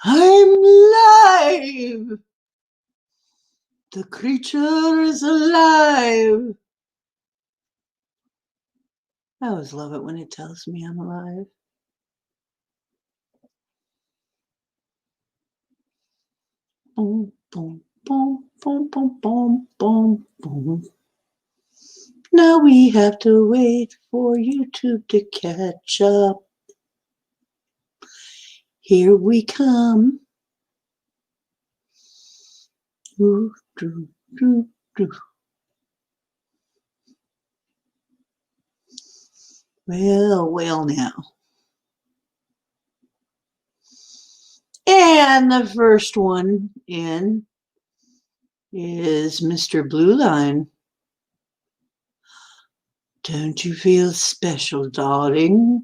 I'm live. The creature is alive. I always love it when it tells me I'm alive. Boom, boom, boom, boom, boom, boom, boom, boom. Now we have to wait for YouTube to catch up. Here we come. Ooh, doo, doo, doo. Well now. And the first one in is Mr. Blue Line. Don't you feel special, darling?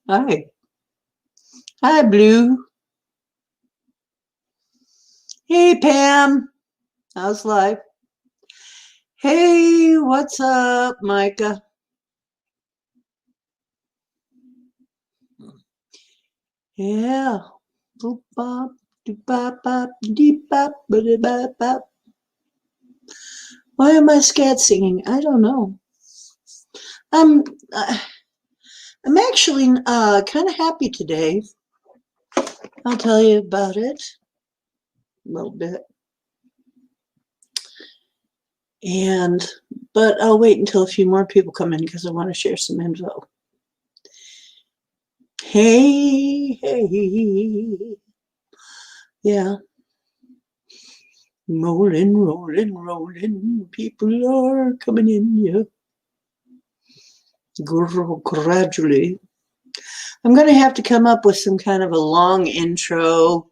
Hi. Hi, Blue. Hey, Pam. How's life? Hey, what's up, Micah? Yeah. Boop, bop, doop, bop, bop, deep, bop, ba bop, bop. Why am I scat singing? I don't know. I'm, uh, I'm actually kind of happy today. I'll tell you about it a little bit. But I'll wait until a few more people come in because I want to share some info. Hey, hey. Yeah. Rolling, rolling, rolling. People are coming in, yeah. Gradually. I'm going to have to come up with some kind of a long intro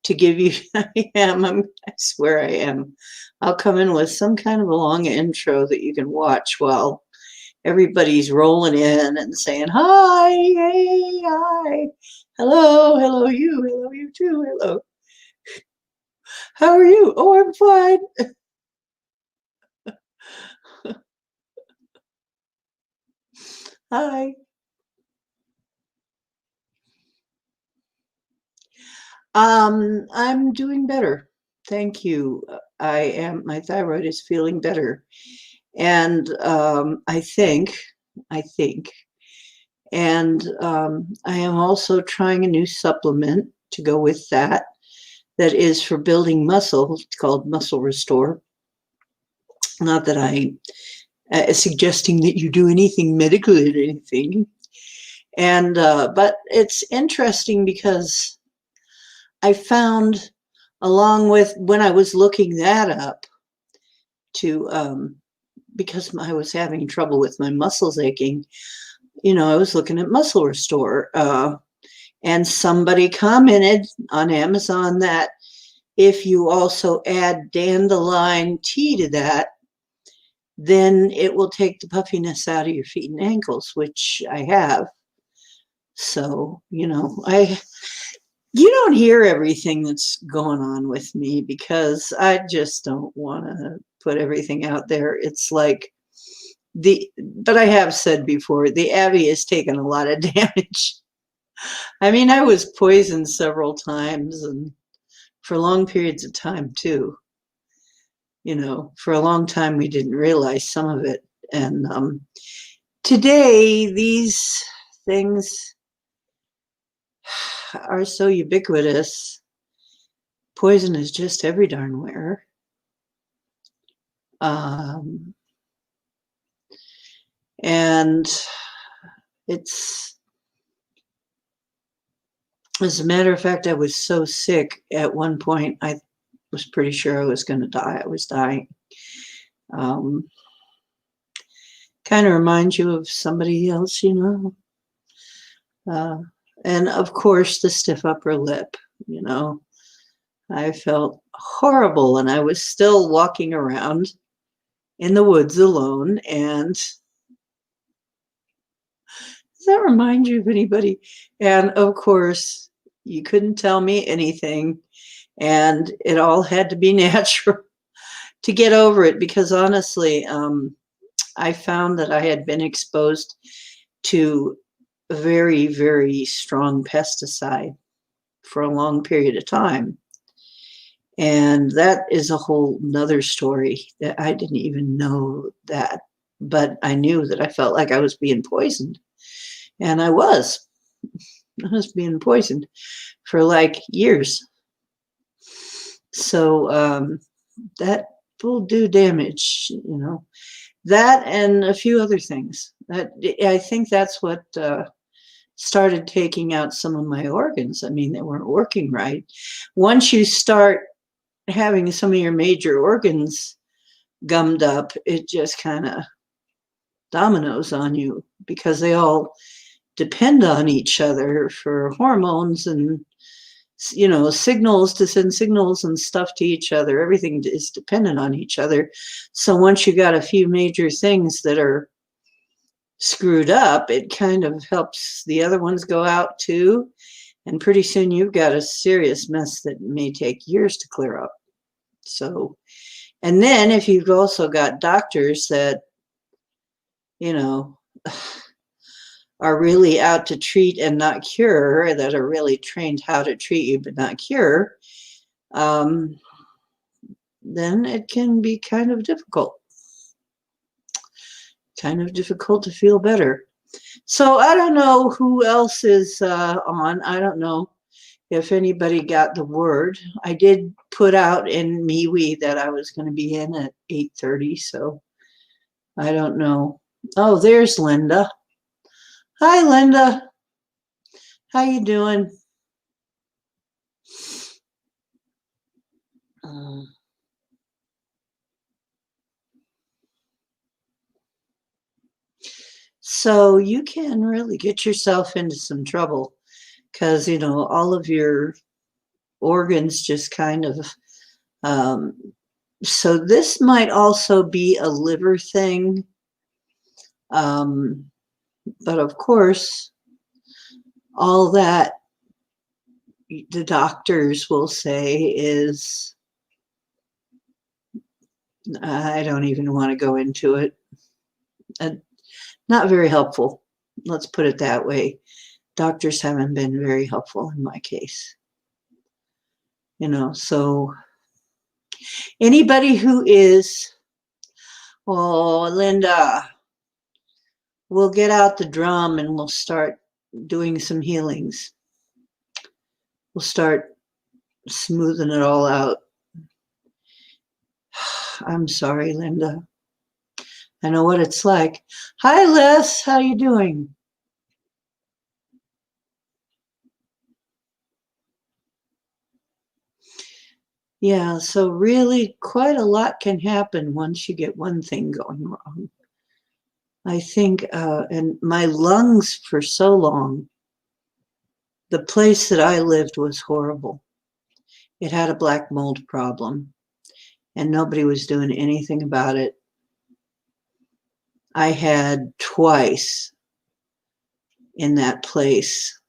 to give you. I swear I am. I'll come in with some kind of a long intro that you can watch while everybody's rolling in and saying, hi, hey, hi. Hello, you too, hello. How are you? Oh, I'm fine. Hi. I'm doing better. Thank you. My thyroid is feeling better. And I think, and I am also trying a new supplement to go with that is for building muscle. It's called Muscle Restore. Not that I suggesting that you do anything medical or anything. And but it's interesting because I found, along with when I was looking that up, to because I was having trouble with my muscles aching, I was looking at Muscle Restore, and somebody commented on Amazon that if you also add dandelion tea to that, then it will take the puffiness out of your feet and ankles, which I have. So, you don't hear everything that's going on with me because I just don't want to put everything out there. It's like but I have said before, the Abbey has taken a lot of damage. I mean, I was poisoned several times and for long periods of time too. For a long time, we didn't realize some of it. And today, these things are so ubiquitous. Poison is just every darn where. And it's, as a matter of fact, I was so sick at one point, I was pretty sure I was going to die. I was dying. Kind of reminds you of somebody else, and of course, the stiff upper lip, I felt horrible, and I was still walking around in the woods alone. And does that remind you of anybody? And of course, you couldn't tell me anything, and it all had to be natural to get over it, because honestly, I found that I had been exposed to a very, very strong pesticide for a long period of time. And that is a whole nother story that I didn't even know that, but I knew that I felt like I was being poisoned. And I was being poisoned for like years. So that will do damage, that and a few other things. That I think that's what started taking out some of my organs. I mean, they weren't working right. Once you start having some of your major organs gummed up, it just kind of dominoes on you because they all depend on each other for hormones and signals to send signals and stuff to each other. Everything is dependent on each other. So once you got a few major things that are screwed up, it kind of helps the other ones go out too. And pretty soon you've got a serious mess that may take years to clear up. So, and then if you've also got doctors that, you know, are really out to treat and not cure, that are really trained how to treat you but not cure, then it can be kind of difficult to feel better. So I don't know who else is on. I don't know if anybody got the word. I did put out in MeWe that I was going to be in at 8:30, so I don't know. Oh, there's Linda. Hi, Linda. How you doing? So you can really get yourself into some trouble because, all of your organs just kind of, so this might also be a liver thing. But of course, all that the doctors will say is, I don't even want to go into it. Not very helpful. Let's put it that way. Doctors haven't been very helpful in my case. So anybody who is, oh, Linda, we'll get out the drum and we'll start doing some healings. We'll start smoothing it all out. I'm sorry, Linda. I know what it's like. Hi, Liz. How you doing? Yeah, so really quite a lot can happen once you get one thing going wrong. I think, and my lungs for so long, the place that I lived was horrible. It had a black mold problem, and nobody was doing anything about it. I had twice in that place,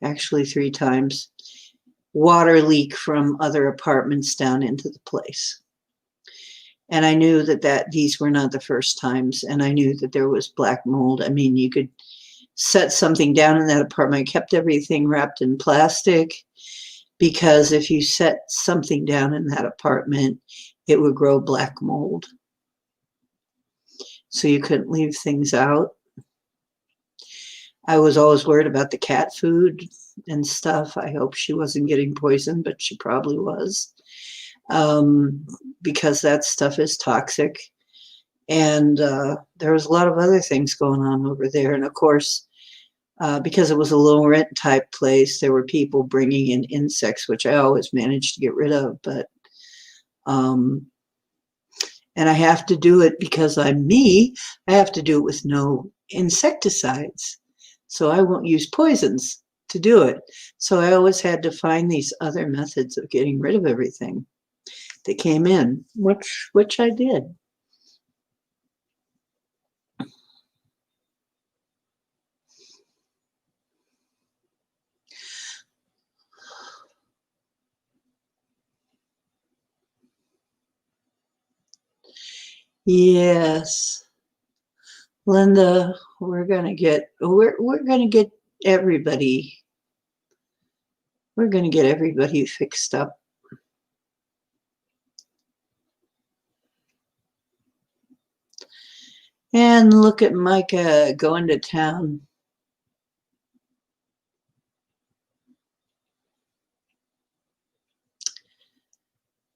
actually 3 times, water leak from other apartments down into the place. And I knew that these were not the first times, and I knew that there was black mold. I mean, you could set something down in that apartment. I kept everything wrapped in plastic because if you set something down in that apartment, it would grow black mold. So you couldn't leave things out. I was always worried about the cat food and stuff. I hope she wasn't getting poisoned, but she probably was, because that stuff is toxic. And there was a lot of other things going on over there. And of course, because it was a low rent type place, there were people bringing in insects, which I always managed to get rid of. But and I have to do it because I'm me. I have to do it with no insecticides. So I won't use poisons to do it. So I always had to find these other methods of getting rid of everything that came in, which I did. Yes. Linda, we're gonna get everybody. We're gonna get everybody fixed up. And look at Micah going to town.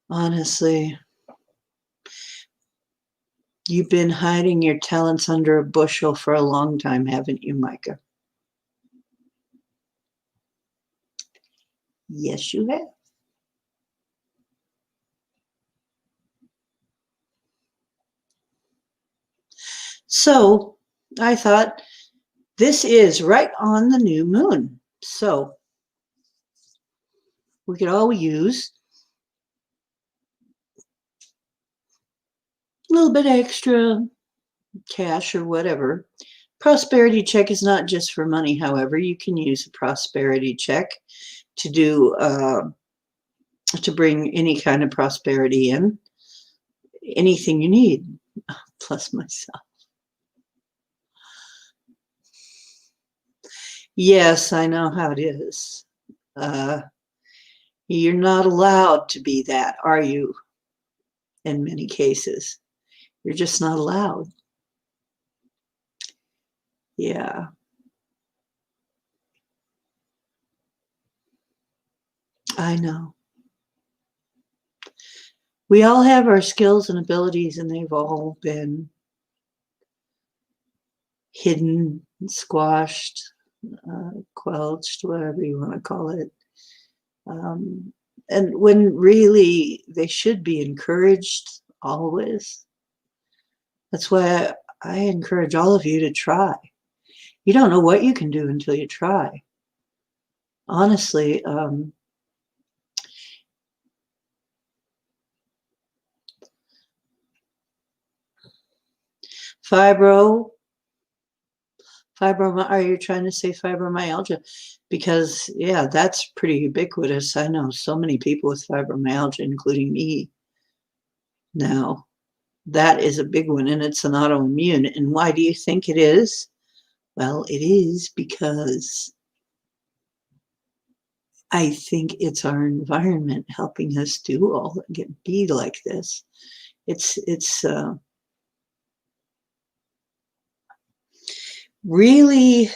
Honestly, you've been hiding your talents under a bushel for a long time, haven't you, Micah? Yes, you have. So I thought this is right on the new moon. So we could all use a little bit extra cash or whatever. Prosperity check is not just for money, however. You can use a prosperity check to do to bring any kind of prosperity in, anything you need, plus myself. Yes, I know how it is. You're not allowed to be that, are you? In many cases, you're just not allowed. Yeah, I know. We all have our skills and abilities, and they've all been hidden, squashed, quelched, whatever you want to call it. And when really they should be encouraged always. That's why I encourage all of you to try. You don't know what you can do until you try. Honestly, fibro, are you trying to say fibromyalgia? Because, yeah, that's pretty ubiquitous. I know so many people with fibromyalgia, including me now. That is a big one, and it's an autoimmune. And why do you think it is? Well, it is because I think it's our environment helping us do all be like this. It's really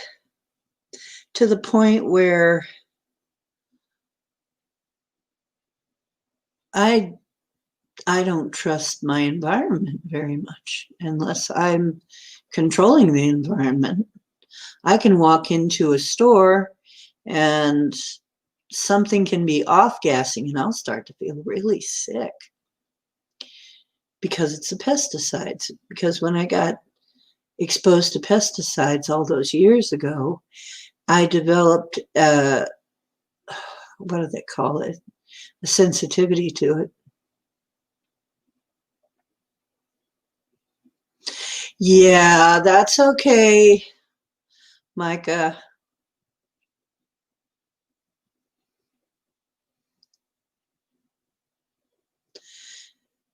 to the point where I don't trust my environment very much unless I'm controlling the environment. I can walk into a store and something can be off gassing and I'll start to feel really sick because it's the pesticides. Because when I got exposed to pesticides all those years ago, I developed what do they call it? A sensitivity to it. Yeah, that's okay, Micah.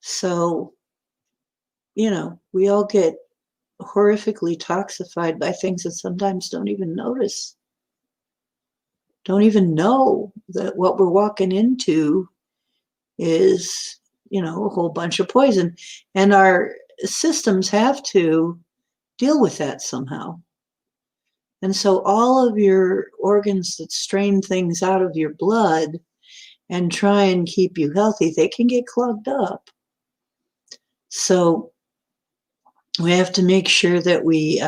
So, we all get horrifically toxified by things that sometimes don't even notice, don't even know that what we're walking into is, a whole bunch of poison. And our systems have to deal with that somehow. And so all of your organs that strain things out of your blood and try and keep you healthy, they can get clogged up. So we have to make sure that we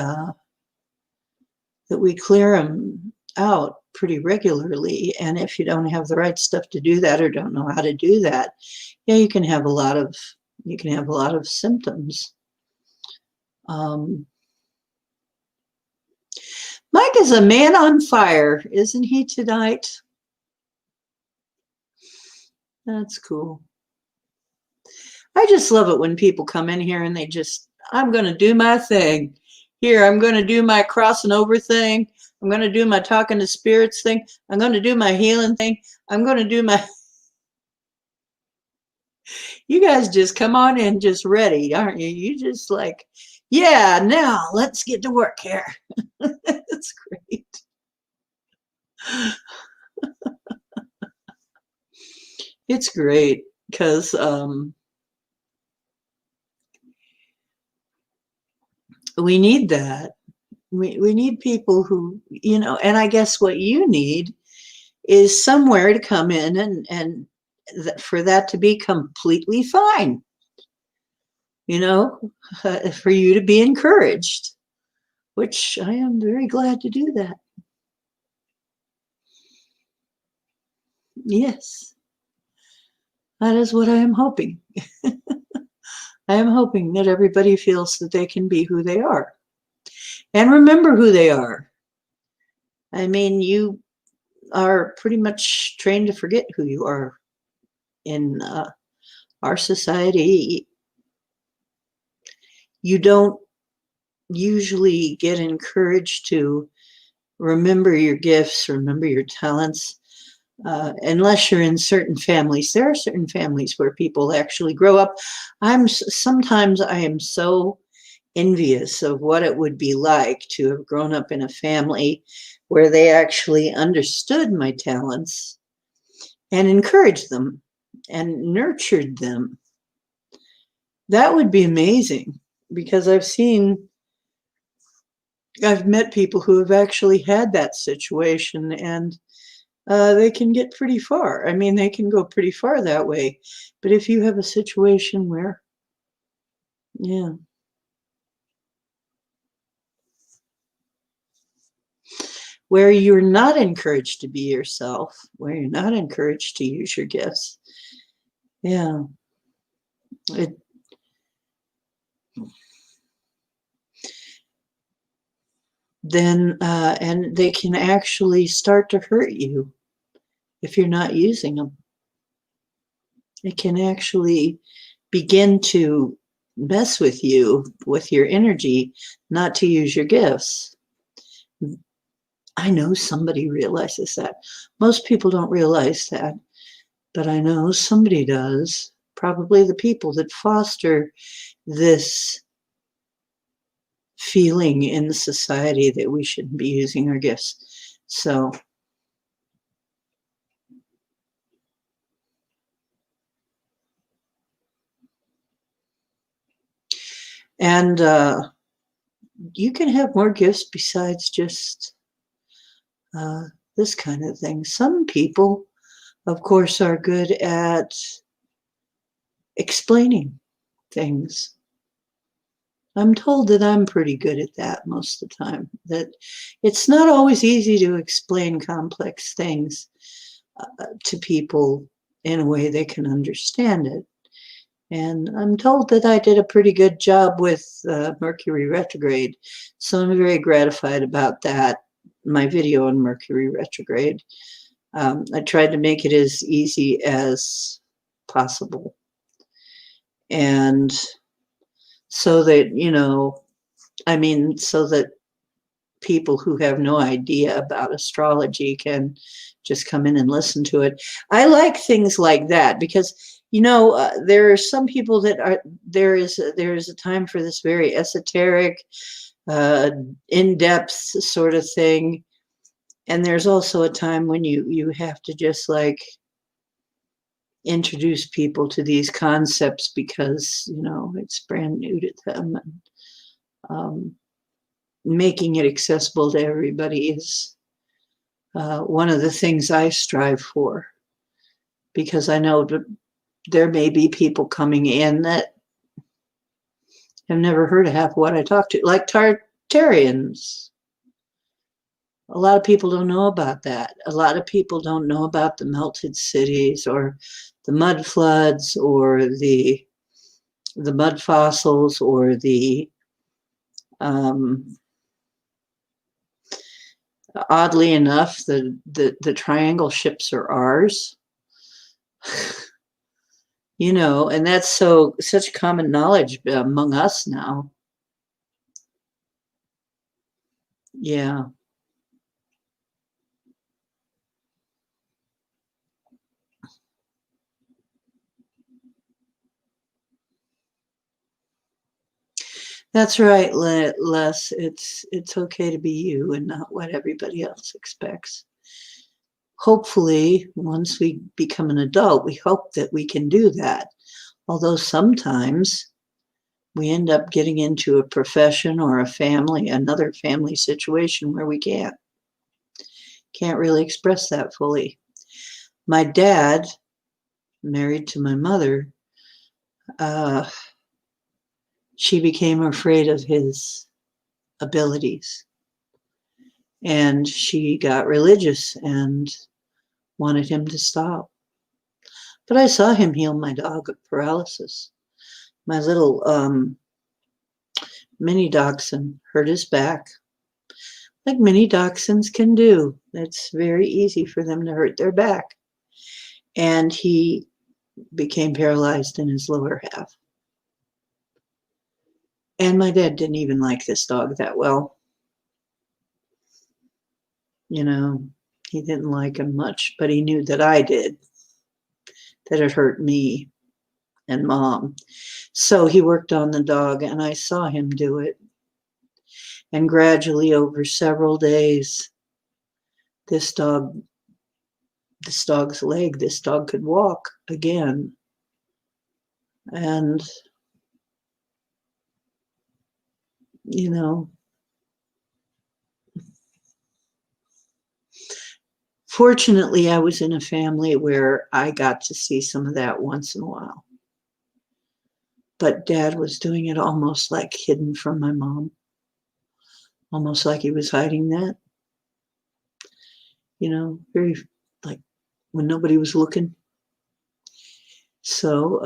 clear them out pretty regularly. And if you don't have the right stuff to do that or don't know how to do that, yeah, you can have a lot of symptoms. Mike is a man on fire, isn't he, tonight? That's cool. I just love it when people come in here and they just, I'm going to do my thing. Here, I'm going to do my crossing over thing. I'm going to do my talking to spirits thing. I'm going to do my healing thing. I'm going to do my... You guys just come on in just ready, aren't you? You just like, Yeah, now let's get to work here. That's great. It's great because we need that. We need people who, and I guess what you need is somewhere to come in for that to be completely fine, for you to be encouraged, which I am very glad to do that. Yes, that is what I am hoping. I am hoping that everybody feels that they can be who they are and remember who they are. I mean, you are pretty much trained to forget who you are in our society. You don't usually get encouraged to remember your gifts, remember your talents, unless you're in certain families. There are certain families where people actually grow up. Sometimes I am so envious of what it would be like to have grown up in a family where they actually understood my talents and encouraged them and nurtured them. That would be amazing because I've met people who have actually had that situation, and they can get pretty far. I mean, they can go pretty far that way. But if you have a situation yeah, where you're not encouraged to be yourself, where you're not encouraged to use your gifts, yeah, it, then and they can actually start to hurt you if you're not using them. It can actually begin to mess with you, with your energy, not to use your gifts. I know somebody realizes that. Most people don't realize that, but I know somebody does. Probably the people that foster this feeling in the society that we shouldn't be using our gifts. So, and you can have more gifts besides just uh, this kind of thing. Some people, of course, are good at explaining things. I'm told that I'm pretty good at that most of the time, that it's not always easy to explain complex things to people in a way they can understand it. And I'm told that I did a pretty good job with Mercury retrograde. So I'm very gratified about that. My video on Mercury retrograde. I tried to make it as easy as possible. And so that, so that people who have no idea about astrology can just come in and listen to it. I like things like that because there are some people that are there is a time for this very esoteric, in-depth sort of thing, and there's also a time when you have to just like introduce people to these concepts because it's brand new to them, and making it accessible to everybody is one of the things I strive for, because I know that there may be people coming in that have never heard of half what I talk to, like Tartarians. A lot of people don't know about that. A lot of people don't know about the melted cities or the mud floods or the mud fossils or the oddly enough, the triangle ships are ours. And that's such common knowledge among us now. Yeah. That's right, Les. It's okay to be you and not what everybody else expects. Hopefully, once we become an adult, we hope that we can do that. Although sometimes we end up getting into a profession or a family, another family situation where we can't really express that fully. My dad, married to my mother, uh, she became afraid of his abilities. And she got religious and wanted him to stop. But I saw him heal my dog of paralysis. My little mini dachshund hurt his back, like mini dachshunds can do. It's very easy for them to hurt their back. And he became paralyzed in his lower half. And my dad didn't even like this dog that well. You know, he didn't like him much, but he knew that I did, that it hurt me and Mom. So he worked on the dog, and I saw him do it. And gradually, over several days, this dog's leg, this dog could walk again. And, you know, fortunately, I was in a family where I got to see some of that once in a while. But Dad was doing it almost like hidden from my mom, almost like he was hiding that. You know, very like when nobody was looking. So,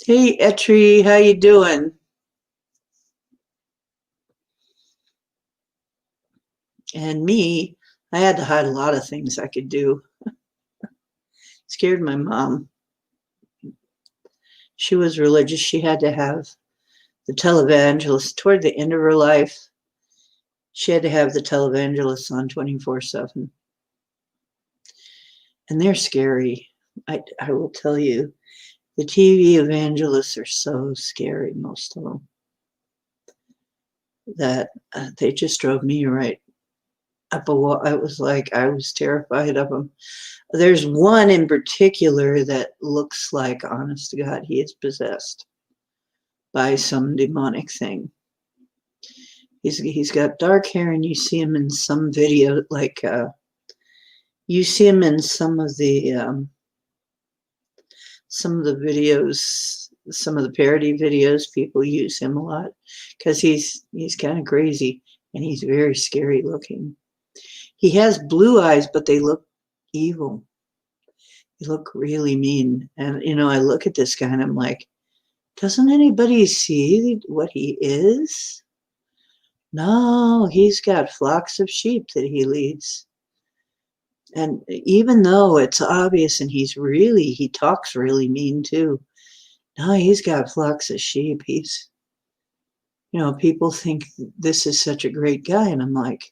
hey, Etri, how you doing? And me, I had to hide a lot of things I could do. Scared my mom. She was religious. She had to have the televangelist toward the end of her life. She had to have the televangelists on 24/7. And they're scary. I will tell you, the TV evangelists are so scary, most of them, that they just drove me right up a wall. I was like, I was terrified of them. There's one in particular that looks like, honest to God, he is possessed by some demonic thing. He's got dark hair, and you see him in some video, like you see him in some of the videos, some of the parody videos. People use him a lot because he's kind of crazy, and he's very scary looking. He has blue eyes, but they look evil. They look really mean. And, you know, I look at this guy and I'm like, doesn't anybody see what he is? No, he's got flocks of sheep that he leads. And even though it's obvious, and he talks really mean too. No, he's got flocks of sheep. He's, you know, people think this is such a great guy. And I'm like,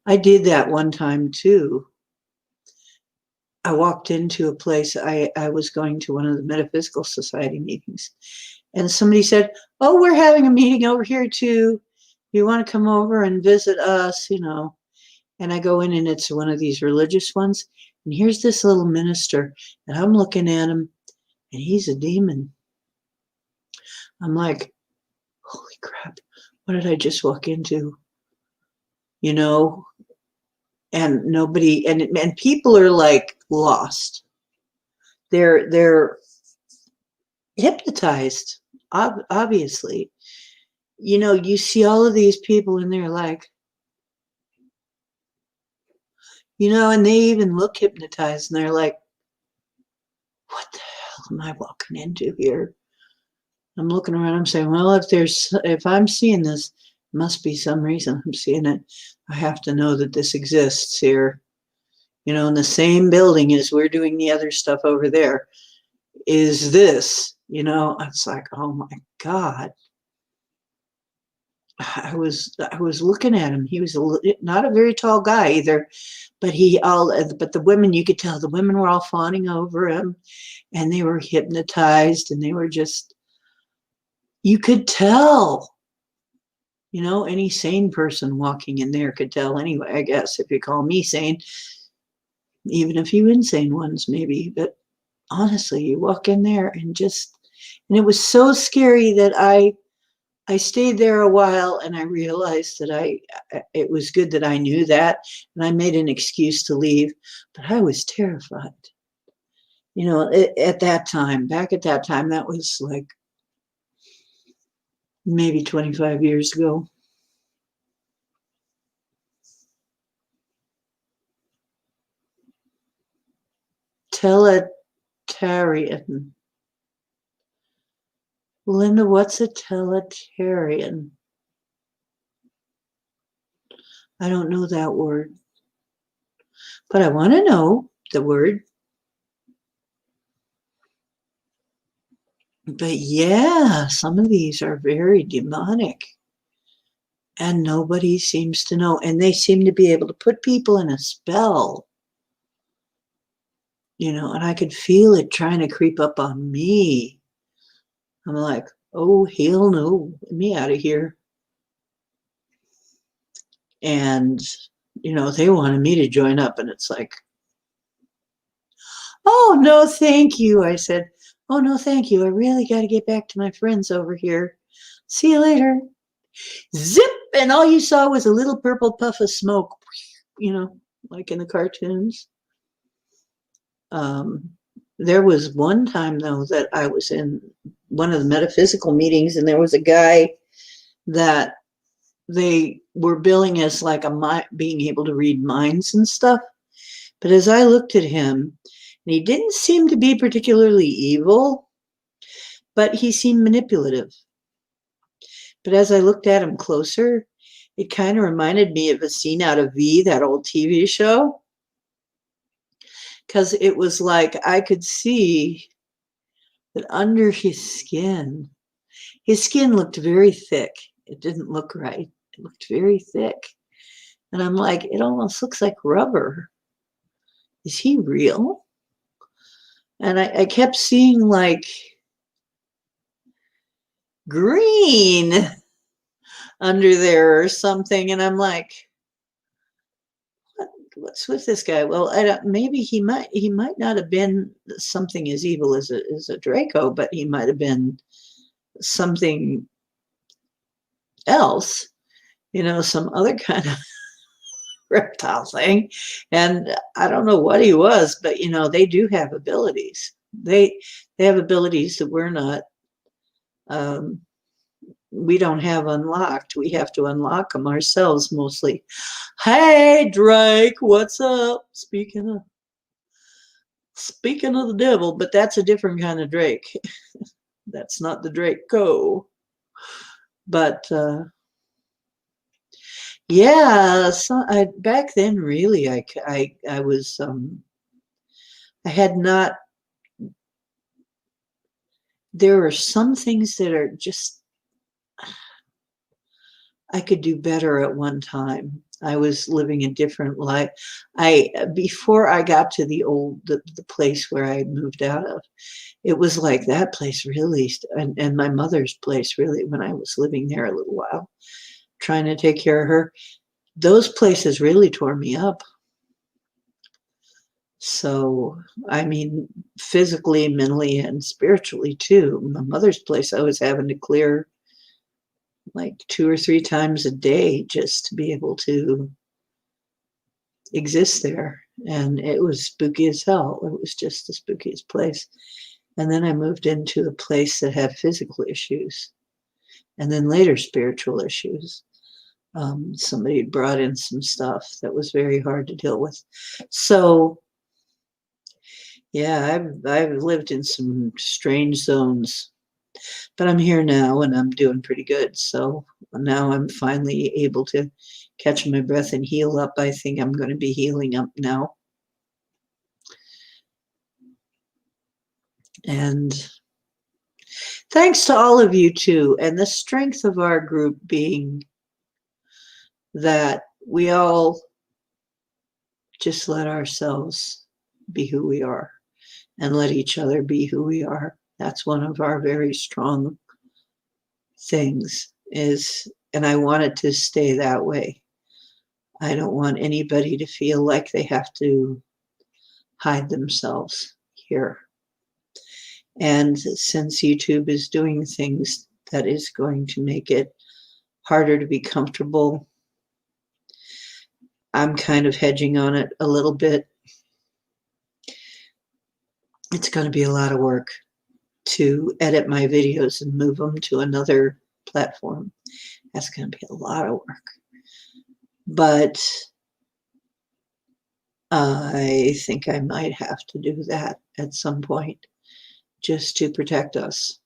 I did that one time too. I walked into a place, I was going to one of the Metaphysical Society meetings, and somebody said, oh, we're having a meeting over here too. You want to come over and visit us, you know? And I go in, and it's one of these religious ones. And here's this little minister, and I'm looking at him, and he's a demon. I'm like, holy crap, what did I just walk into? You know? And nobody, and people are like lost. They're hypnotized, obviously. You know, you see all of these people, and they're like, you know, and they even look hypnotized, and they're like, what the hell am I walking into here? I'm looking around, I'm saying, well, if I'm seeing this, must be some reason I'm seeing it. I have to know that this exists here. You know, in the same building as we're doing the other stuff over there is this, you know. I was like, oh my God. I was looking at him. He was not a very tall guy either, but but the women, you could tell the women were all fawning over him, and they were hypnotized, and they were just, you could tell. Any sane person walking in there could tell anyway, I guess, if you call me sane, even a few insane ones maybe. But honestly, you walk in there and it was so scary that I stayed there a while, and I realized that it was good that I knew that, and I made an excuse to leave, but I was terrified. At that time, back at that time, that was like maybe 25 years ago. Teletarian. Linda, what's a teletarian? I don't know that word, but I want to know the word. But yeah, some of these are very demonic, and nobody seems to know. And they seem to be able to put people in a spell, and I could feel it trying to creep up on me. I'm like, oh, hell no, get me out of here. And, they wanted me to join up, and it's like, oh, no, thank you. I said, oh, no, thank you. I really got to get back to my friends over here. See you later. Zip! And all you saw was a little purple puff of smoke, like in the cartoons. There was one time, though, that I was in one of the metaphysical meetings, and there was a guy that they were billing as like being able to read minds and stuff. But as I looked at him, and he didn't seem to be particularly evil, but he seemed manipulative. But as I looked at him closer, it kind of reminded me of a scene out of V, that old TV show. Because it was like I could see that under his skin looked very thick. It didn't look right. It looked very thick. And I'm like, it almost looks like rubber. Is he real? And I kept seeing like green under there or something. And I'm like, what's with this guy? Well, maybe he might not have been something as evil as a Draco, but he might have been something else, some other kind of reptile thing. And I don't know what he was, but they do have abilities. They have abilities that we don't have unlocked. We have to unlock them ourselves mostly. Hey, Drake, what's up? Speaking of the devil, but that's a different kind of Drake. That's not the Draco. But yeah, back then, really, I was I had not. There are some things that are just I could do better at one time. I was living a different life. Before I got to the place where I moved out of, it was like that place really, and my mother's place really, when I was living there a little while, trying to take care of her. Those places really tore me up. So, I mean, physically, mentally, and spiritually too. My mother's place, I was having to clear like 2 or 3 times a day just to be able to exist there. And it was spooky as hell. It was just the spookiest place. And then I moved into a place that had physical issues, and then later spiritual issues. Somebody had brought in some stuff that was very hard to deal with. So, yeah, I've lived in some strange zones, but I'm here now and I'm doing pretty good. So now I'm finally able to catch my breath and heal up. I think I'm going to be healing up now. And thanks to all of you too, and the strength of our group being that we all just let ourselves be who we are and let each other be who we are. That's one of our very strong things is, and I want it to stay that way. I don't want anybody to feel like they have to hide themselves here. And since YouTube is doing things that is going to make it harder to be comfortable, I'm kind of hedging on it a little bit. It's going to be a lot of work to edit my videos and move them to another platform. That's going to be a lot of work. But I think I might have to do that at some point just to protect us.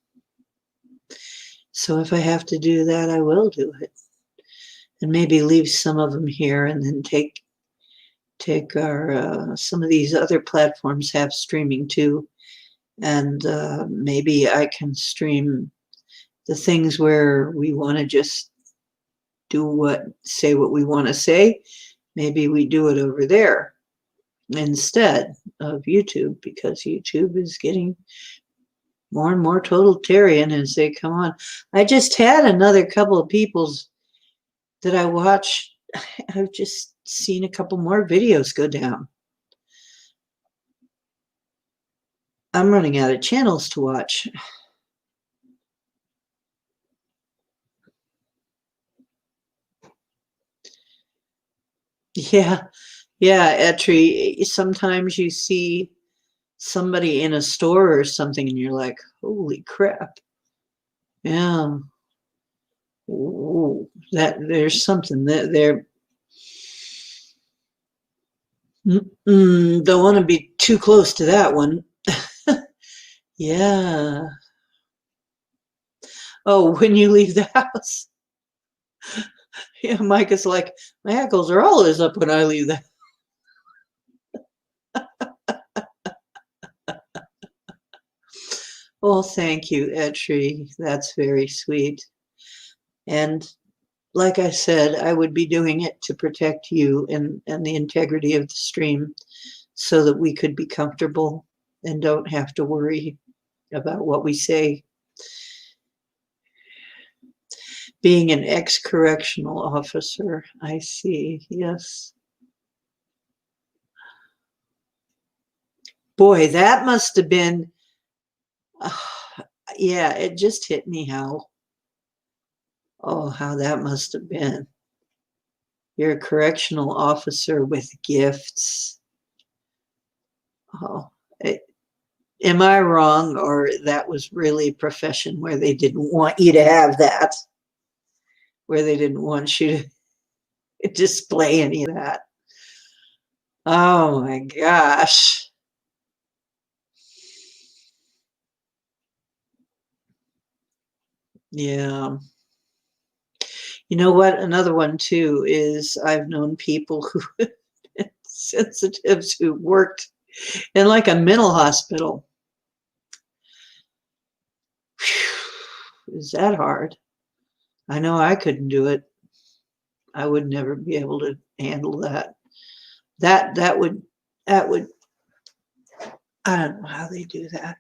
So if I have to do that, I will do it. And maybe leave some of them here and then take our, some of these other platforms have streaming too. And maybe I can stream the things where we want to just say what we want to say. Maybe we do it over there instead of YouTube, because YouTube is getting more and more totalitarian as they come on. I just had another couple of people's that I watched. I've just seen a couple more videos go down. I'm running out of channels to watch. Yeah, Etri, sometimes you see somebody in a store or something and you're like, holy crap. Yeah. Ooh, that there's something that they're don't want to be too close to that one. Yeah. Oh, when you leave the house. Yeah, Mike is like, my hackles are always up when I leave the Well, thank you, Etri. That's very sweet. And like I said, I would be doing it to protect you and the integrity of the stream so that we could be comfortable and don't have to worry about what we say. Being an ex-correctional officer, I see, yes. Boy, that must have been, yeah, it just hit me how that must have been. You're a correctional officer with gifts. Oh, am I wrong, or that was really a profession where they didn't want you to have that? Where they didn't want you to display any of that? Oh my gosh. Yeah. You know what? Another one too is I've known people who sensitives who worked in like a mental hospital. Whew, is that hard? I know I couldn't do it. I would never be able to handle that. That would I don't know how they do that.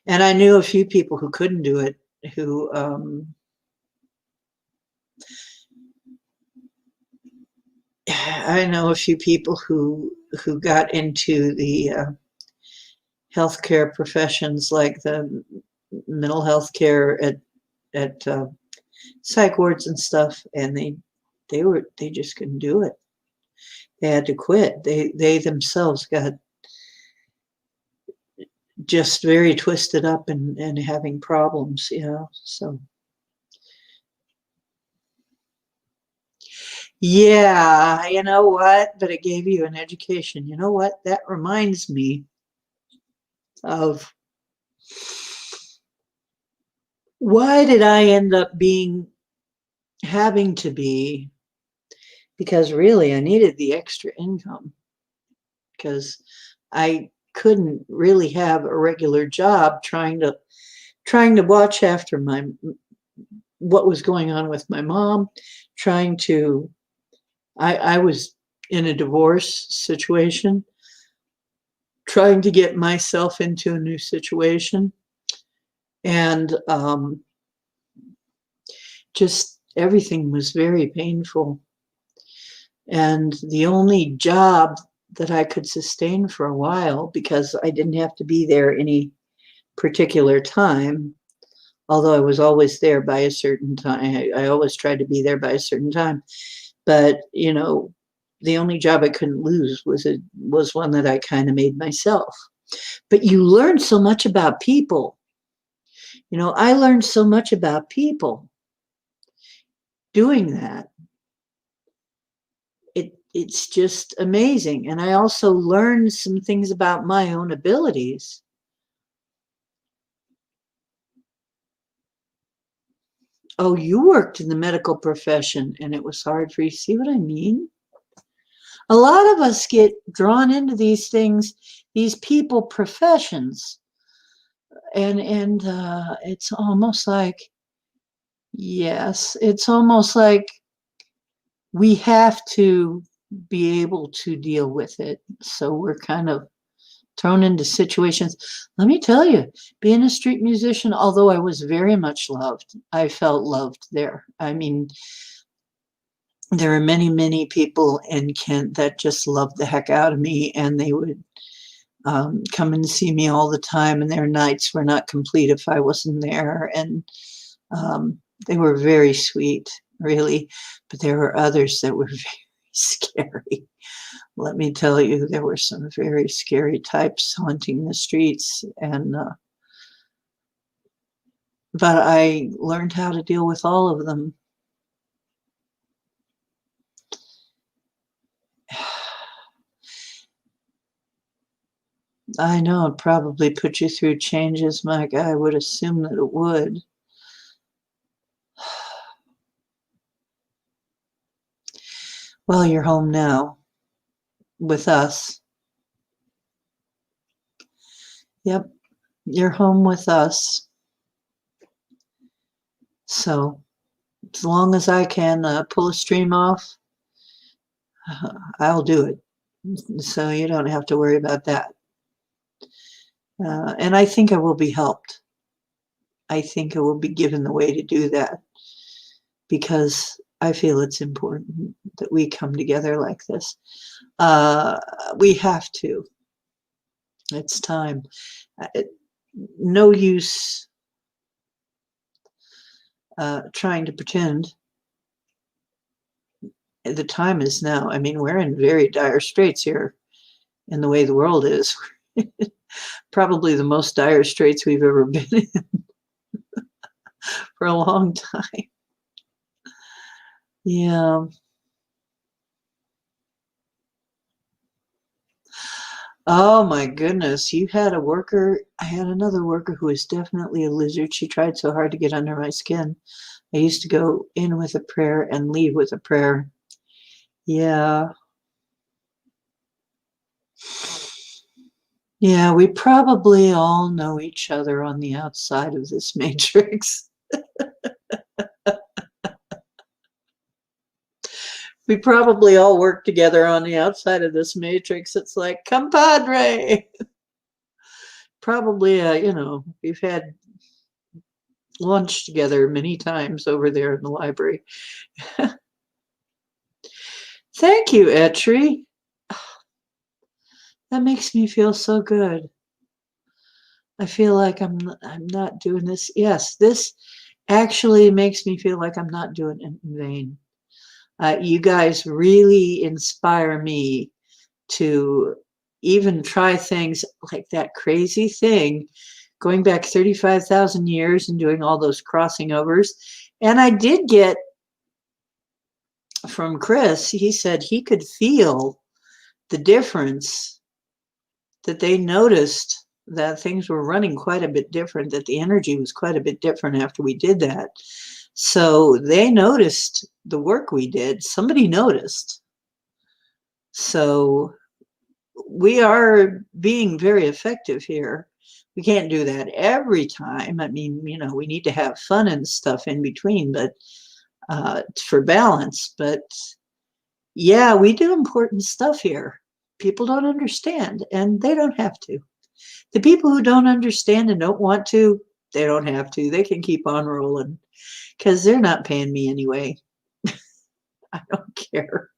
And I knew a few people who couldn't do it, who I know a few people who got into the healthcare professions, like the mental health care at psych wards and stuff, and they just couldn't do it. They had to quit. They themselves got just very twisted up and having problems, you know. So yeah, you know what? But it gave you an education. You know what? That reminds me of why did I end up having to be, because really I needed the extra income, because I couldn't really have a regular job trying to watch after what was going on with my mom, trying to I was in a divorce situation, trying to get myself into a new situation, and just everything was very painful. And the only job that I could sustain for a while, because I didn't have to be there any particular time, although I was always there by a certain time. I always tried to be there by a certain time. But, the only job I couldn't lose was one that I kind of made myself. But you learn so much about people. I learned so much about people doing that. It's just amazing. And I also learned some things about my own abilities. Oh, you worked in the medical profession and it was hard for you. See what I mean? A lot of us get drawn into these things, these people professions. And it's almost like, yes, it's almost like we have to be able to deal with it. So we're kind of thrown into situations. Let me tell you, being a street musician, although I was very much loved, I felt loved there. I mean, there are many, many people in Kent that just loved the heck out of me, and they would come and see me all the time, and their nights were not complete if I wasn't there. And they were very sweet, really. But there were others that were very scary. Let me tell you, there were some very scary types haunting the streets, and but I learned how to deal with all of them. I know it probably put you through changes, Mike. I would assume that it would. Well, you're home now with us. Yep, you're home with us. So as long as I can pull a stream off, I'll do it. So you don't have to worry about that. And I think I will be helped. I think I will be given the way to do that, because I feel it's important that we come together like this. We have to. It's time. No use trying to pretend. The time is now. I mean, we're in very dire straits here in the way the world is. Probably the most dire straits we've ever been in for a long time. Yeah. Oh my goodness. You had a worker. I had another worker who was definitely a lizard. She tried so hard to get under my skin. I used to go in with a prayer and leave with a prayer. Yeah. Yeah, we probably all know each other on the outside of this matrix. We probably all work together on the outside of this matrix. It's like, compadre. Probably, we've had lunch together many times over there in the library. Thank you, Etri. That makes me feel so good. I feel like I'm not doing this. Yes, this actually makes me feel like I'm not doing it in vain. You guys really inspire me to even try things like that crazy thing, going back 35,000 years and doing all those crossing overs. And I did get from Chris, he said he could feel the difference, that they noticed that things were running quite a bit different, that the energy was quite a bit different after we did that. So they noticed the work we did. Somebody noticed. So we are being very effective here. We can't do that every time. I mean, we need to have fun and stuff in between, but for balance. But yeah, we do important stuff here. People don't understand, and they don't have to. The people who don't understand and don't want to, they don't have to. They can keep on rolling because they're not paying me anyway. I don't care.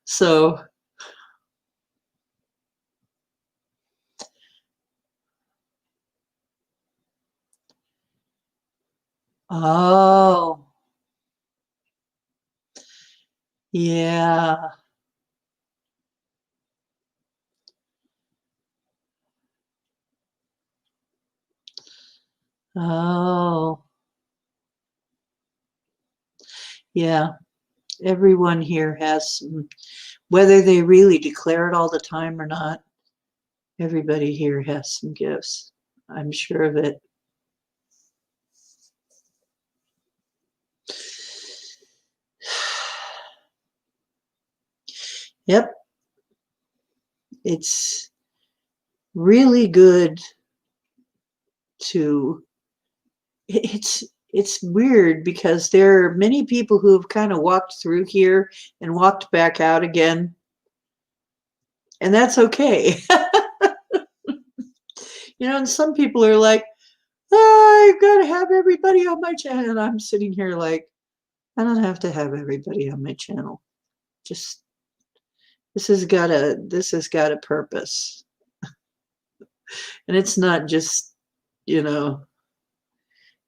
So, oh, yeah. Oh, yeah. Everyone here has some, whether they really declare it all the time or not, everybody here has some gifts. I'm sure of it. Yep. It's really good to, it's weird because there are many people who have kind of walked through here and walked back out again, and that's okay. And some people are like, oh, I've got to have everybody on my channel. And I'm sitting here like, I don't have to have everybody on my channel. Just this has got a purpose. And it's not just, you know,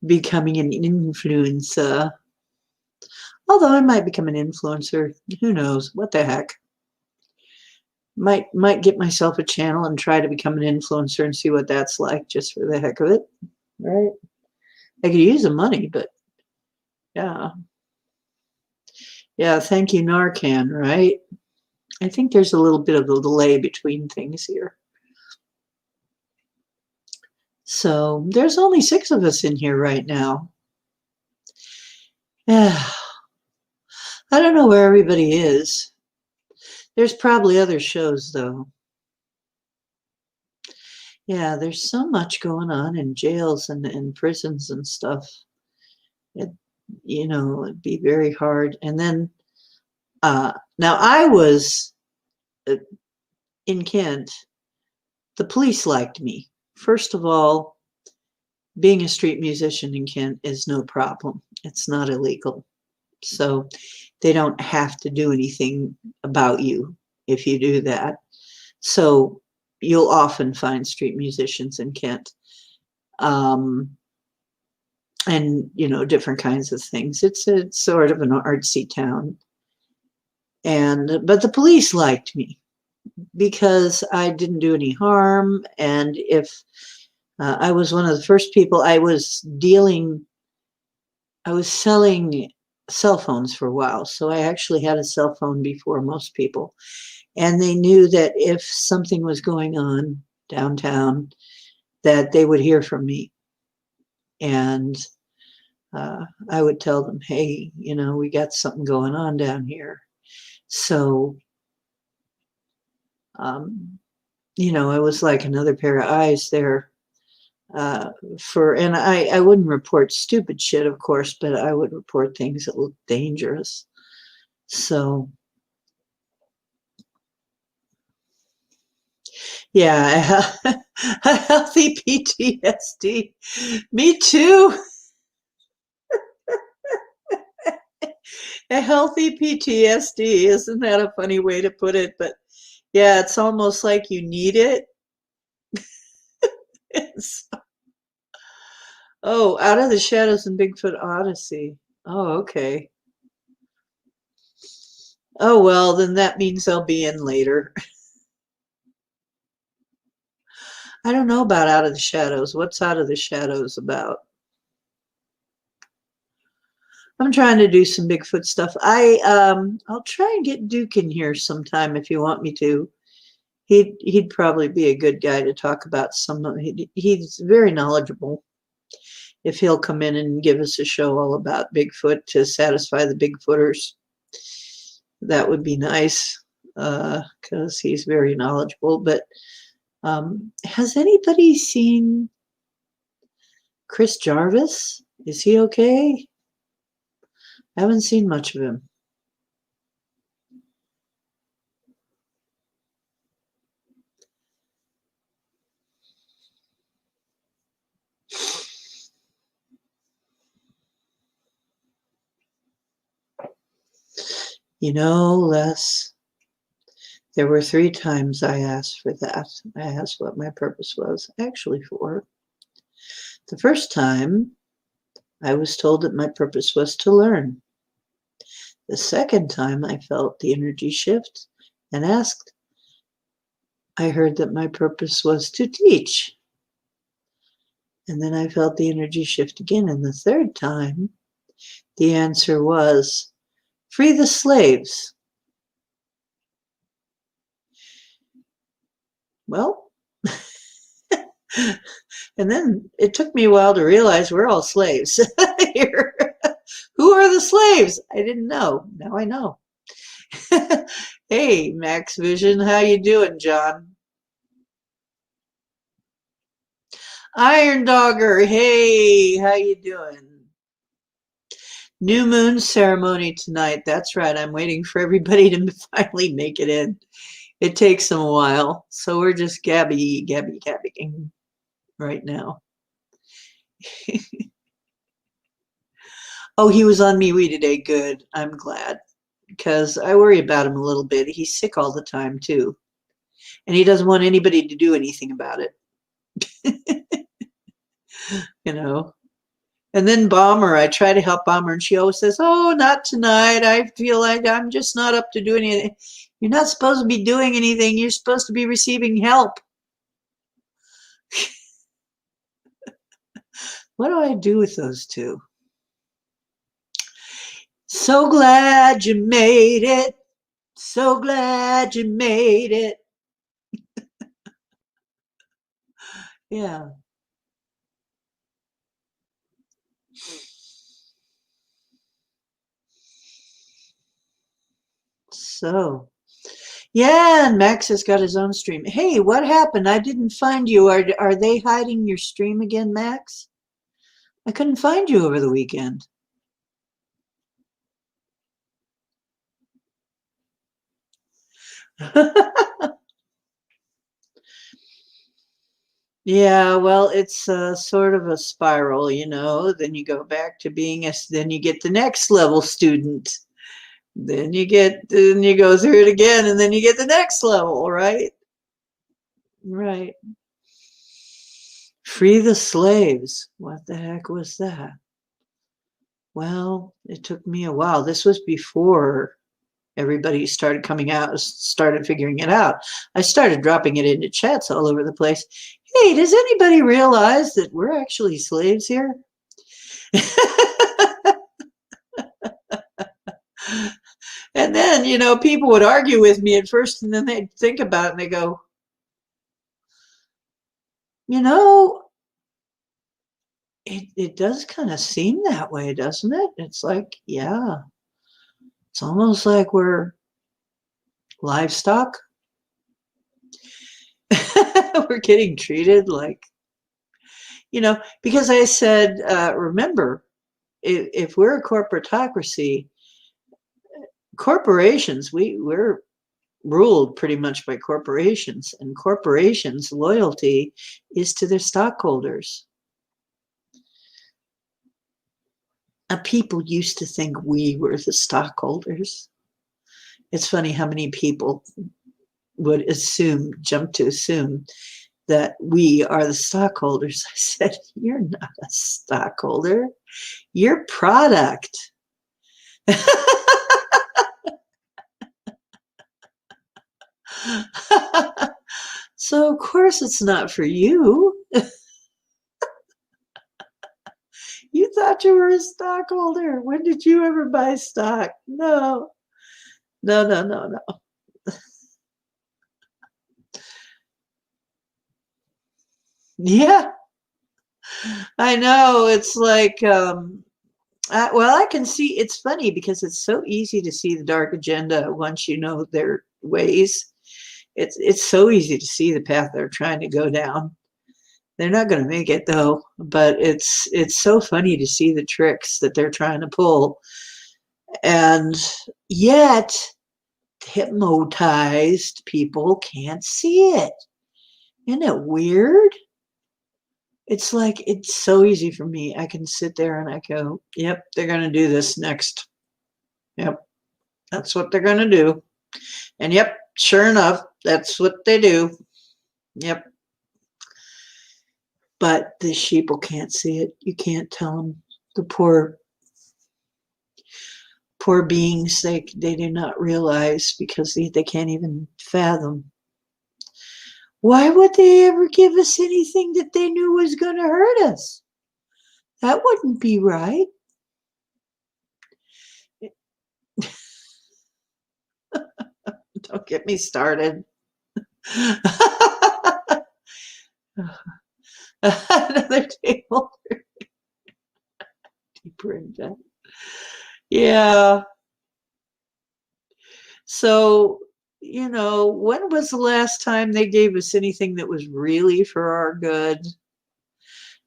becoming an influencer. Although I might become an influencer. Who knows? What the heck? Might get myself a channel and try to become an influencer and see what that's like just for the heck of it. Right? I could use the money, but yeah. Yeah, thank you, Narcan, right? I think there's a little bit of a delay between things here. So there's only 6 of us in here right now. Yeah. I don't know where everybody is. There's probably other shows, though. Yeah, there's so much going on in jails and prisons and stuff. It'd be very hard. And then, now I was in Kent. The police liked me. First of all, being a street musician in Kent is no problem. It's not illegal. So they don't have to do anything about you if you do that. So you'll often find street musicians in Kent. And different kinds of things. It's sort of an artsy town. But the police liked me because I didn't do any harm. And if I was one of the first people, I was selling cell phones for a while. So I actually had a cell phone before most people. And they knew that if something was going on downtown, that they would hear from me. And I would tell them, hey, we got something going on down here. So, I was like another pair of eyes there. And I wouldn't report stupid shit, of course, but I would report things that looked dangerous. So, yeah, a healthy PTSD. Me too. A healthy PTSD. Isn't that a funny way to put it? But yeah, it's almost like you need it. Oh, Out of the Shadows and Bigfoot Odyssey. Oh, okay. Oh, well, then that means I'll be in later. I don't know about Out of the Shadows. What's Out of the Shadows about? I'm trying to do some Bigfoot stuff. I'll try and get Duke in here sometime if you want me to. He'd probably be a good guy to talk about some of. He's very knowledgeable. If he'll come in and give us a show all about Bigfoot to satisfy the Bigfooters, that would be nice. because he's very knowledgeable. But has anybody seen Chris Jarvis? Is he okay? I haven't seen much of him. You know, Les, there were 3 times I asked for that. I asked what my purpose was actually for. The first time, I was told that my purpose was to learn. The second time I felt the energy shift and asked, I heard that my purpose was to teach. And then I felt the energy shift again. And the third time, the answer was, free the slaves. Well, and then it took me a while to realize we're all slaves here. Who are the slaves? I didn't know. Now I know. Hey, Max Vision, how you doing, John? Iron Dogger, hey, how you doing? New moon ceremony tonight. That's right. I'm waiting for everybody to finally make it in. It takes them a while, so we're just gabbing right now. Oh, he was on MeWe today. Good. I'm glad because I worry about him a little bit. He's sick all the time too, and he doesn't want anybody to do anything about it. You know. And then Bomber, I try to help Bomber, and she always says, "Oh, not tonight. I feel like I'm just not up to doing anything." You're not supposed to be doing anything. You're supposed to be receiving help. What do I do with those two? So glad you made it. So glad you made it. Yeah. So, yeah, and Max has got his own stream. Hey, what happened? I didn't find you. Are they hiding your stream again, Max? I couldn't find you over the weekend. Yeah, well, it's sort of a spiral, you know. Then you go back to being then you get the next level student. Then you go through it again, and then you get the next level, right? Right. Free the slaves. What the heck was that? Well, it took me a while. This was before everybody started coming out, started figuring it out. I started dropping it into chats all over the place. Hey, does anybody realize that we're actually slaves here? And then, you know, people would argue with me at first, and then they'd think about it and they go, you know, it does kind of seem that way, doesn't it? It's like, yeah, it's almost like we're livestock. We're getting treated like, you know, because I said, remember, if we're a corporatocracy, corporations, we're ruled pretty much by corporations, and corporations' loyalty is to their stockholders. People used to think we were the stockholders. It's funny how many people would jump to assume that we are the stockholders. I said, you're not a stockholder. You're product. So of course it's not for you. You thought you were a stockholder. When did you ever buy stock? No. No. Yeah, I know. It's like Well, I can see it's funny because it's so easy to see the dark agenda once you know their ways. It's so easy to see the path they're trying to go down. They're not going to make it though, but it's so funny to see the tricks that they're trying to pull, and yet hypnotized people can't see it. Isn't it weird? It's like it's so easy for me. I can sit there and I go, "Yep, they're going to do this next. Yep, that's what they're going to do." And yep, sure enough, that's what they do. Yep. But the sheeple can't see it. You can't tell them. The poor beings, they do not realize because they can't even fathom. Why would they ever give us anything that they knew was going to hurt us? That wouldn't be right. Don't get me started. Another table deeper in debt. Yeah. So, when was the last time they gave us anything that was really for our good?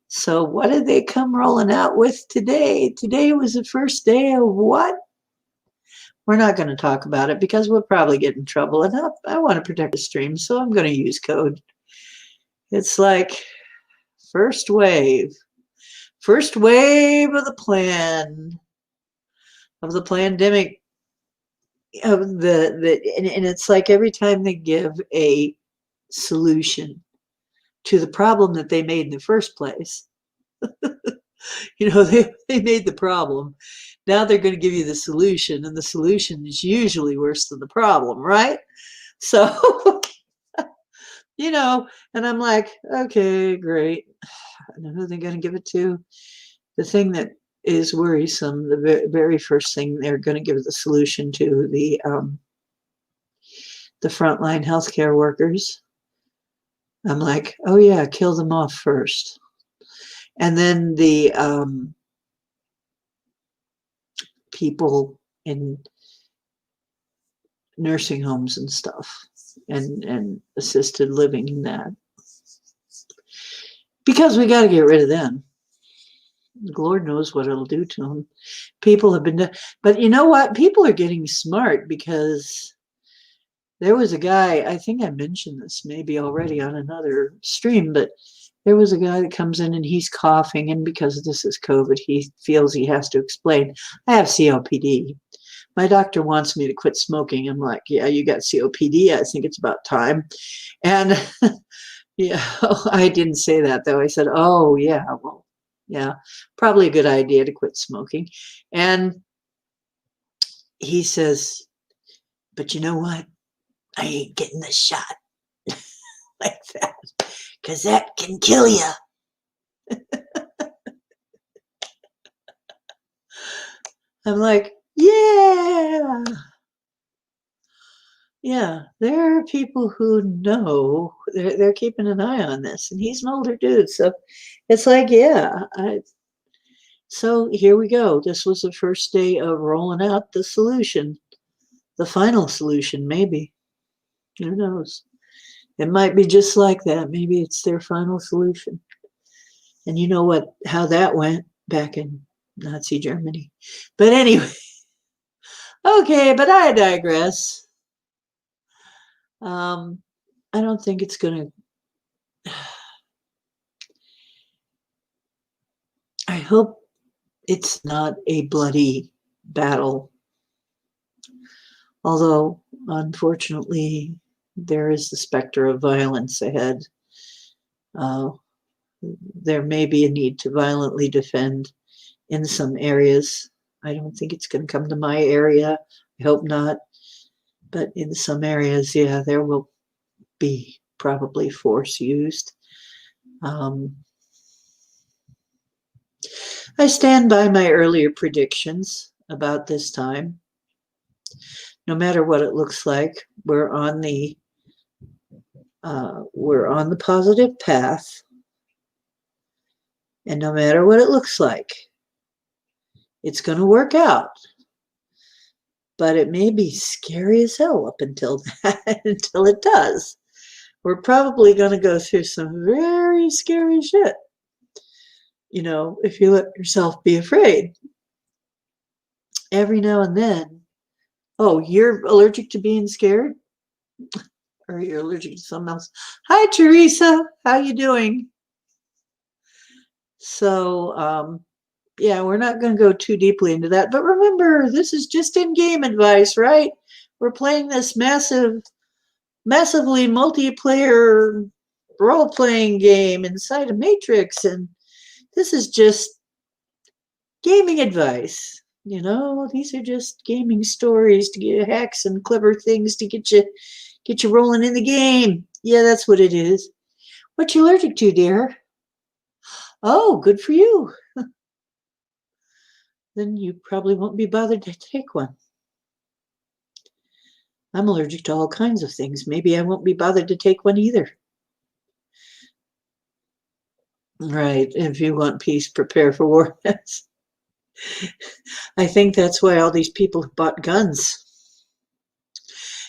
So, what did they come rolling out with today? Today was the first day of what? We're not going to talk about it because we'll probably get in trouble. And I want to protect the stream, so I'm going to use code. It's like first wave of the plan, of the pandemic, of and it's like every time they give a solution to the problem that they made in the first place. They made the problem. Now they're going to give you the solution, and the solution is usually worse than the problem, right? So, and I'm like, okay, great. I know who they're going to give it to. The thing that is worrisome, the very first thing they're going to give the solution to, the frontline healthcare workers. I'm like, oh yeah, kill them off first. And then the people in nursing homes and stuff, and assisted living in that. Because we got to get rid of them. Lord knows what it'll do to them. People have been, but you know what? People are getting smart because there was a guy, I think I mentioned this maybe already on another stream, but there was a guy that comes in and he's coughing, and because this is COVID, he feels he has to explain, I have COPD. My doctor wants me to quit smoking. I'm like, yeah, you got COPD. I think it's about time. And yeah, I didn't say that though. I said, oh yeah, well, yeah, probably a good idea to quit smoking. And he says, but you know what? I ain't getting the shot like that because that can kill you. I'm like, yeah. Yeah, there are people who know they're keeping an eye on this, and he's an older dude, so it's like, yeah. So here we go. This was the first day of rolling out the solution, the final solution, maybe. Who knows? It might be just like that. Maybe it's their final solution. And you know how that went back in Nazi Germany. But anyway, okay, but I digress. I don't think it's going to. I hope it's not a bloody battle. Although, unfortunately, there is the specter of violence ahead. There may be a need to violently defend in some areas. I don't think it's going to come to my area. I hope not. But in some areas, yeah, there will be probably force used. I stand by my earlier predictions about this time. No matter what it looks like, we're on the positive path, and no matter what it looks like, It's going to work out. But it may be scary as hell up until that, until it does. We're probably going to go through some very scary shit, if you let yourself be afraid. Every now and then, oh, you're allergic to being scared? Or you're allergic to something else? Hi, Teresa. How you doing? So, yeah, we're not going to go too deeply into that. But remember, this is just in-game advice, right? We're playing this massively multiplayer role-playing game inside a matrix, and this is just gaming advice. These are just gaming stories to get hacks and clever things to get you rolling in the game. Yeah, that's what it is. What you allergic to, dear? Oh, good for you. Then you probably won't be bothered to take one. I'm allergic to all kinds of things. Maybe I won't be bothered to take one either. Right. If you want peace, prepare for war. I think that's why all these people have bought guns.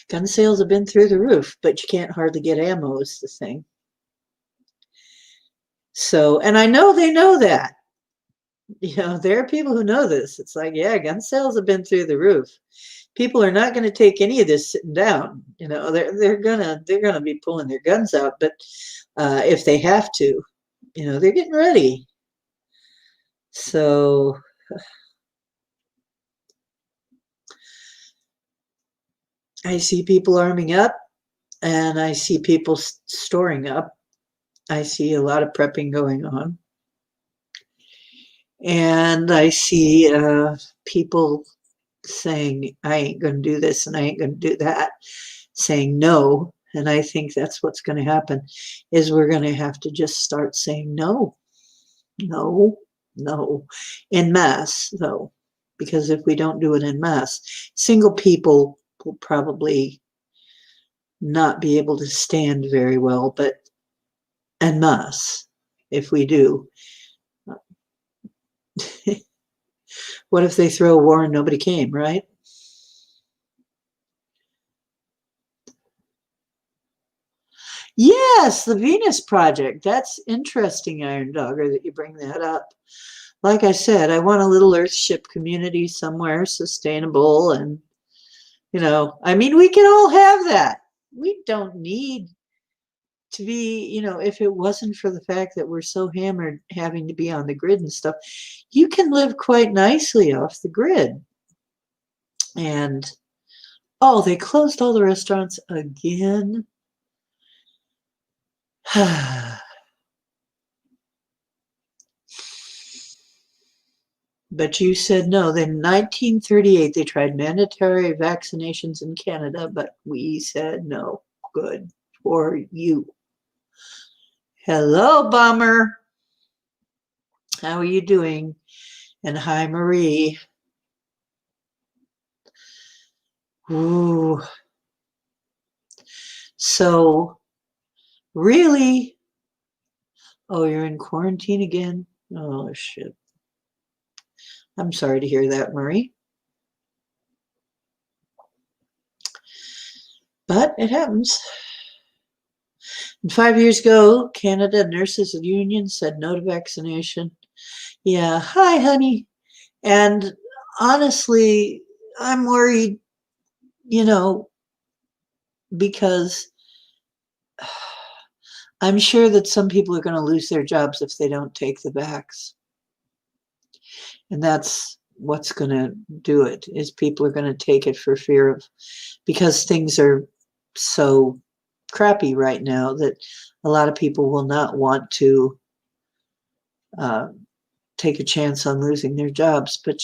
Gun sales have been through the roof, but you can't hardly get ammo is the thing. So, and I know they know that. There are people who know this. It's like, yeah, gun sales have been through the roof. People are not going to take any of this sitting down. They're gonna be pulling their guns out, but if they have to, they're getting ready. So I see people arming up, and I see people storing up. I see a lot of prepping going on, and I see people saying, I ain't going to do this and I ain't going to do that, saying no. And I think that's what's going to happen, is we're going to have to just start saying no, no, no, en masse, though, because if we don't do it en masse, single people will probably not be able to stand very well, but en masse, if we do. What if they throw a war and nobody came, right? Yes, the Venus Project. That's interesting, Iron Dogger, that you bring that up. Like I said, I want a little Earthship community somewhere, sustainable, and we can all have that. We don't need to be, if it wasn't for the fact that we're so hammered having to be on the grid and stuff, you can live quite nicely off the grid. And oh, they closed all the restaurants again. But you said no. Then in 1938, they tried mandatory vaccinations in Canada, but we said no. Good for you. Hello, Bomber. How are you doing? And hi, Marie. Ooh. So, really? Oh, you're in quarantine again? Oh, shit. I'm sorry to hear that, Marie. But it happens. And 5 years ago, Canada Nurses Union said no to vaccination. Yeah, hi, honey. And honestly, I'm worried, because I'm sure that some people are going to lose their jobs if they don't take the vax. And that's what's going to do it, is people are going to take it for fear of, because things are so crappy right now that a lot of people will not want to take a chance on losing their jobs. But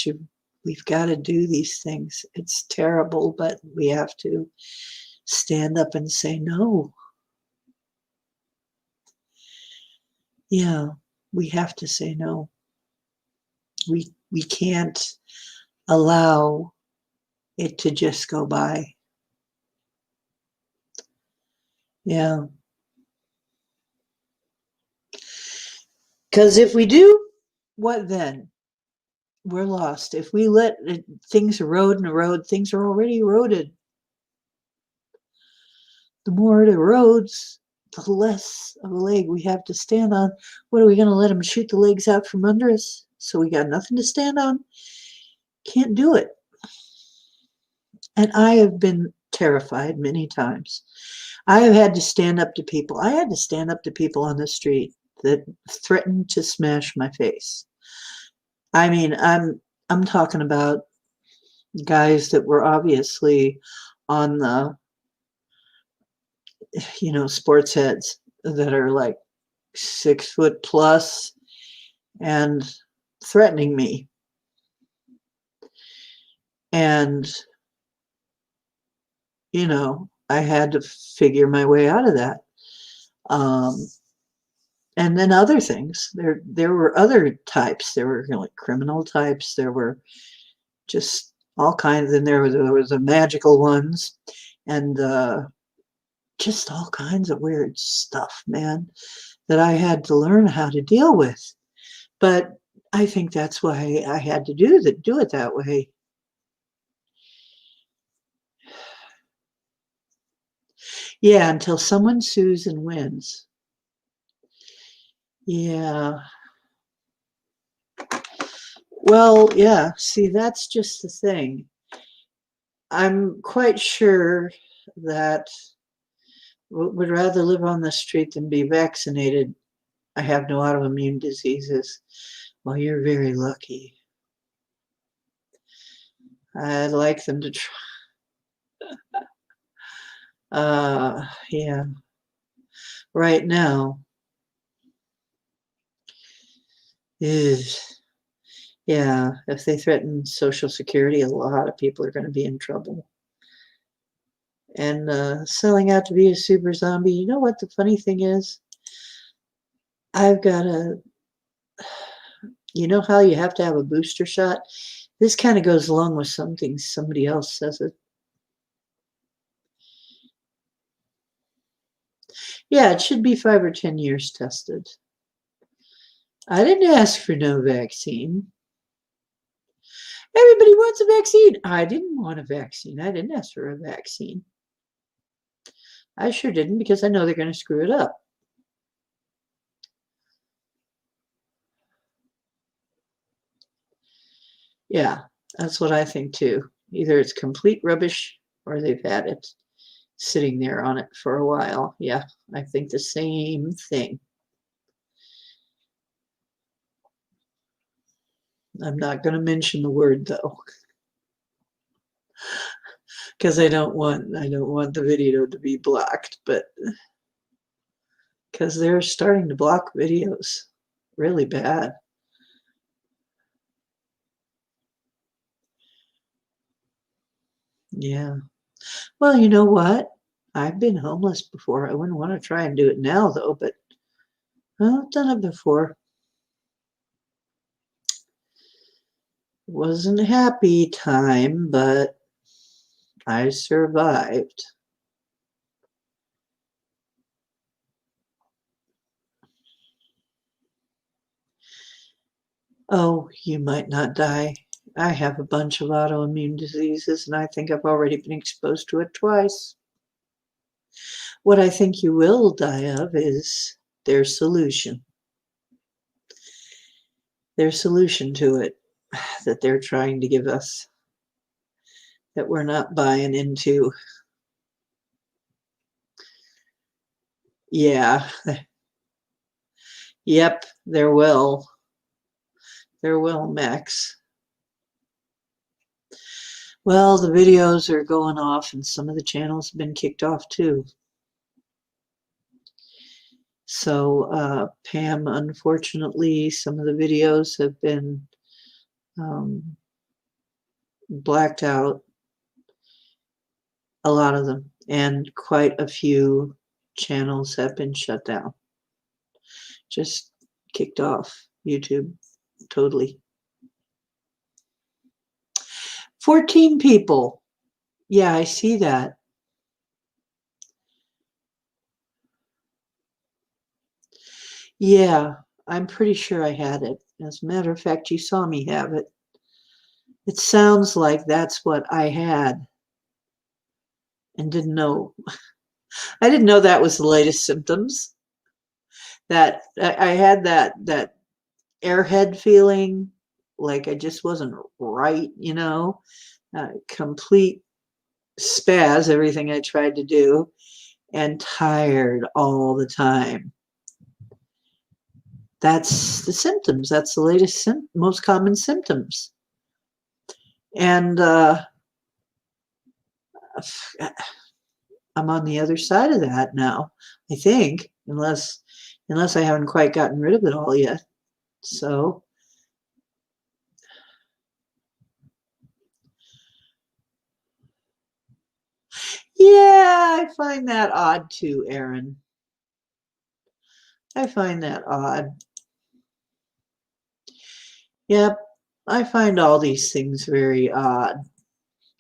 we've got to do these things. It's terrible, but we have to stand up and say no. Yeah, we have to say no. We can't allow it to just go by. Yeah. Because if we do, what then? we're lost. If we let things erode and erode, things are already eroded. The more it erodes, the less of a leg we have to stand on. What are we going to let them shoot the legs out from under us? So we got nothing to stand on? Can't do it. And I have been terrified many times. I have had to stand up to people. I had to stand up to people on the street that threatened to smash my face. I mean, I'm talking about guys that were obviously on the, sports heads that are like 6 foot plus and threatening me. And, I had to figure my way out of that. And then other things. There were other types. There were like criminal types. There were just all kinds. And there was the magical ones, and just all kinds of weird stuff, man, that I had to learn how to deal with. But I think that's why I had to do it that way. Yeah, until someone sues and wins. Yeah. Well, yeah, see, that's just the thing. I'm quite sure that would rather live on the street than be vaccinated. I have no autoimmune diseases. Well, you're very lucky. I'd like them to try. Yeah. Right now is, yeah, if they threaten Social Security, a lot of people are going to be in trouble. And selling out to be a super zombie, you know what the funny thing is? I've got you know how you have to have a booster shot? This kind of goes along with something somebody else says it. Yeah, it should be 5 or 10 years tested. I didn't ask for no vaccine. Everybody wants a vaccine. I didn't want a vaccine. I didn't ask for a vaccine. I sure didn't, because I know they're going to screw it up. Yeah, that's what I think too. Either it's complete rubbish or they've had it sitting there on it for a while. Yeah, I think the same thing. I'm not going to mention the word though, because I don't want the video to be blocked, but because they're starting to block videos really bad. Yeah. Well, you know what? I've been homeless before. I wouldn't want to try and do it now though, but I've done it before. Wasn't a happy time, but I survived. Oh, you might not die. I have a bunch of autoimmune diseases, and I think I've already been exposed to it twice. What I think you will die of is their solution. Their solution to it that they're trying to give us, that we're not buying into. Yeah, yep, there will. There will, Max. Well, the videos are going off, and some of the channels have been kicked off too. So, Pam, unfortunately, some of the videos have been um, blacked out, a lot of them, and quite a few channels have been shut down, just kicked off YouTube totally. 14 people. Yeah, I see that. Yeah, I'm pretty sure I had it. As a matter of fact, you saw me have it. It sounds like that's what I had and didn't know. I didn't know that was the latest symptoms. That I had that airhead feeling, like I just wasn't right, complete spaz, everything I tried to do, and tired all the time. That's the symptoms. That's the latest, most common symptoms. And I'm on the other side of that now, I think, unless I haven't quite gotten rid of it all yet. So, yeah, I find that odd too, Aaron. I find that odd. Yep, I find all these things very odd.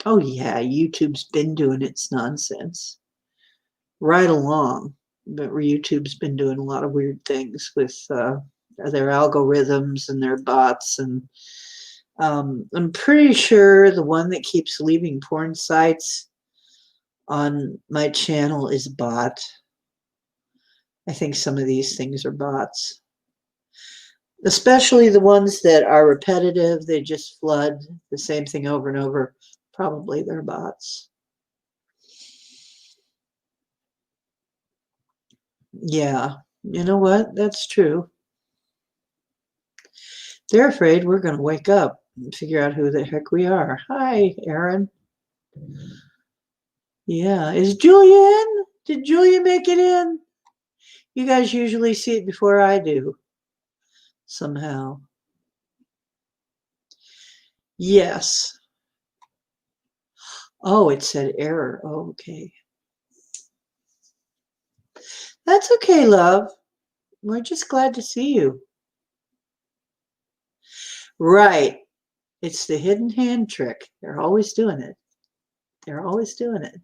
Oh, yeah, YouTube's been doing its nonsense right along. But YouTube's been doing a lot of weird things with their algorithms and their bots. And I'm pretty sure the one that keeps leaving porn sites on my channel is a bot. I think some of these things are bots. Especially the ones that are repetitive, they just flood the same thing over and over. Probably they're bots. Yeah, you know what? That's true. They're afraid we're going to wake up and figure out who the heck we are. Hi, Aaron. Yeah, is Julia in? Did Julia make it in? You guys usually see it before I do, somehow. Yes. Oh, it said error. Oh, okay. That's okay, love. We're just glad to see you. Right. It's the hidden hand trick. They're always doing it. They're always doing it.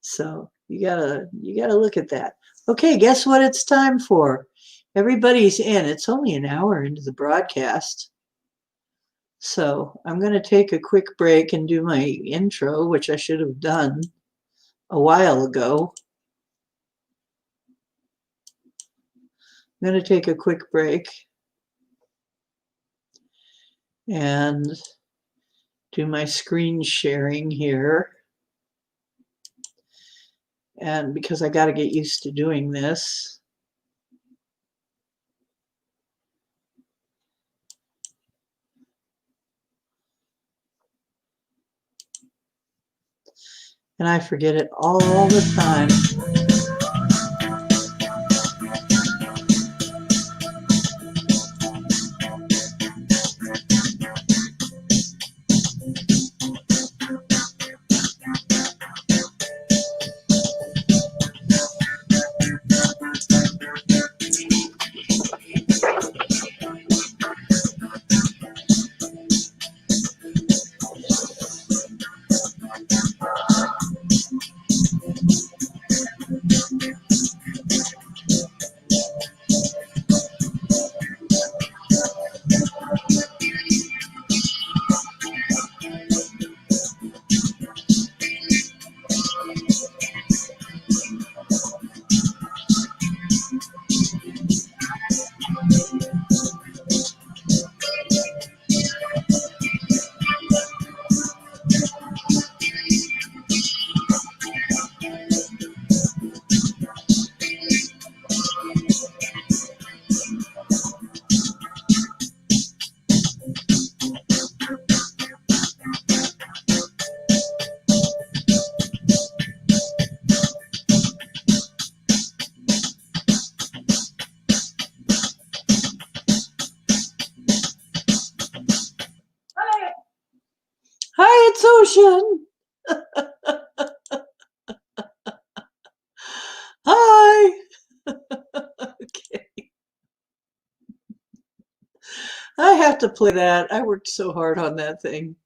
So you gotta look at that. Okay, guess what it's time for? Everybody's in. It's only an hour into the broadcast. So I'm going to take a quick break and do my intro, which I should have done a while ago. I'm going to take a quick break and do my screen sharing here. And because I got to get used to doing this. And I forget it all the time. Hi, it's Ocean. Hi. Okay. I have to play that. I worked so hard on that thing.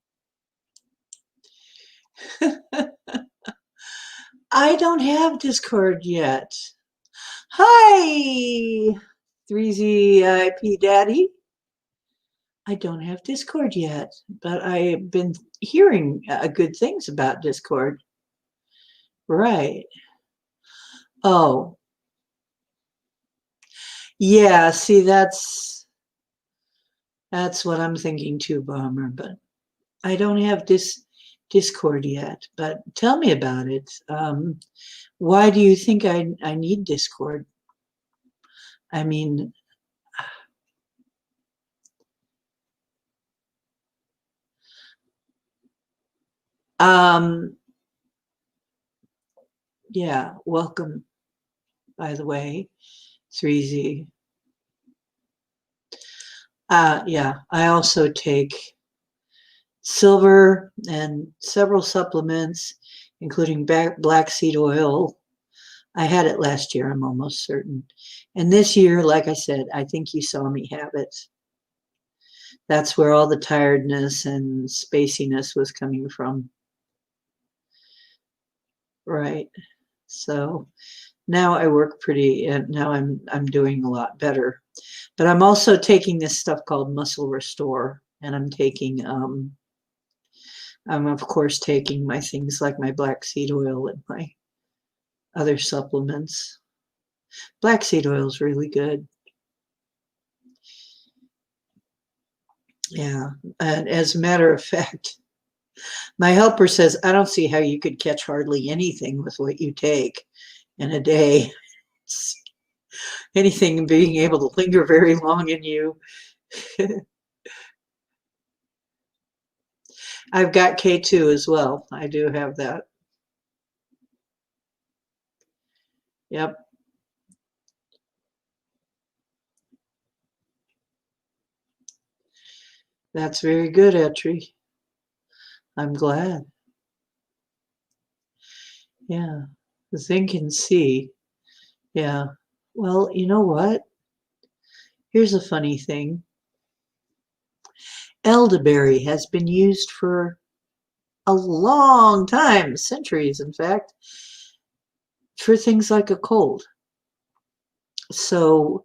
I don't have Discord yet. Hi, 3ZIP Daddy. I don't have Discord yet, but I've been hearing good things about Discord. Right. Oh, yeah. See, that's what I'm thinking too, Bomber. But I don't have Discord yet. But tell me about it. Why do you think I need Discord? I mean, um, yeah. Welcome, by the way, 3Z. Yeah. I also take silver and several supplements, including black seed oil. I had it last year, I'm almost certain. And this year, like I said, I think you saw me have it. That's where all the tiredness and spaciness was coming from. Right. So now I work pretty, and now I'm doing a lot better. But I'm also taking this stuff called Muscle Restore, and I'm of course taking my things like my black seed oil and my other supplements. Black seed oil is really good. Yeah. And as a matter of fact, my helper says, I don't see how you could catch hardly anything with what you take in a day. Anything being able to linger very long in you. I've got K2 as well. I do have that. Yep. That's very good, Etri. I'm glad. Yeah. Zinc and C. Yeah. Well, you know what? Here's a funny thing. Elderberry has been used for a long time, centuries, in fact, for things like a cold. So,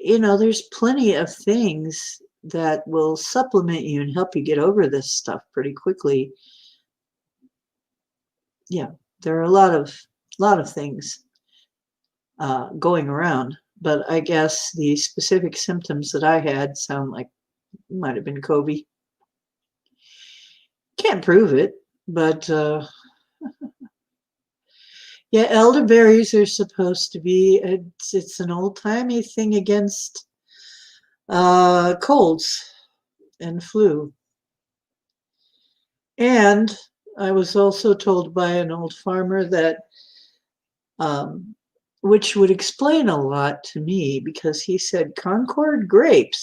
there's plenty of things that will supplement you and help you get over this stuff pretty quickly. Yeah, there are a lot of things going around, but I guess the specific symptoms that I had sound like might have been COVID. Can't prove it, but yeah, elderberries are supposed to be. It's an old timey thing against colds and flu. And I was also told by an old farmer that, um, which would explain a lot to me because he said Concord grape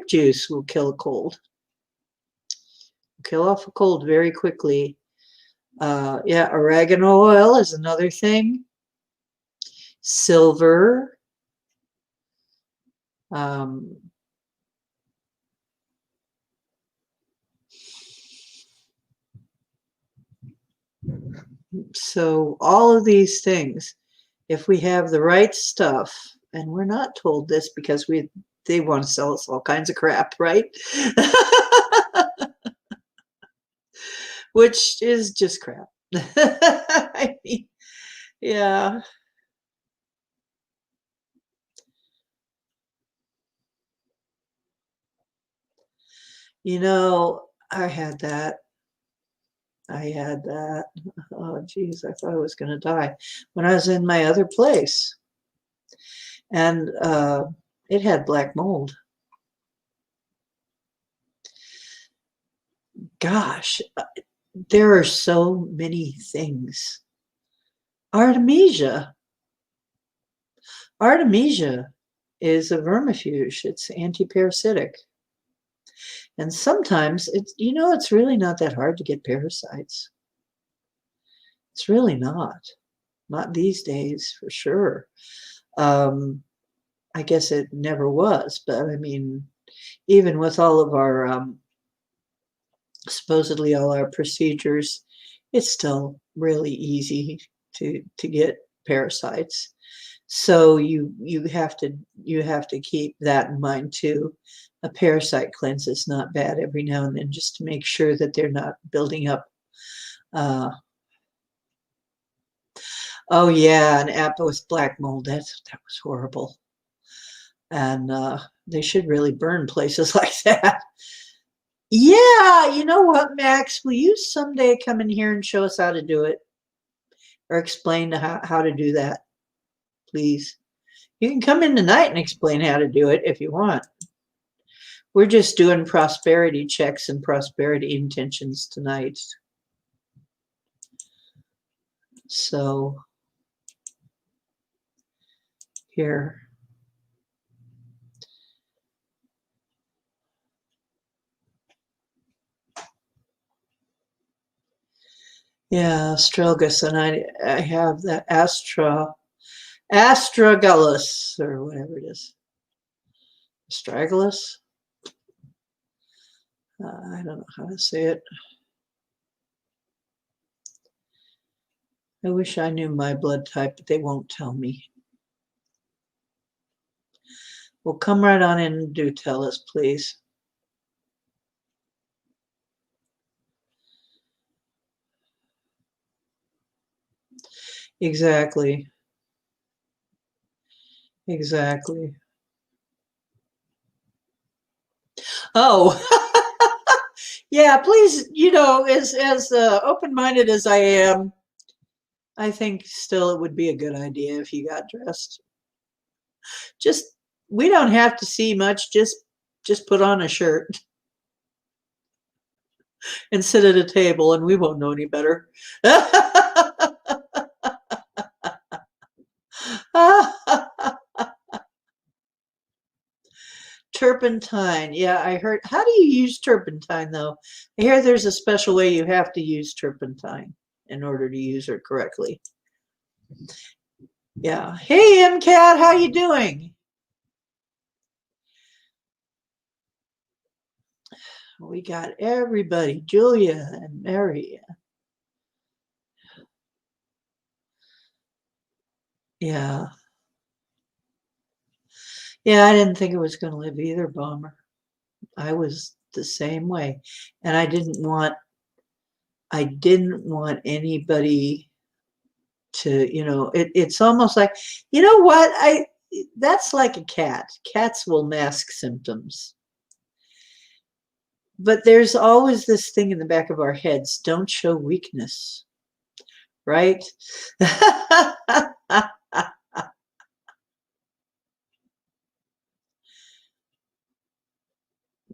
juice will kill a cold, kill off a cold very quickly. Yeah, oregano oil is another thing. Silver. Um, so all of these things, if we have the right stuff, and we're not told this because they want to sell us all kinds of crap, right? Which is just crap. I mean, yeah. I had that. I had that. Oh, geez, I thought I was going to die when I was in my other place. And it had black mold. Gosh, there are so many things. Artemisia. Artemisia is a vermifuge. It's anti-parasitic. And sometimes it's really not that hard to get parasites. It's really not. Not these days, for sure. Um, I guess it never was, but I mean, even with all of our supposedly all our procedures, it's still really easy to get parasites. So you have to keep that in mind too. A parasite cleanse is not bad every now and then, just to make sure that they're not building up. Uh, oh yeah, an apple with black mold. That was horrible, and they should really burn places like that. Yeah, you know what, Max? Will you someday come in here and show us how to do it, or explain how to do that, please? You can come in tonight and explain how to do it if you want. We're just doing prosperity checks and prosperity intentions tonight. So here. Yeah, astragalus, and I have the astragalus, or whatever it is. Astragalus? I don't know how to say it. I wish I knew my blood type, but they won't tell me. Well, come right on in and do tell us, please. Exactly. Exactly. Oh, yeah, please, as open-minded as I am, I think still it would be a good idea if you got dressed. Just, we don't have to see much, just put on a shirt and sit at a table and we won't know any better. Turpentine. Yeah, I heard. How do you use turpentine though? I hear there's a special way you have to use turpentine in order to use it correctly. Yeah. Hey, MCAT, how you doing? We got everybody. Julia and Mary. Yeah. Yeah, I didn't think it was going to live either, Bomber. I was the same way. And I didn't want anybody to, it's almost like, you know what? That's like a cat. Cats will mask symptoms. But there's always this thing in the back of our heads, don't show weakness, right?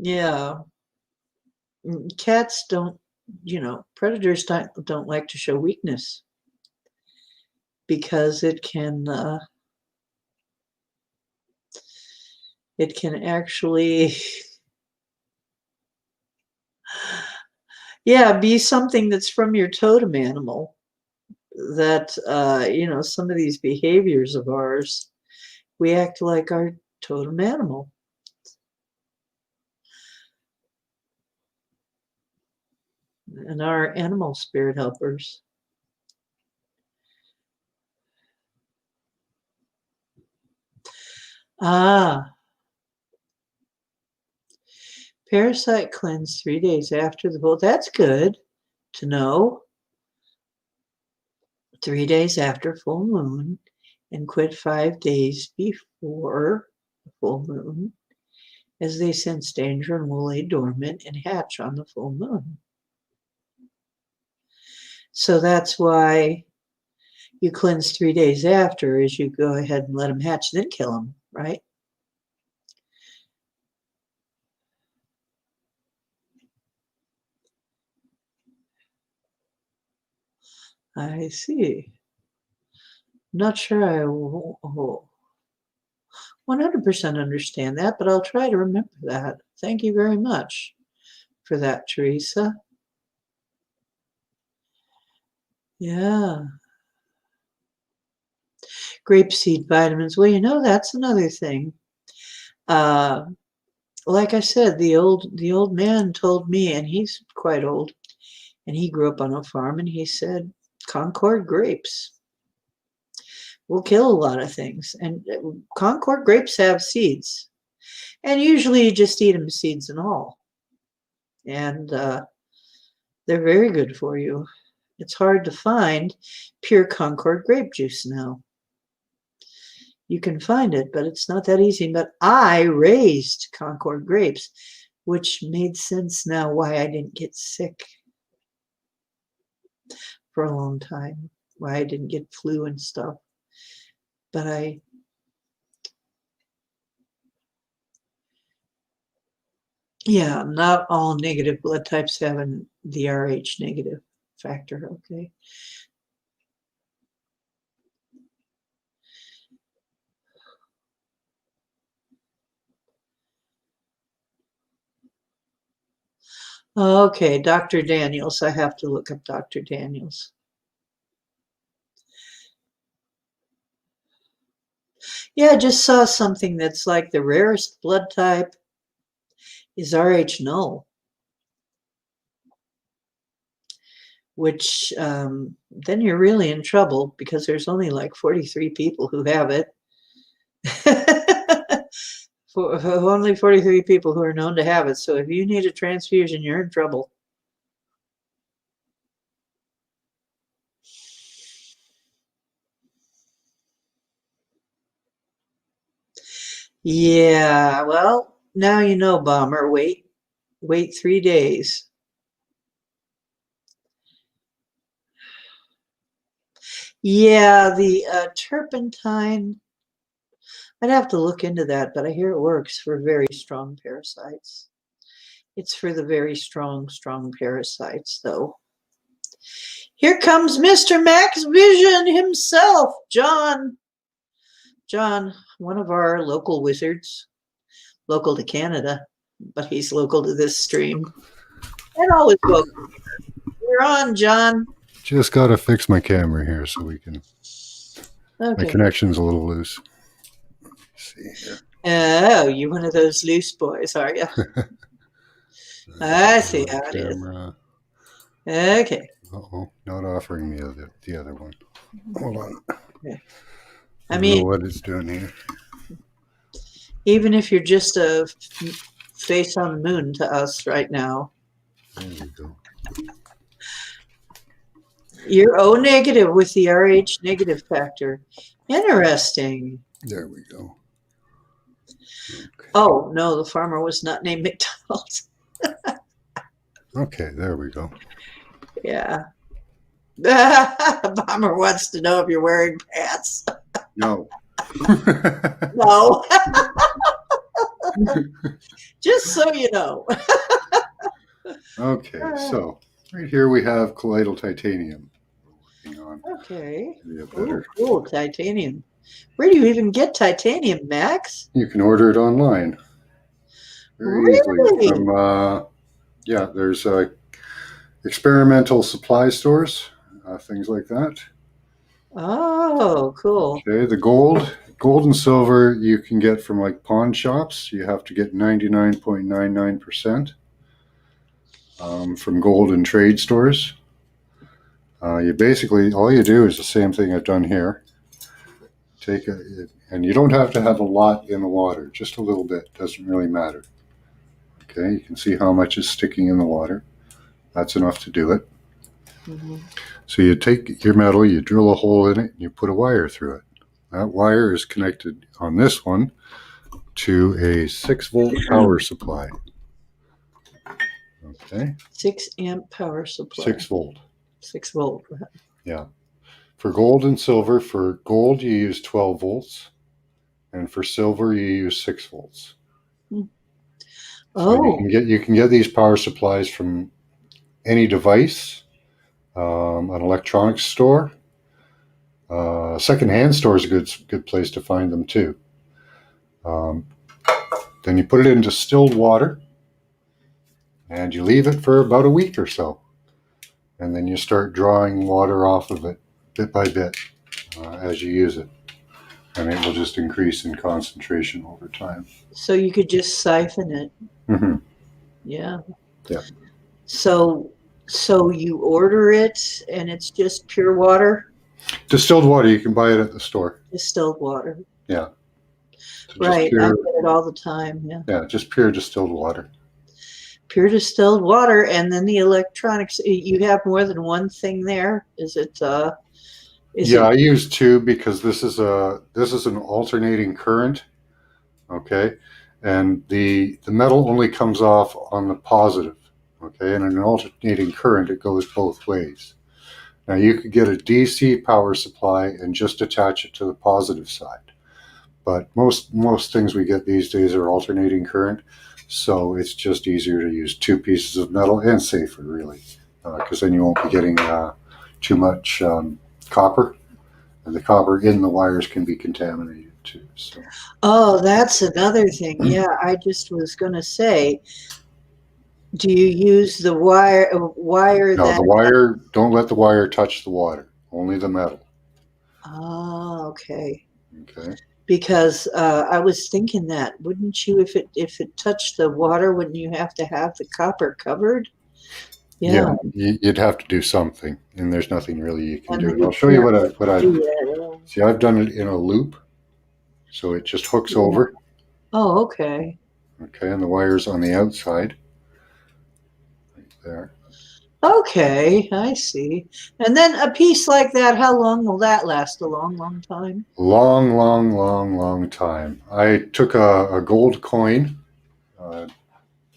Yeah. Cats don't, predators don't like to show weakness because it can actually yeah, be something that's from your totem animal that some of these behaviors of ours, we act like our totem animal. And our animal spirit helpers. Ah, parasite cleanse 3 days after the full. That's good to know. 3 days after full moon and quit 5 days before the full moon, as they sense danger and will lay dormant and hatch on the full moon. So that's why you cleanse 3 days after, is you go ahead and let them hatch, then kill them, right? I see. Not sure I will 100% understand that, but I'll try to remember that. Thank you very much for that, Teresa. Yeah. Grapeseed vitamins. Well, that's another thing. Like I said, the old man told me, and he's quite old, and he grew up on a farm, and he said Concord grapes. will kill a lot of things. And Concord grapes have seeds. And usually you just eat them seeds and all. And they're very good for you. It's hard to find pure Concord grape juice now. You can find it, but it's not that easy. But I raised Concord grapes, which made sense now why I didn't get sick for a long time, why I didn't get flu and stuff. But yeah, not all negative blood types have the Rh negative factor, okay? Okay, Dr. Daniels. I have to look up Dr. Daniels. Yeah, I just saw something that's like the rarest blood type is Rh null, which then you're really in trouble because there's only like 43 people who have it. Only 43 people who are known to have it. So if you need a transfusion, you're in trouble. Yeah, well, now you know, Bomber. Wait 3 days. Yeah, the turpentine, I'd have to look into that, but I hear it works for very strong parasites. It's for the very strong parasites, though. Here comes Mr. Max Vision himself, John. John, one of our local wizards, local to Canada, but he's local to this stream. And always welcome. You're on, John. Just got to fix my camera here so we can. Okay. My connection's a little loose. Let's see here. Oh, you're one of those loose boys, are you? I see how it is. Okay. Uh-oh, not offering me the other one. Hold on. Okay. I mean, know what it's doing here. Even if you're just a face on the moon to us right now. There we go. You're O negative with the Rh negative factor. Interesting. There we go. Okay. Oh, no, the farmer was not named McDonald's. Okay, there we go. Yeah. Bomber wants to know if you're wearing pants. No. No. Just so you know. Okay, so right here we have colloidal titanium. Okay. Ooh, cool, titanium. Where do you even get titanium, Max? You can order it online. Very easily. From, yeah, there's experimental supply stores, things like that. Oh, cool. Okay, the gold and silver you can get from like pawn shops. You have to get 99.99% from gold and trade stores. You basically, all you do is the same thing I've done here. And you don't have to have a lot in the water, just a little bit, doesn't really matter. Okay, you can see how much is sticking in the water. That's enough to do it. Mm-hmm. So you take your metal, you drill a hole in it, and you put a wire through it. That wire is connected on this one to a 6-volt power supply. Okay. 6 amp power supply. 6 volt. 6 volt. Yeah. For gold and silver, for gold you use 12 volts, and for silver you use 6 volts. Oh. So you can get these power supplies from any device, an electronics store. Secondhand store is a good place to find them too. Then you put it into distilled water, and you leave it for about a week or so, and then you start drawing water off of it bit by bit as you use it, and it will just increase in concentration over time. So you could just siphon it. Mm-hmm. Yeah. Yeah. So you order it, and it's just pure water? Distilled water, you can buy it at the store. Distilled water. Yeah. So Right. pure, I get it all the time. Yeah. yeah, just pure distilled water. Pure distilled water, and then the electronics. You have more than one thing there. Is it? Is Yeah, it? I use two because this is an alternating current. Okay, and the metal only comes off on the positive. Okay, and in an alternating current, it goes both ways. Now you could get a DC power supply and just attach it to the positive side, but most things we get these days are alternating current, so it's just easier to use two pieces of metal and safer, really, because then you won't be getting too much copper, and the copper in the wires can be contaminated too. So. Oh, that's another thing. Yeah, I just was going to say, do you use the wire No, that? the wire. Don't let the wire touch the water. Only the metal. Oh, okay. Okay. Because I was thinking that, wouldn't you, if it touched the water, wouldn't you have to have the copper covered? Yeah, Yeah. you'd have to do something, and there's nothing really you can And do. then And you I'll show you what I do that. see. I've done it in a loop, so it just hooks Yeah. over. Oh, okay. Okay, and the wire's on the outside, right there. Okay, I see. And then a piece like that, how long will that last? A long, long time? Long, long, long, long time. I took a gold coin, uh,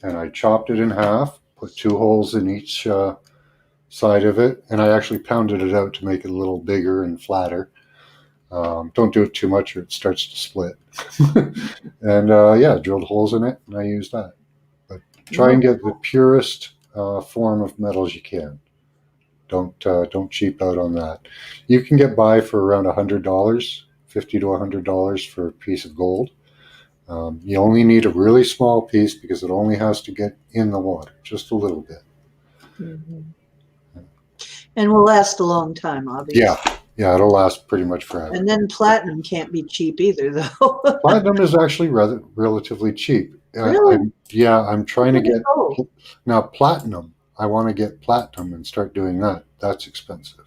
and I chopped it in half, put two holes in each side of it, and I actually pounded it out to make it a little bigger and flatter. Don't do it too much or it starts to split. And yeah, drilled holes in it, and I use that. But try and get the purest form of metals you can. Don't cheap out on that. You can get by for around $100, $50 to $100 for a piece of gold. You only need a really small piece because it only has to get in the water, just a little bit. Mm-hmm. And will last a long time, obviously. Yeah, it'll last pretty much forever. And then platinum can't be cheap either, though. Platinum is actually relatively cheap. Really? I'm trying to get Oh. now platinum. I want to get platinum and start doing that. That's expensive.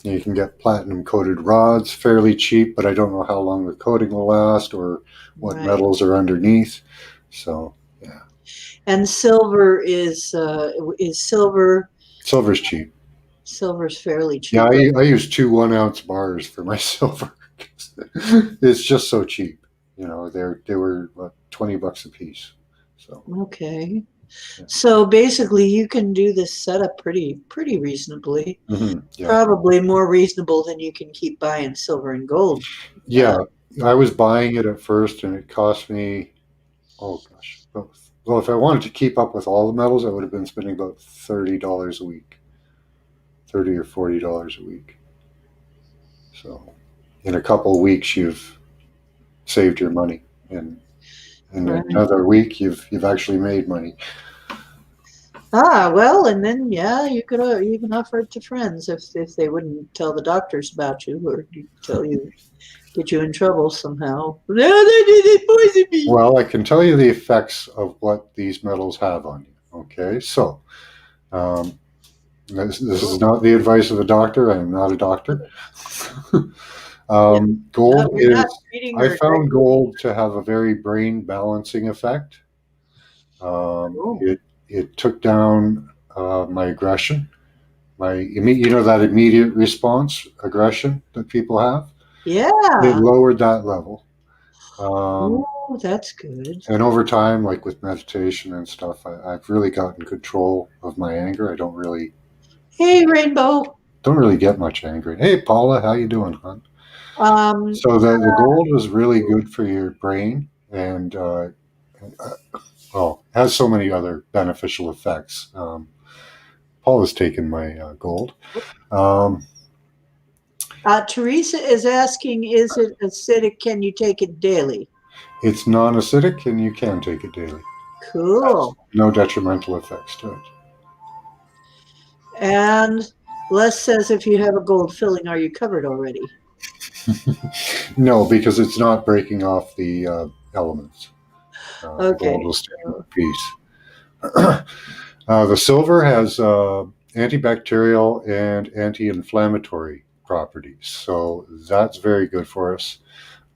You can get platinum coated rods fairly cheap, but I don't know how long the coating will last or what Right. metals are underneath. So yeah, And silver is silver. silver's cheap. Silver's fairly cheap. Yeah, I use 2 1-ounce bars for my silver. It's just so cheap. You know, they were what, $20 a piece. So Okay. yeah. So basically, you can do this setup pretty reasonably. Yeah. Probably more reasonable than you can keep buying silver and gold. Yeah, I was buying it at first, and it cost me, oh gosh, well, if I wanted to keep up with all the metals, I would have been spending about $30 a week, $30 or $40 a week. So, in a couple of weeks, you've saved your money, and in Right. another week, you've actually made money. Ah, well, and then yeah, you could even offer it to friends if they wouldn't tell the doctors about you or get you in trouble somehow. No, they poisoned me. Well, I can tell you the effects of what these metals have on you. Okay, so this is not the advice of a doctor. I am not a doctor. Gold is. I found gold to have a very brain balancing effect. It took down my aggression, that immediate response aggression that people have. Yeah. It lowered that level. Oh, that's good. And over time, like with meditation and stuff, I've really gotten control of my anger. I don't really. Hey, Rainbow. Don't really get much angry. Hey, Paula, how you doing, hon? So the gold is really good for your brain, and has so many other beneficial effects. Paula's taken my gold. Teresa is asking, is it acidic? Can you take it daily? It's non-acidic, and you can take it daily. Cool. No detrimental effects to it. And Les says, if you have a gold filling, are you covered already? No, because it's not breaking off the elements. Okay. Gold will stay in piece. The silver has antibacterial and anti-inflammatory properties. So that's very good for us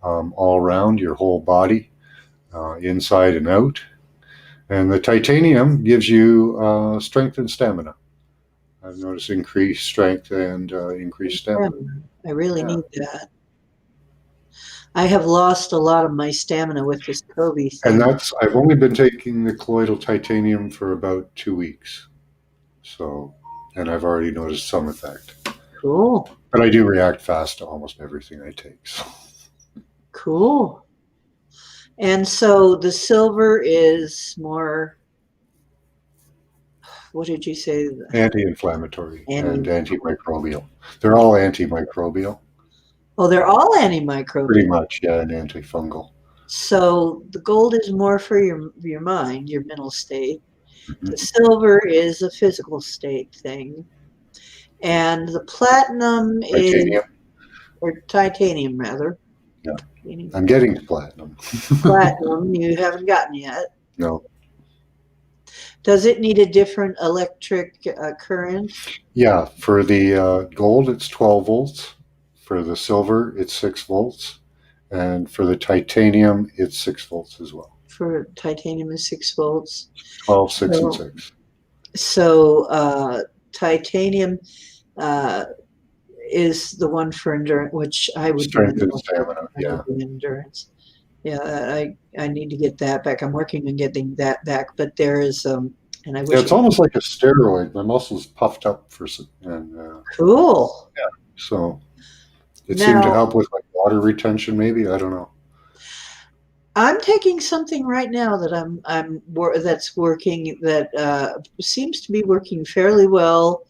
all around your whole body, inside and out. And the titanium gives you strength and stamina. I've noticed increased strength and increased stamina. I really Yeah. need that. I have lost a lot of my stamina with this COVID And thing. I've only been taking the colloidal titanium for about 2 weeks. So, and I've already noticed some effect. Cool. But I do react fast to almost everything I take. So. Cool. And so the silver is more, what did you say? Anti-inflammatory and Anti. antimicrobial. They're all antimicrobial. Oh, they're all Pretty antimicrobial. much, yeah, and antifungal. So the gold is more for your mind, your mental state. Mm-hmm. The silver is a physical state thing. And the platinum is, Titanium. or titanium rather. Yeah. Titanium. I'm getting to platinum. Platinum you haven't gotten yet. No. Does it need a different electric current? Yeah, for the gold, it's 12 volts. For the silver, it's 6 volts. And for the titanium, it's 6 volts as well. For titanium is 6 volts. 12, 6, and 6. So titanium is the one for endurance, which I would do Strength and stamina, yeah. endurance. Yeah, I need to get that back. I'm working on getting that back, but there is and I wish It's almost like a steroid. My muscles puffed up for some, and cool. yeah, so it seemed to Now help with like water retention. Maybe I don't know. I'm taking something right now that that's working that seems to be working fairly well.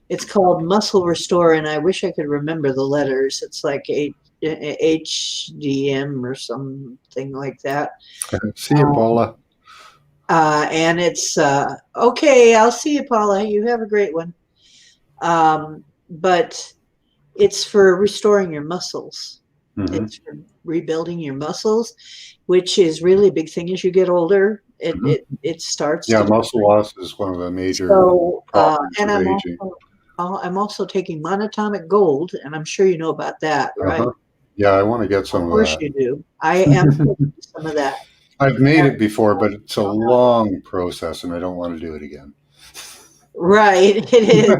It's called Muscle Restore, and I wish I could remember the letters. It's like HDM or something like that. See you, Paula. And it's okay. I'll see you, Paula. You have a great one. But it's for restoring your muscles. Mm-hmm. It's for rebuilding your muscles, which is really a big thing as you get older. It starts. Yeah, to muscle loss is one of the major problems and with aging. I'm also taking monatomic gold, and I'm sure you know about that, right? Uh-huh. Yeah, I want to get Of some of course that. you do. I am taking some of that. I've made it before, but it's a long process, and I don't want to do it again. Right, it is.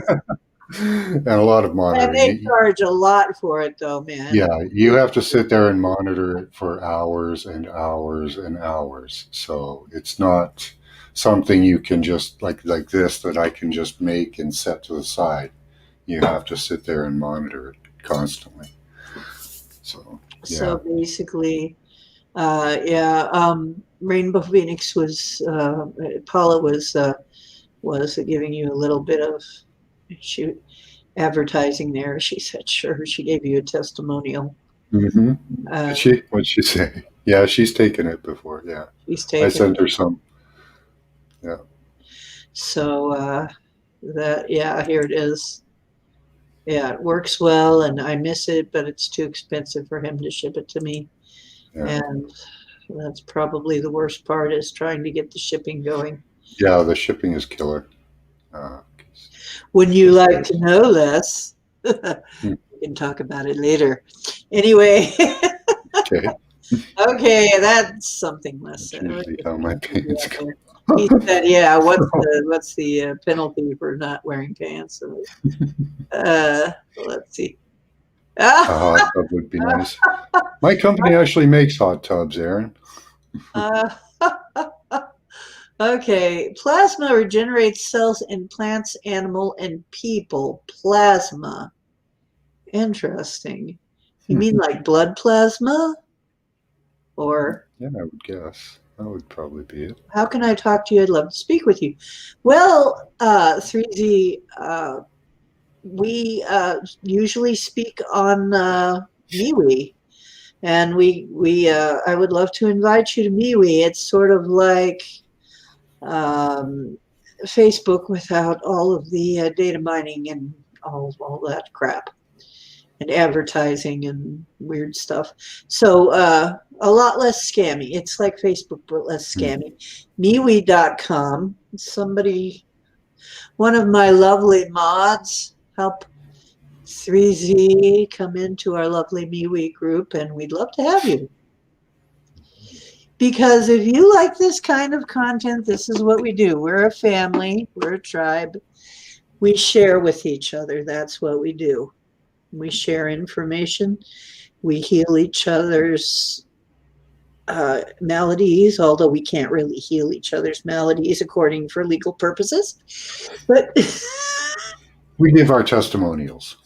And a lot of And monitoring. they charge a lot for it, though, man. Yeah, you have to sit there and monitor it for hours and hours and hours. So it's not something you can just like this that I can just make and set to the side. You have to sit there and monitor it constantly. So yeah. So basically, Rainbow Phoenix was Paula was giving you a little bit of advertising there. She said, sure. She gave you a testimonial. Mm-hmm. What'd she say? Yeah, she's taken it before. Yeah, she's taken. I sent her some. Yeah. So here it is. Yeah, it works well, and I miss it, but it's too expensive for him to ship it to me. Yeah. And that's probably the worst part is trying to get the shipping going. Yeah, the shipping is killer. Wouldn't you like to know this? We can talk about it later. Anyway. Okay. Okay, that's something less. That's usually how my pants go. He said, "Yeah, what's the penalty for not wearing pants?" Let's see. A hot tub would be nice. My company actually makes hot tubs, Aaron. Okay, plasma regenerates cells in plants, animal, and people. Plasma. Interesting. You mean like blood plasma? Or yeah, I would guess that would probably be it. How can I talk to you? I'd love to speak with you. Well, 3Z, we usually speak on MeWe, and I would love to invite you to MeWe. It's sort of like Facebook without all of the data mining and all that crap. And advertising and weird stuff. So a lot less scammy. It's like Facebook, but less scammy. MeWe.com. Somebody one of my lovely mods help 3Z come into our lovely MeWe group, and we'd love to have you. Because if you like this kind of content, this is what we do. We're a family, we're a tribe. We share with each other. That's what we do. We share information. We heal each other's maladies, although we can't really heal each other's maladies according for legal purposes. But We give our testimonials.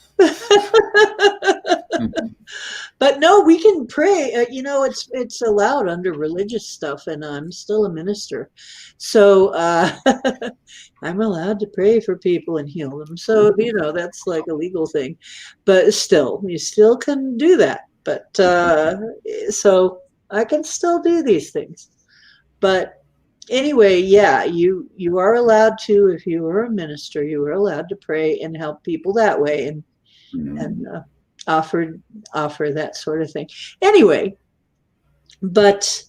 but no, we can pray. It's allowed under religious stuff, and I'm still a minister, so I'm allowed to pray for people and heal them. So that's like a legal thing, but still, you still can do that. But so I can still do these things. But anyway, yeah, you are allowed to, if you are a minister, you are allowed to pray and help people that way, and offer that sort of thing. Anyway, but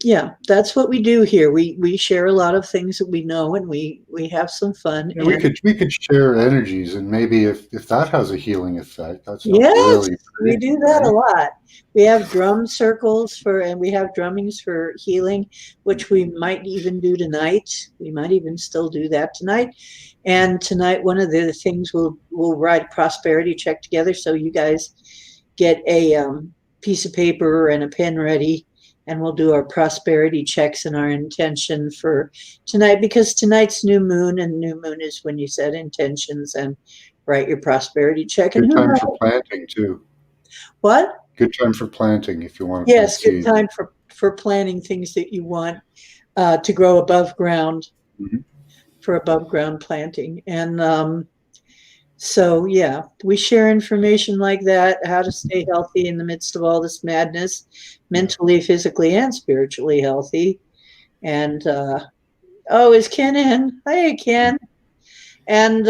yeah, that's what we do here. We share a lot of things that we know, and we have some fun. Yeah, we could share energies, and maybe if that has a healing effect, that's not Yes, really we pretty, do that a right? lot. We have drum circles and we have drummings for healing, which we might even do tonight. We might even still do that tonight. And tonight, one of the things we'll write a prosperity check together. So you guys get a piece of paper and a pen ready, and we'll do our prosperity checks and our intention for tonight, because tonight's new moon, and new moon is when you set intentions and write your prosperity check. And Good who time knows for planting too. what? Good time for planting if you want to plant Yes, good seeds. time for planting things that you want to grow above ground, for above ground planting. And so, yeah, we share information like that, how to stay healthy in the midst of all this madness, mentally, physically, and spiritually healthy. And oh, is Ken in? Hey, Ken. And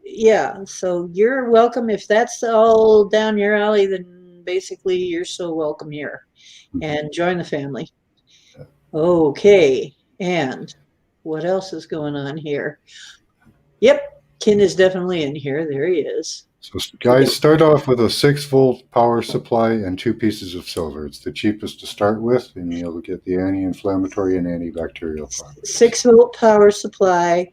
yeah, so you're welcome. If that's all down your alley, then basically you're so welcome here, and join the family. Okay, and what else is going on here? Yep, Ken is definitely in here. There he is. So guys, start off with a 6-volt power supply and 2 pieces of silver. It's the cheapest to start with, and you'll get the anti-inflammatory and antibacterial properties. 6-volt power supply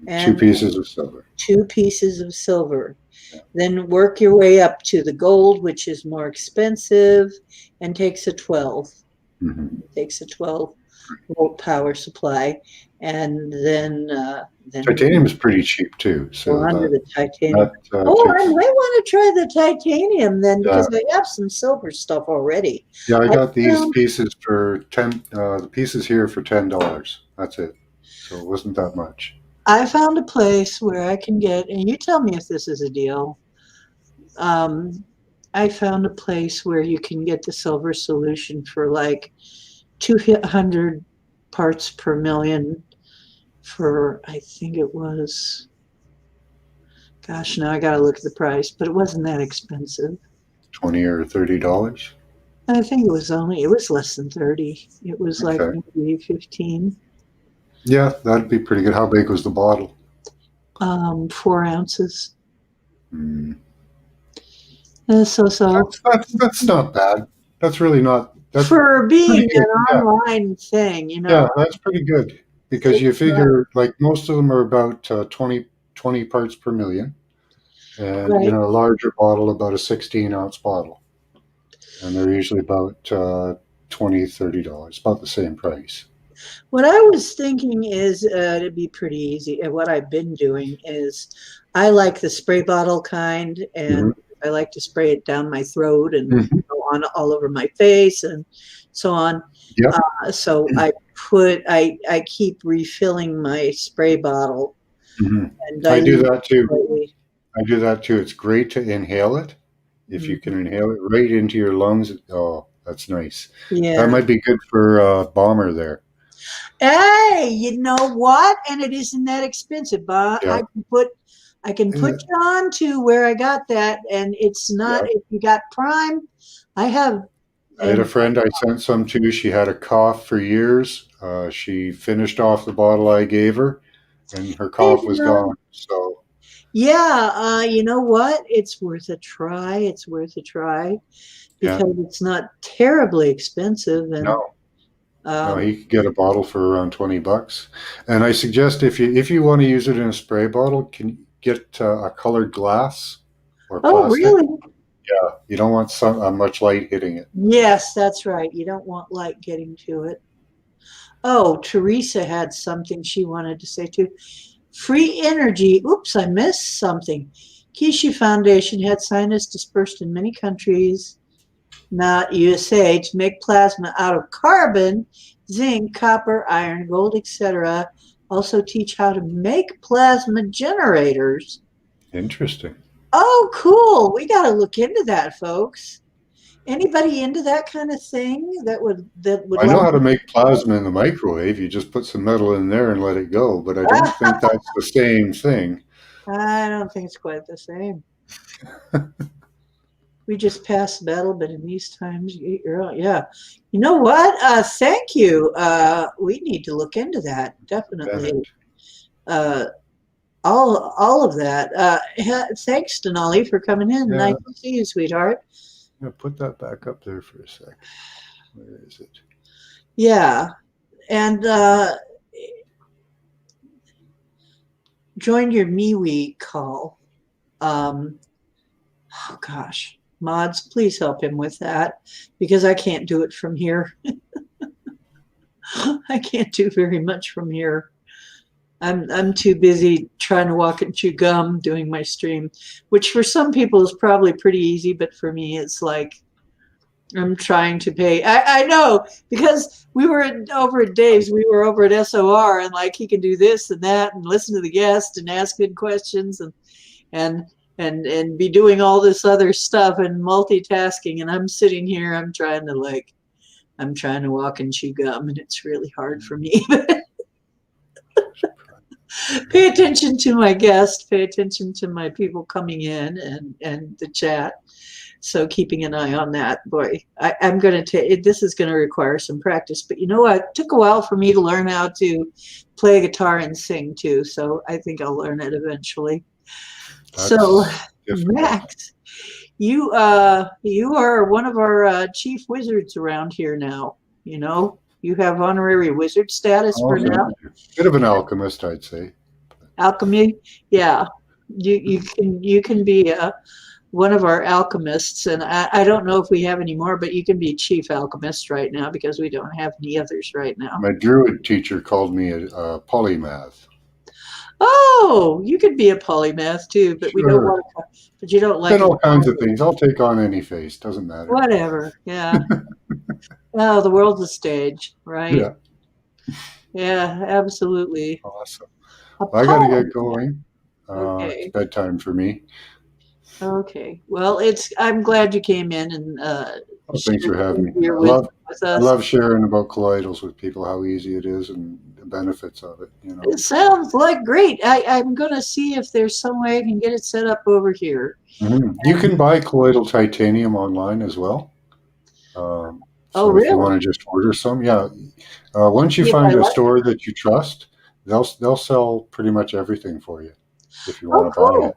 and 2 pieces of silver. 2 pieces of silver. Yeah. Then work your way up to the gold, which is more expensive and takes a 12. Takes a 12-volt power supply, and then titanium is pretty cheap too. So under the titanium. I might want to try the titanium then, because I have some silver stuff already. Yeah, I got these pieces for the pieces here for $10. That's it. So it wasn't that much. I found a place where I can get, and you tell me if this is a deal. I found a place where you can get the silver solution for like 200 parts per million for, I think it was, gosh, now I got to look at the price, but it wasn't that expensive. $20 or $30? I think it was less than 30. It was like maybe 15. Yeah, that'd be pretty good. How big was the bottle? 4 ounces. So that's not bad. That's really not. That's for being an online thing, Yeah, that's pretty good, because you figure like most of them are about 20 parts per million, and a larger bottle about a 16-ounce bottle, and they're usually about $20, $30, about the same price. What I was thinking is it'd be pretty easy. And what I've been doing is I like the spray bottle kind, and I like to spray it down my throat and go on all over my face and so on. Yep. So I keep refilling my spray bottle. And I do that too. I do that too. It's great to inhale it. If you can inhale it right into your lungs, oh, that's nice. Yeah. That might be good for a bomber there. Hey, you know what? And it isn't that expensive. I can put you on to where I got that, and it's not, if you got Prime, I had a friend I sent some to. She had a cough for years. She finished off the bottle I gave her, and her Hey, cough was Denali. gone. So Yeah, you know what? It's worth a try. It's worth a try yeah, because it's not terribly expensive, and no, no, um, he could get a bottle for around $20. And I suggest if you want to use it in a spray bottle, can you get a colored glass or oh, plastic? really? Yeah, you don't want much light hitting it. Yes, that's right. You don't want light getting to it. Oh, Teresa had something she wanted to say too. Free energy. Oops, I missed something. Kishi Foundation had scientists dispersed in many countries, not USA, to make plasma out of carbon, zinc, copper, iron, gold, etc. Also teach how to make plasma generators. Interesting. Oh, cool. We got to look into that, folks. Anybody into that kind of thing that would I know like how to make plasma in the microwave. You just put some metal in there and let it go, but I don't think that's the same thing. I don't think it's quite the same. We just passed metal, but in these times, yeah. You know what? Thank you. We need to look into that. Definitely. Bennett. Uh, all of that. Thanks, Denali, for coming in. Yeah, Nice to see you, sweetheart. yeah, put that back up there for a sec. Where is it? Yeah, and join your MeWe call. Um, oh gosh, mods, please help him with that because I can't do it from here. I can't do very much from here. I'm too busy trying to walk and chew gum doing my stream, which for some people is probably pretty easy, but for me it's like I'm trying to pay. I know because we were over at Dave's, we were over at SOR, and like he can do this and that and listen to the guest and ask good questions and and be doing all this other stuff and multitasking, and I'm sitting here, I'm trying to walk and chew gum, and it's really hard for me. Pay attention to my guest, pay attention to my people coming in and the chat. So keeping an eye on that, boy, I'm going to take this is going to require some practice. But you know what? It took a while for me to learn how to play guitar and sing too. So I think I'll learn it eventually. So That's difficult. Max, you are one of our chief wizards around here now. You know, you have honorary wizard status Oh, for now. thank you. Bit of an alchemist, I'd say. Alchemy, yeah. You can be one of our alchemists, and I don't know if we have any more, but you can be chief alchemist right now because we don't have any others right now. My druid teacher called me a polymath. Oh, you could be a polymath too, but we don't Sure. want to. But you don't Been like it. all kinds of things. I'll take on any face. Doesn't matter. Whatever. Yeah. Oh, the world's a stage, right? Yeah. Yeah, absolutely. Awesome. A Well, I got to poem. get going. It's Okay. bedtime for me. Okay. Well, I'm glad you came in and Oh, thanks shared for having some me. of your wisdom with I us. love sharing about colloidals with people, how easy it is and the benefits of it, you know. It sounds like great. I'm going to see if there's some way I can get it set up over here. You And can buy colloidal titanium online as well. oh, So if you really? want to just order some, yeah. Once you See if I find a like it. store that you trust, they'll sell pretty much everything for you if you want Oh, to buy cool. it.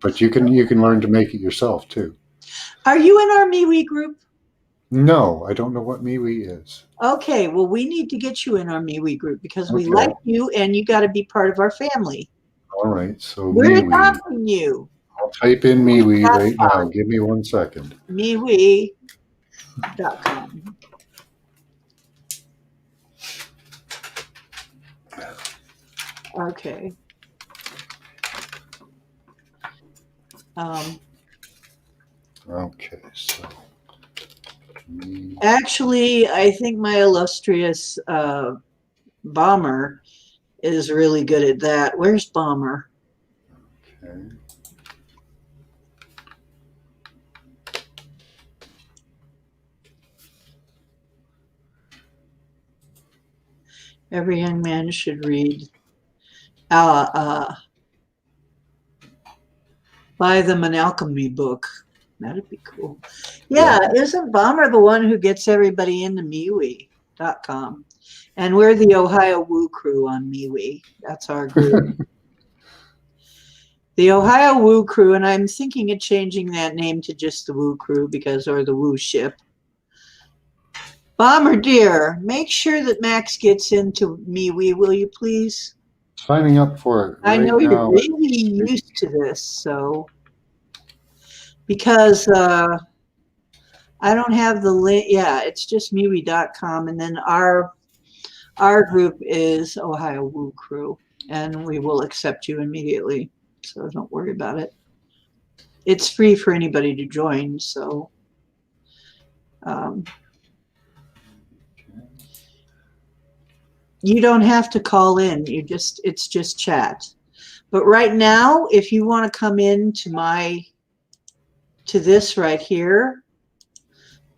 But you can learn to make it yourself too. Are you in our MeWe group? No, I don't know what MeWe is. Okay, well, we need to get you in our MeWe group because we Okay, like you and you got to be part of our family. all right. So We're MeWe. adopting you. I'll type in MeWe right now. MeWe.com. Give me 1 second. MeWe.com. Okay. Um, Okay, so me. actually, I think my illustrious Bomber is really good at that. Where's Bomber? Okay. Every young man should read. Uh, buy them an alchemy book. That'd be cool. Yeah, Yeah. isn't Bomber the one who gets everybody into MeWe? MeWe.com. And we're the Ohio Woo Crew on MeWe. That's our group. The Ohio Woo Crew, and I'm thinking of changing that name to just the Woo Crew or the Woo Ship. Bombardier, make sure that Max gets into MeWe, will you please? Signing up for it I right know you're now. really used to this, so because I don't have the link. Yeah, it's just MeWe.com, and then our group is Ohio Woo Crew, and we will accept you immediately. So don't worry about it. It's free for anybody to join, so you don't have to call in. It's just chat. But right now, if you want to come in to this right here,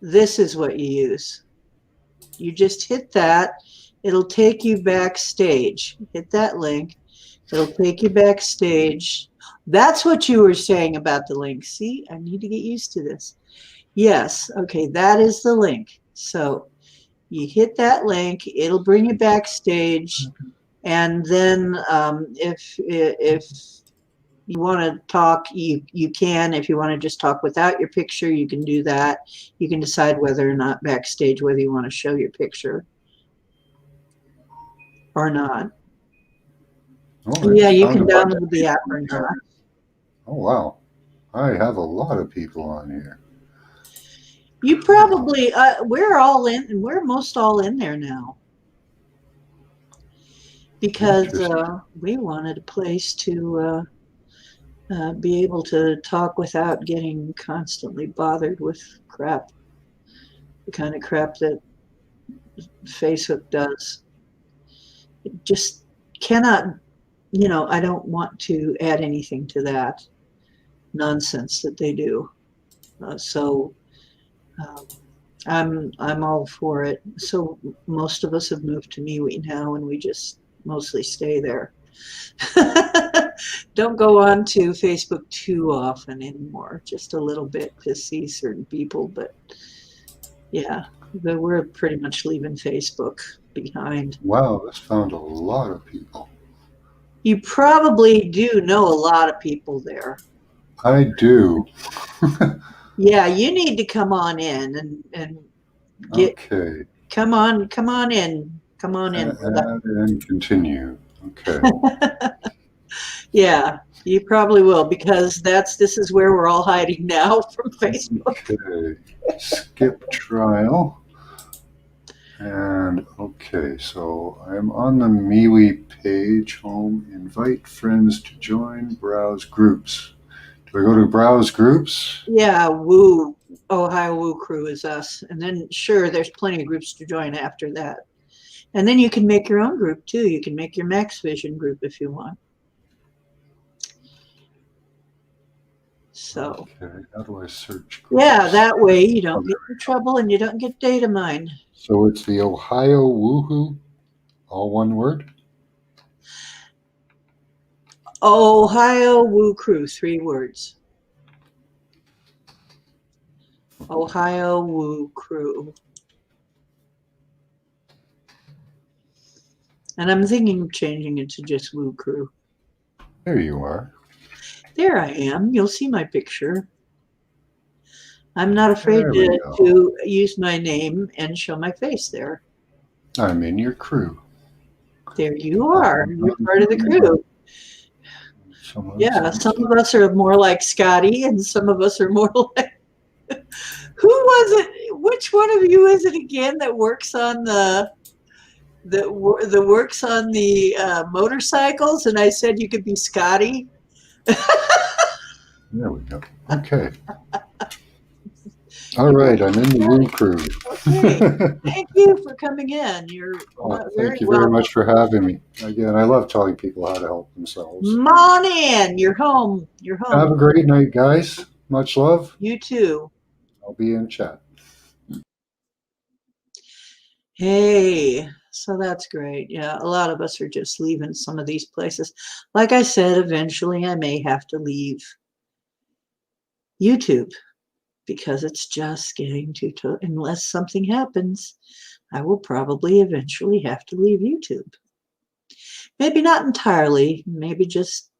this is what you use. You just hit that. It'll take you backstage. Hit that link. It'll take you backstage. That's what you were saying about the link. See, I need to get used to this. Yes, okay, that is the link. So you hit that link, it'll bring you backstage, and then if you want to talk, you can. If you want to just talk without your picture, you can do that. You can decide whether or not backstage, whether you want to show your picture or not. Oh, Yeah, you can download the app or not. Oh, wow. I have a lot of people on here. You probably, we're all in, we're most all in there now. Because we wanted a place to be able to talk without getting constantly bothered with crap. The kind of crap that Facebook does. It just cannot, I don't want to add anything to that nonsense that they do. I'm all for it. So most of us have moved to MeWe now, and we just mostly stay there. Don't go on to Facebook too often anymore, just a little bit to see certain people, but yeah, we're pretty much leaving Facebook behind. Wow, this found a lot of people. You probably do know a lot of people there. I do. Yeah, you need to come on in and get. Okay. Come on in. Come on in. Add and continue. Okay. Yeah, you probably will, because this is where we're all hiding now from Facebook. Okay. Skip trial. And okay, so I'm on the MeWe page, home, invite friends to join, browse groups. Do I go to browse groups? Yeah, Ohio Woo Crew is us. And then sure, there's plenty of groups to join after that. And then you can make your own group too. You can make your Max Vision group if you want. So okay, how do I search groups? Yeah, that way you don't get in trouble and you don't get data mined. So it's the Ohio Woohoo, all one word? Ohio Woo Crew, 3 words. Ohio Woo Crew. And I'm thinking of changing it to just Woo Crew. There you are. There I am. You'll see my picture. I'm not afraid to use my name and show my face there. I'm in your crew. There you are. You're part of the crew. Yeah, some of us are more like Scotty, and some of us are more like. Who was it? Which one of you is it again that works on the motorcycles? And I said you could be Scotty. There we go. Okay. All right, I'm in the Woo Crew. Okay. Thank you for coming in. Thank you very much for having me. Again, I love telling people how to help themselves. Come on in. You're home. You're home. Have a great night, guys. Much love. You too. I'll be in chat. Hey, so that's great. Yeah, a lot of us are just leaving some of these places. Like I said, eventually I may have to leave YouTube. because it's just getting unless something happens, I will probably eventually have to leave YouTube. Maybe not entirely, maybe just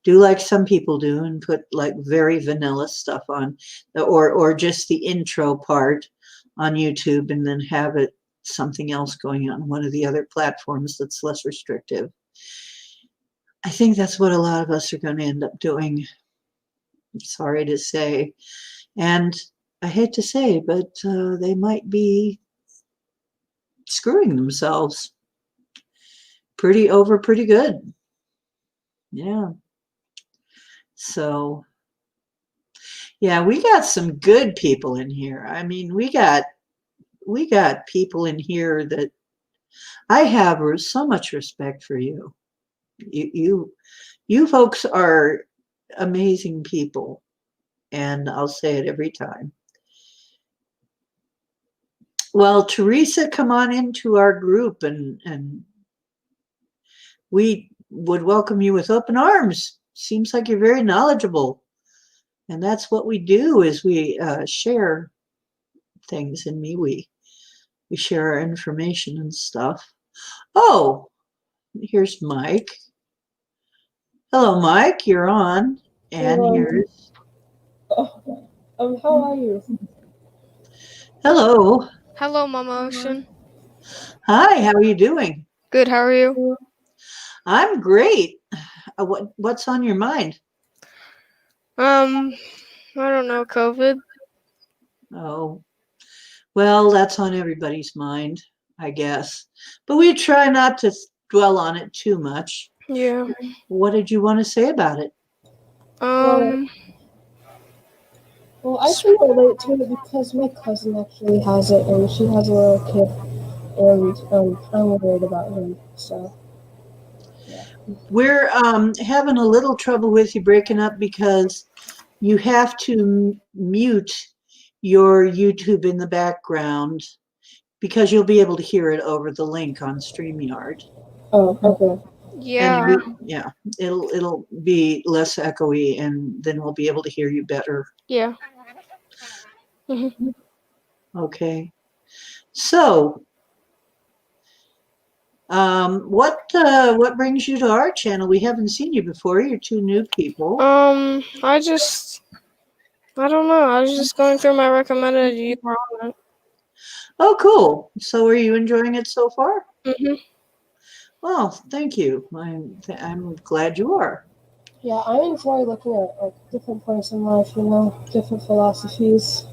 do like some people do and put like very vanilla stuff on, or just the intro part on YouTube and then have it something else going on one of the other platforms that's less restrictive. I think that's what a lot of us are going to end up doing. I'm sorry to say. And I hate to say, but they might be screwing themselves pretty good. Yeah. So, yeah, we got some good people in here. I mean, we got people in here that I have so much respect for you. You folks are amazing people, and I'll say it every time. Well, Teresa, come on into our group, and we would welcome you with open arms. Seems like you're very knowledgeable, and that's what we do. Is we share things, and we share our information and stuff. Oh, here's Mike. Hello, Mike. You're on, and here's. How are you? Hello. Hello, Mama Ocean. Hi. How are you doing? Good. How are you? I'm great. What's on your mind? I don't know. COVID. Oh, well, that's on everybody's mind, I guess. But we try not to dwell on it too much. Yeah. What did you want to say about it? Well, I can relate to it because my cousin actually has it, and she has a little kid, and I'm worried about him. So. Yeah. We're having a little trouble with you breaking up because you have to mute your YouTube in the background because you'll be able to hear it over the link on StreamYard. Oh, okay. Yeah. And it'll be less echoey, and then we'll be able to hear you better. Yeah. Okay. So, what brings you to our channel? We haven't seen you before. You're two new people. I don't know. I was just going through my recommended. You were on it. Oh, cool. So, are you enjoying it so far? Mhm. Well, thank you. I'm glad you are. Yeah, I enjoy looking at like different points in life, different philosophies.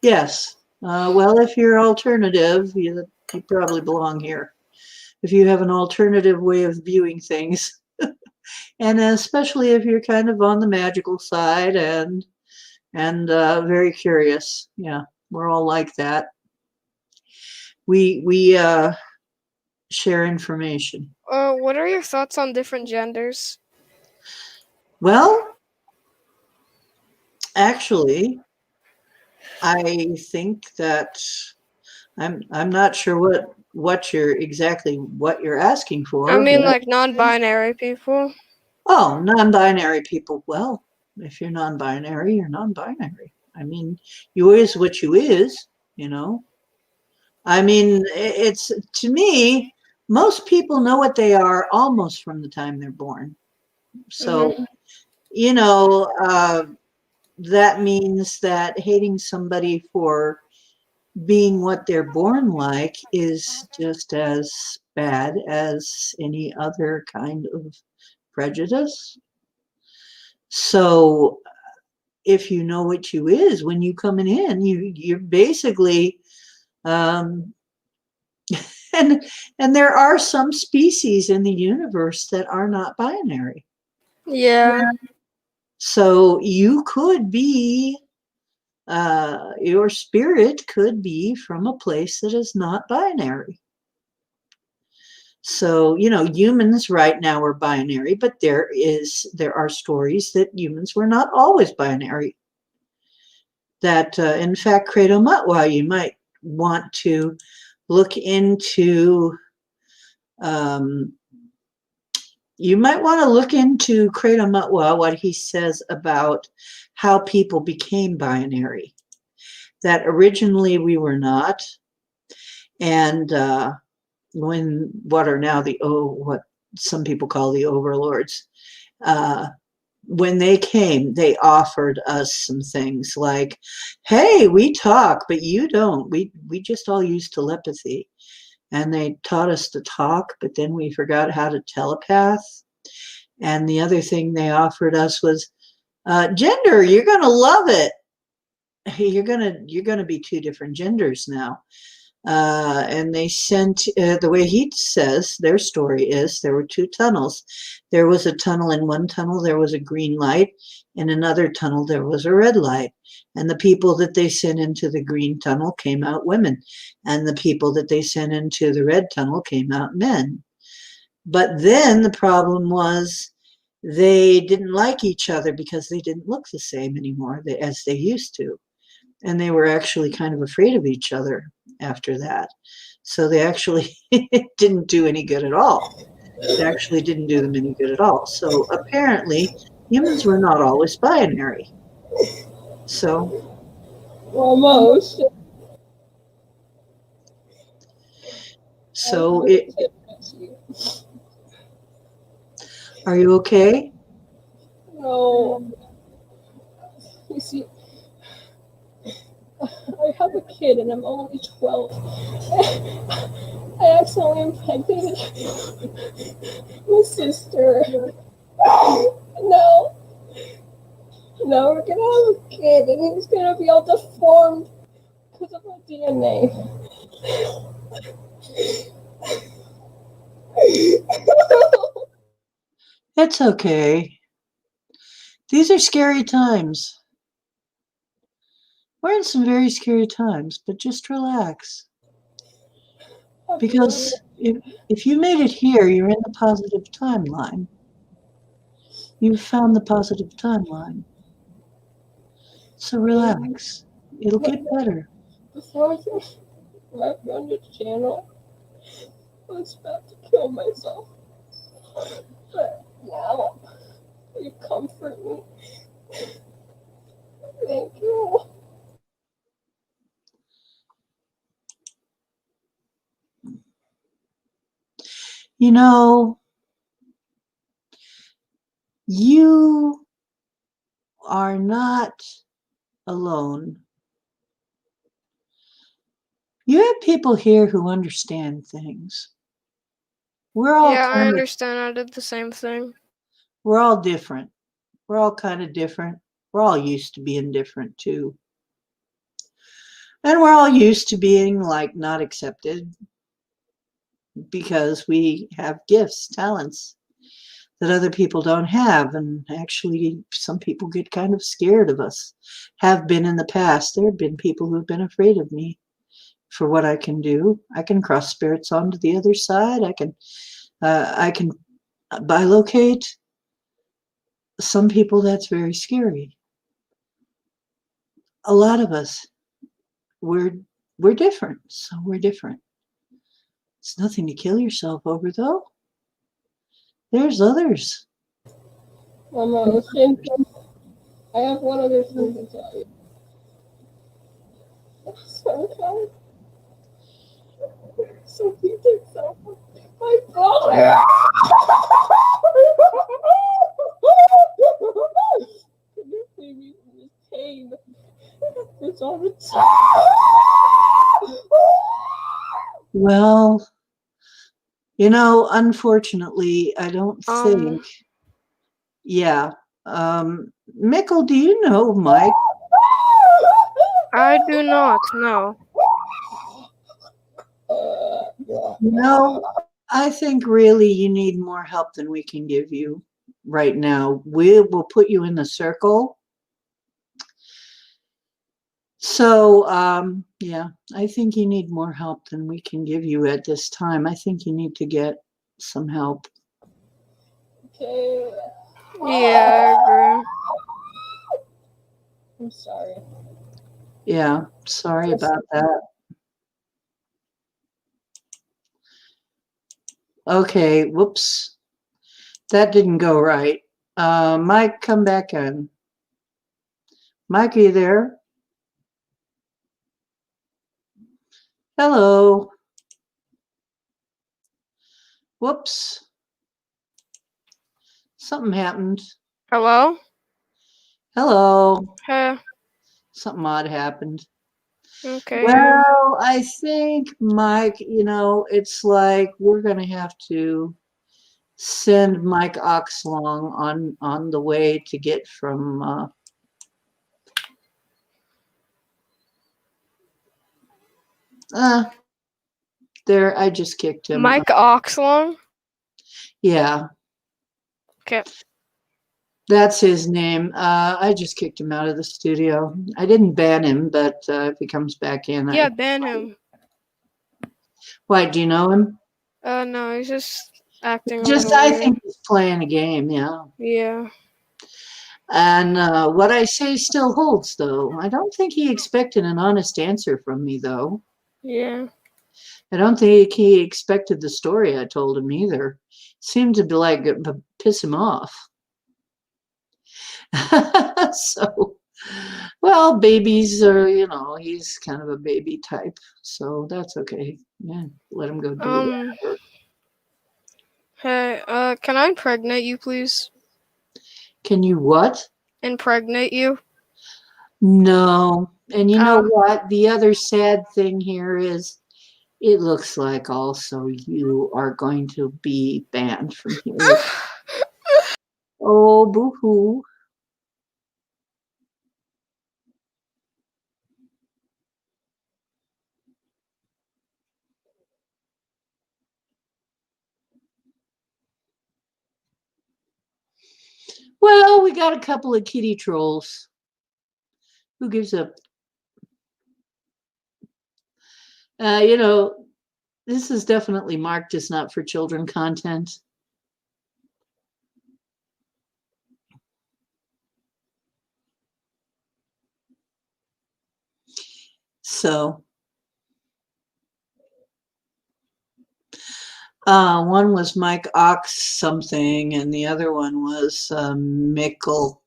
Yes. Well, if you're alternative, you probably belong here. If you have an alternative way of viewing things, and especially if you're kind of on the magical side and very curious, yeah, we're all like that. We share information. What are your thoughts on different genders? Well, actually, I think that I'm not sure what you're asking for. I mean, but- like non-binary people. Oh, non-binary people. Well, if you're non-binary, you're non-binary. I mean, you is what you is, I mean, it's, to me, most people know what they are almost from the time they're born. So, that means that hating somebody for being what they're born like is just as bad as any other kind of prejudice. So if you know what you is when you coming in, you're basically and there are some species in the universe that are not binary. Yeah. So you could be your spirit could be from a place that is not binary. So, humans right now are binary, but there are stories that humans were not always binary. That, in fact, Credo Matwa, you might want to look into, Credo Matwa, what he says about how people became binary. That originally we were not, and when what are now what some people call the overlords, when they came, they offered us some things like, hey, we talk, but you don't. We just all use telepathy. And they taught us to talk, but then we forgot how to telepath. And the other thing they offered us was gender. You're going to love it. You're gonna be two different genders now. And they sent, the way he says their story is, there were two tunnels. There was a tunnel. In one tunnel there was a green light, in another tunnel there was a red light, and the people that they sent into the green tunnel came out women, and the people that they sent into the red tunnel came out men. But then the problem was they didn't like each other because they didn't look the same anymore as they used to, and they were actually kind of afraid of each other after that. So they actually didn't do any good at all. It actually didn't do them any good at all. So apparently humans were not always binary. So Almost. Are you okay? No. You see, I have a kid and I'm only 12. I accidentally impregnated my sister. No. Now we're gonna have a kid and he's gonna be all deformed because of my DNA. It's okay. These are scary times. We're in some very scary times, but just relax. Because if you made it here, you're in the positive timeline. You've found the positive timeline. So relax. It'll get better. Before I left on the channel, I was about to kill myself. But now, you comfort me. Thank you. You know, you are not alone. You have people here who understand things. We're all I understand. I did the same thing. We're all different. We're all kind of different. We're all used to being different too. And we're all used to being like not accepted because we have gifts, talents that other people don't have. And actually, some people get kind of scared of us, have been in the past. There have been people who've been afraid of me for what I can do. I can cross spirits onto the other side. I can bilocate. Some people, that's very scary. A lot of us, we're different, so we're different. It's nothing to kill yourself over, though. There's others. Mama, I have one other thing to tell you. Sometimes, so he takes off my brother. Can you see me in this pain? It's all the time. Well, you know, unfortunately, I don't think. Yeah. Mickle, do you know Mike? I do not know. No, I think really you need more help than we can give you right now. We will put you in the circle. So, yeah, I think you need more help than we can give you at this time. I think you need to get some help. Okay. Yeah, I agree. I'm sorry. Yeah, sorry about that. Okay, whoops. That didn't go right. Mike, come back in. Mike, are you there? Hello. Whoops. Something happened. Hello? Hello. Hey. Something odd happened. Okay. Well, I think, Mike, it's like we're going to have to send Mike Oxlong on the way to get from there. I just kicked him. Mike Oxlong? Yeah, Okay. that's his name. I just kicked him out of the studio. I didn't ban him, but if he comes back in, Yeah, ban him. Why, do you know him? No, he's just acting a Just, little I weird. think he's playing a game, yeah. Yeah. And what I say still holds, though. I don't think he expected an honest answer from me, though. Yeah. I don't think he expected the story I told him either. Seemed to be like piss him off. So, well, babies are, he's kind of a baby type, so that's okay. Yeah, let him go do whatever. Hey, can I impregnate you, please? Can you what? Impregnate you? No. And you know Ah. what? The other sad thing here is it looks like also you are going to be banned from here. Oh, boo-hoo. Well, we got a couple of kitty trolls. Who gives a... this is definitely marked as not for children content. So, one was Mike Ox something, and the other one was Mickle.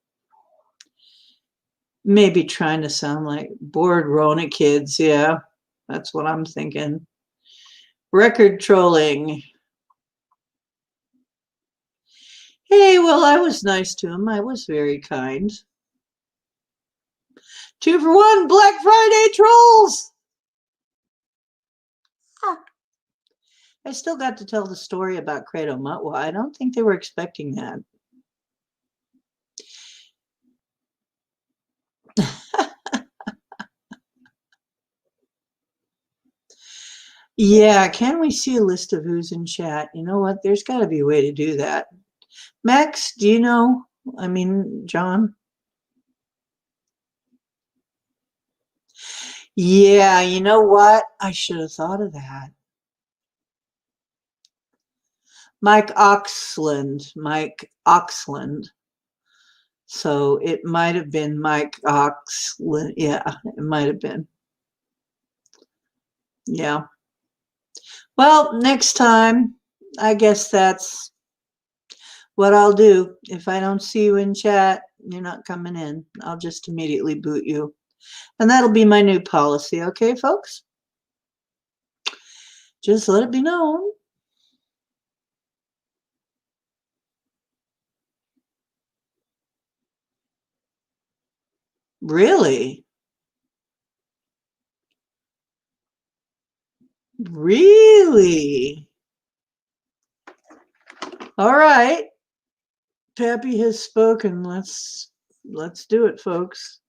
Maybe trying to sound like bored Rona kids. Yeah, that's what I'm thinking. Record trolling. Hey, well, I was nice to him. I was very kind. 2 for 1, Black Friday trolls. I still got to tell the story about Credo Mutwa. I don't think they were expecting that. Yeah, can we see a list of who's in chat? You know what? There's got to be a way to do that. Max, do you know? I mean, John? Yeah, you know what? I should have thought of that. Mike Oxland. So it might have been Mike Oxland. Yeah, it might have been. Yeah. Well, next time, I guess that's what I'll do. If I don't see you in chat, you're not coming in. I'll just immediately boot you. And that'll be my new policy. Okay, folks? Just let it be known. Really? Really? All right. Pappy has spoken. Let's do it, folks.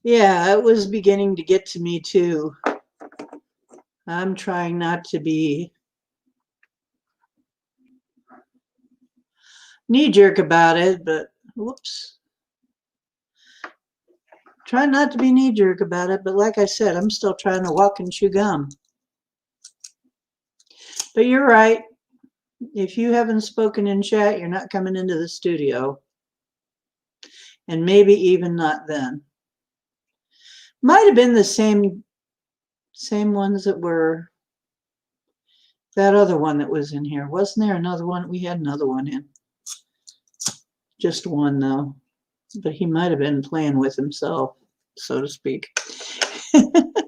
Yeah, it was beginning to get to me too. I'm trying not to be knee-jerk about it, but whoops. Try not to be knee-jerk about it, but like I said, I'm still trying to walk and chew gum. But you're right. If you haven't spoken in chat, you're not coming into the studio. And maybe even not then. Might have been the same ones that were that other one that was in here. Wasn't there another one? We had another one in. Just one though. But he might have been playing with himself, so to speak.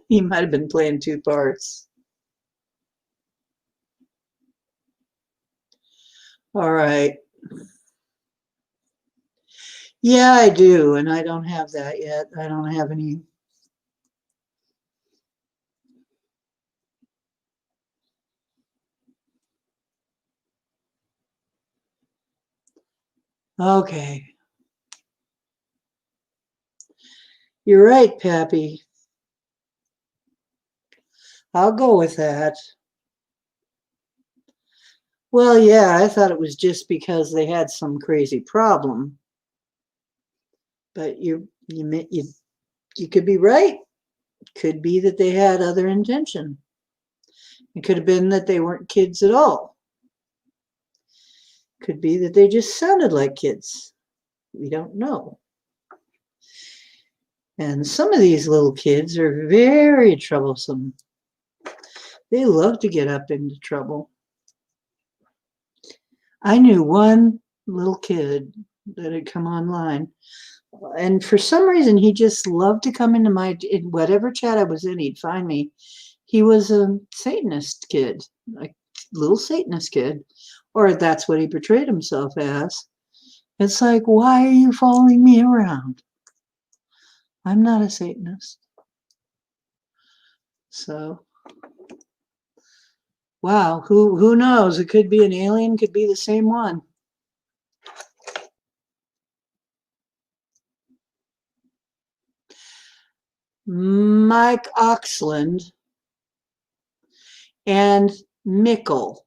He might have been playing two parts. All right. Yeah, I do, and I don't have that yet. I don't have any. Okay. You're right, Pappy. I'll go with that. Well, yeah, I thought it was just because they had some crazy problem. But you could be right. Could be that they had other intention. It could have been that they weren't kids at all. Could be that they just sounded like kids. We don't know. And some of these little kids are very troublesome. They love to get up into trouble. I knew one little kid that had come online, and for some reason he just loved to come into in whatever chat I was in, he'd find me. He was a Satanist kid, a little Satanist kid, or that's what he portrayed himself as. It's like, why are you following me around? I'm not a Satanist. So, wow, who knows? It could be an alien, could be the same one. Mike Oxland and Mickle.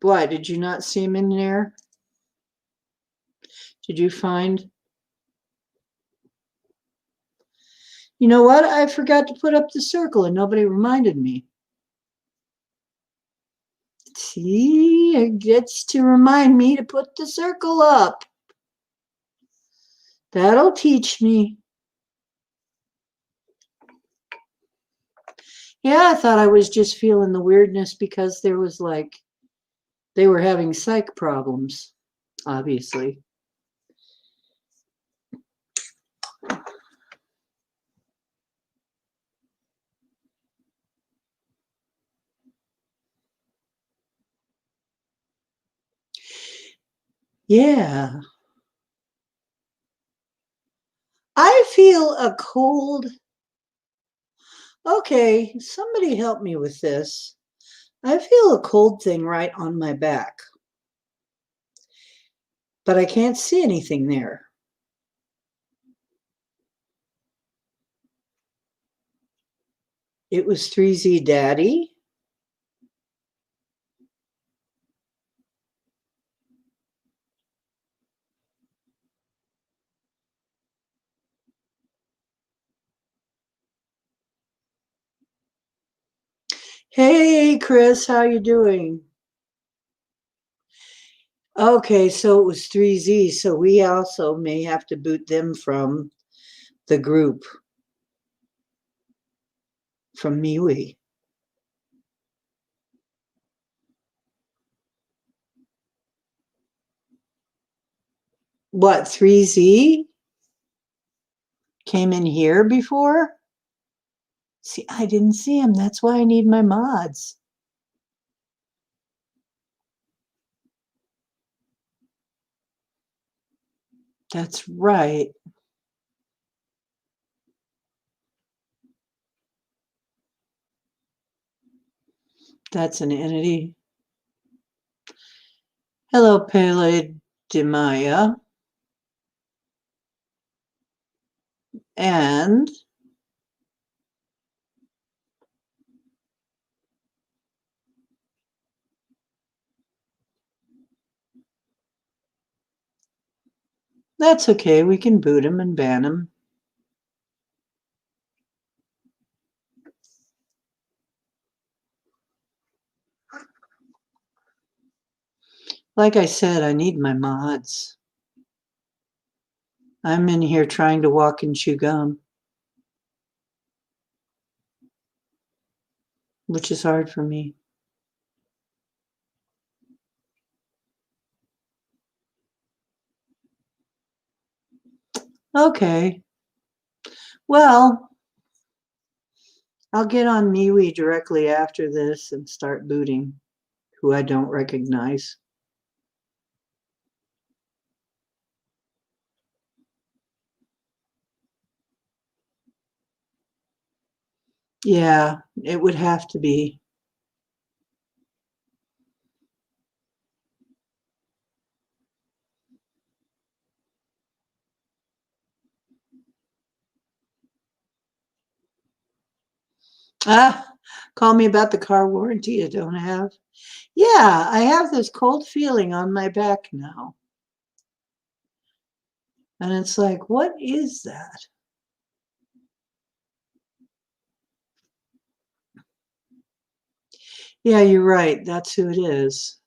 Why, did you not see him in there? Did you find? You know what? I forgot to put up the circle and nobody reminded me. See, it gets to remind me to put the circle up. That'll teach me. Yeah, I thought I was just feeling the weirdness because there was like, they were having psych problems, obviously. Yeah. I feel a cold. Okay, somebody help me with this. I feel a cold thing right on my back, but I can't see anything there. It was 3Z Daddy. Hey, Chris, how you doing? Okay, so it was 3Z, so we also may have to boot them from the group, from MeWe. What, 3Z came in here before? See, I didn't see him. That's why I need my mods. That's right. That's an entity. Hello, Pele de Maya. And that's okay. We can boot him and ban him. Like I said, I need my mods. I'm in here trying to walk and chew gum, which is hard for me. Okay. Well, I'll get on MeWe directly after this and start booting who I don't recognize. Yeah, it would have to be. Ah, call me about the car warranty I don't have. Yeah, I have this cold feeling on my back now. And it's like, what is that? Yeah, you're right. That's who it is.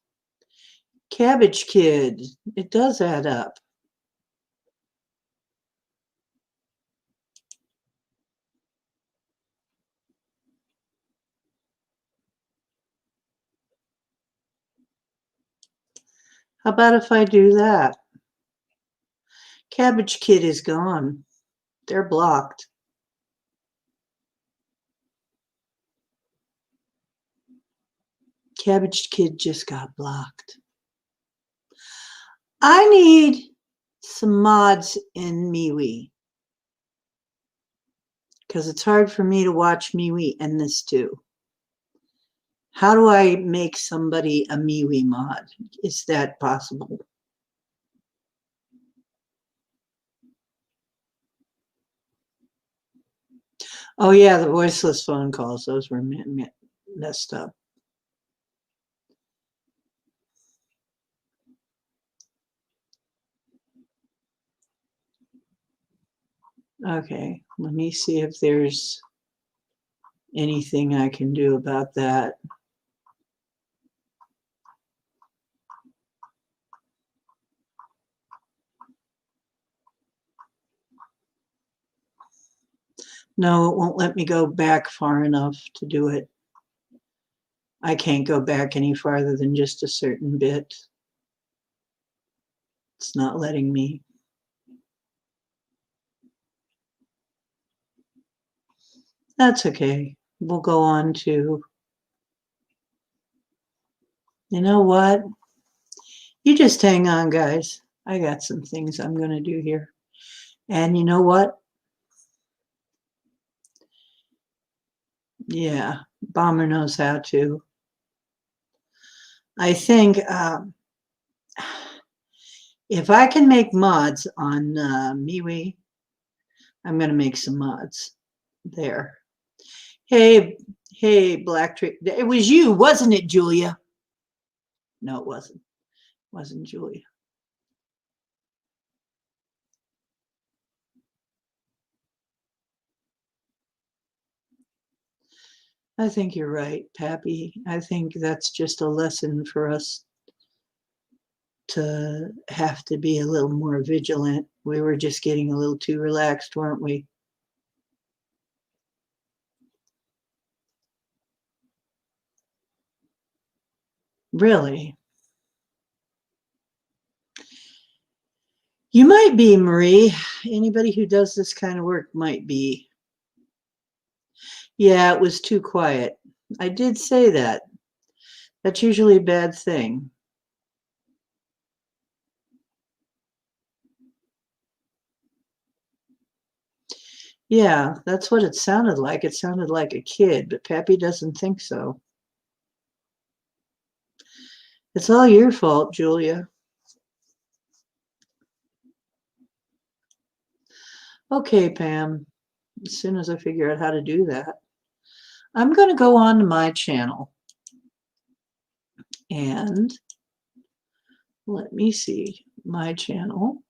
Cabbage Kid. It does add up. How about if I do that? Cabbage Kid is gone. They're blocked. Cabbage Kid just got blocked. I need some mods in MeWe because it's hard for me to watch MeWe and this too. How do I make somebody a MeWe mod? Is that possible? Oh yeah, the voiceless phone calls. Those were messed up. Okay, let me see if there's anything I can do about that. No, it won't let me go back far enough to do it. I can't go back any farther than just a certain bit. It's not letting me. That's okay. We'll go on to, you know what? You just hang on, guys. I got some things I'm going to do here. And you know what? Yeah, Bomber knows how to. I think if I can make mods on MeWe, I'm going to make some mods there. Hey, Black Tree. It was you, wasn't it, Julia? No, it wasn't. It wasn't Julia. I think you're right, Pappy. I think that's just a lesson for us to have to be a little more vigilant. We were just getting a little too relaxed, weren't we? Really? You might be, Marie. Anybody who does this kind of work might be. Yeah, it was too quiet. I did say that. That's usually a bad thing. Yeah, that's what it sounded like. It sounded like a kid, but Pappy doesn't think so. It's all your fault, Julia. Okay, Pam. As soon as I figure out how to do that, I'm going to go on to my channel. And let me see my channel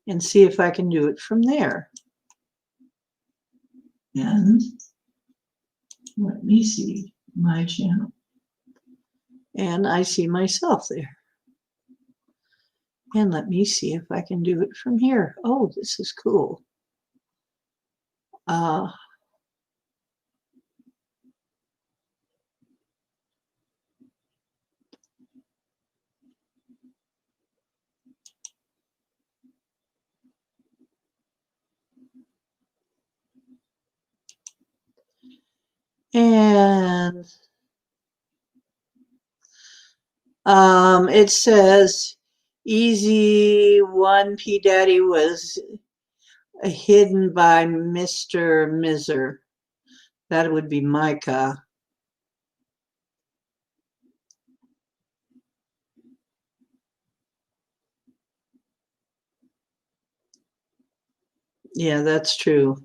and see if I can do it from there. And let me see my channel. And I see myself there. And let me see if I can do it from here. Oh, this is cool. And it says Easy One P Daddy was hidden by Mr. Miser. That would be Micah. Yeah, that's true.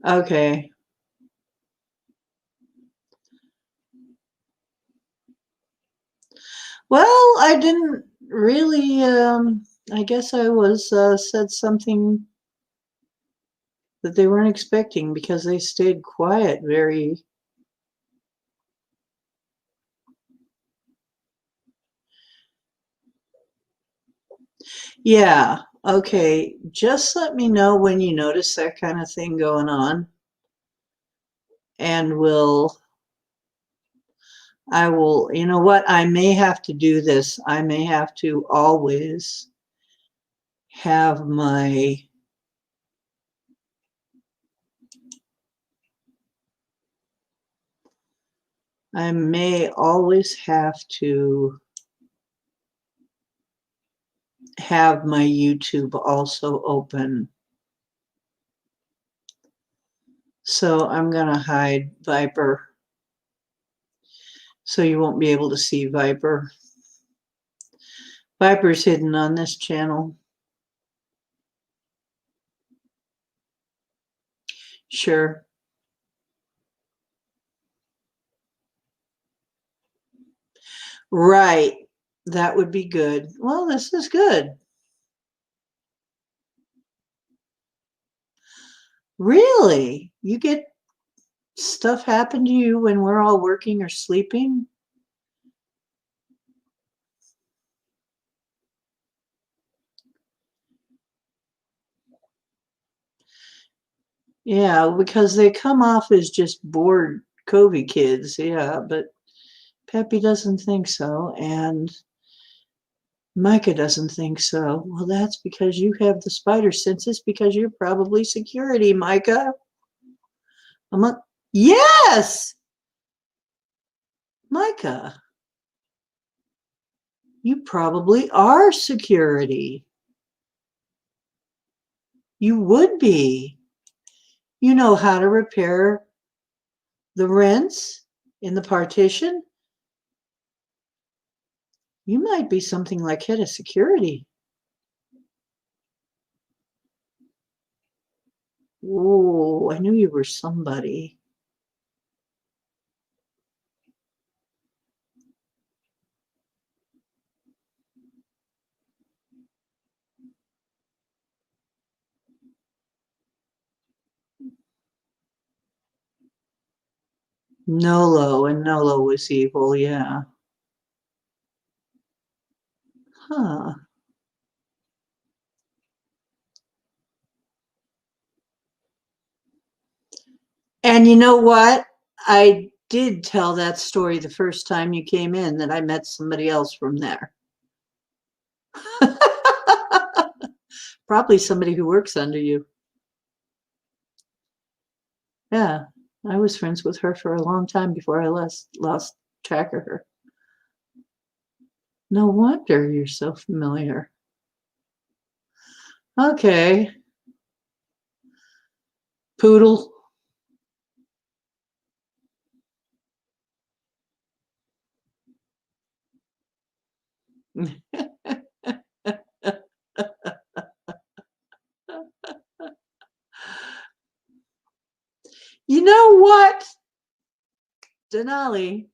Okay. Well, I didn't really, I guess I was said something that they weren't expecting because they stayed quiet very. Yeah, okay. Just let me know when you notice that kind of thing going on. And I will, you know what? I may have to do this. I may have to always have I may always have to have my YouTube also open. So I'm going to hide Viper so you won't be able to see Viper. Viper's hidden on this channel. Sure. Right. That would be good. Well, this is good. Really? You get stuff happen to you when we're all working or sleeping? Yeah, because they come off as just bored Covey kids. Yeah, but Peppy doesn't think so, and Micah doesn't think so. Well, that's because you have the spider senses because you're probably security, Micah. Yes! Micah, you probably are security. You would be. You know how to repair the rents in the partition. You might be something like head of security. Oh, I knew you were somebody. Nolo, and Nolo was evil, yeah. Huh. And you know what? I did tell that story the first time you came in that I met somebody else from there. Probably somebody who works under you. Yeah, I was friends with her for a long time before I lost track of her. No wonder you're so familiar. Okay. Poodle. You know what, Denali?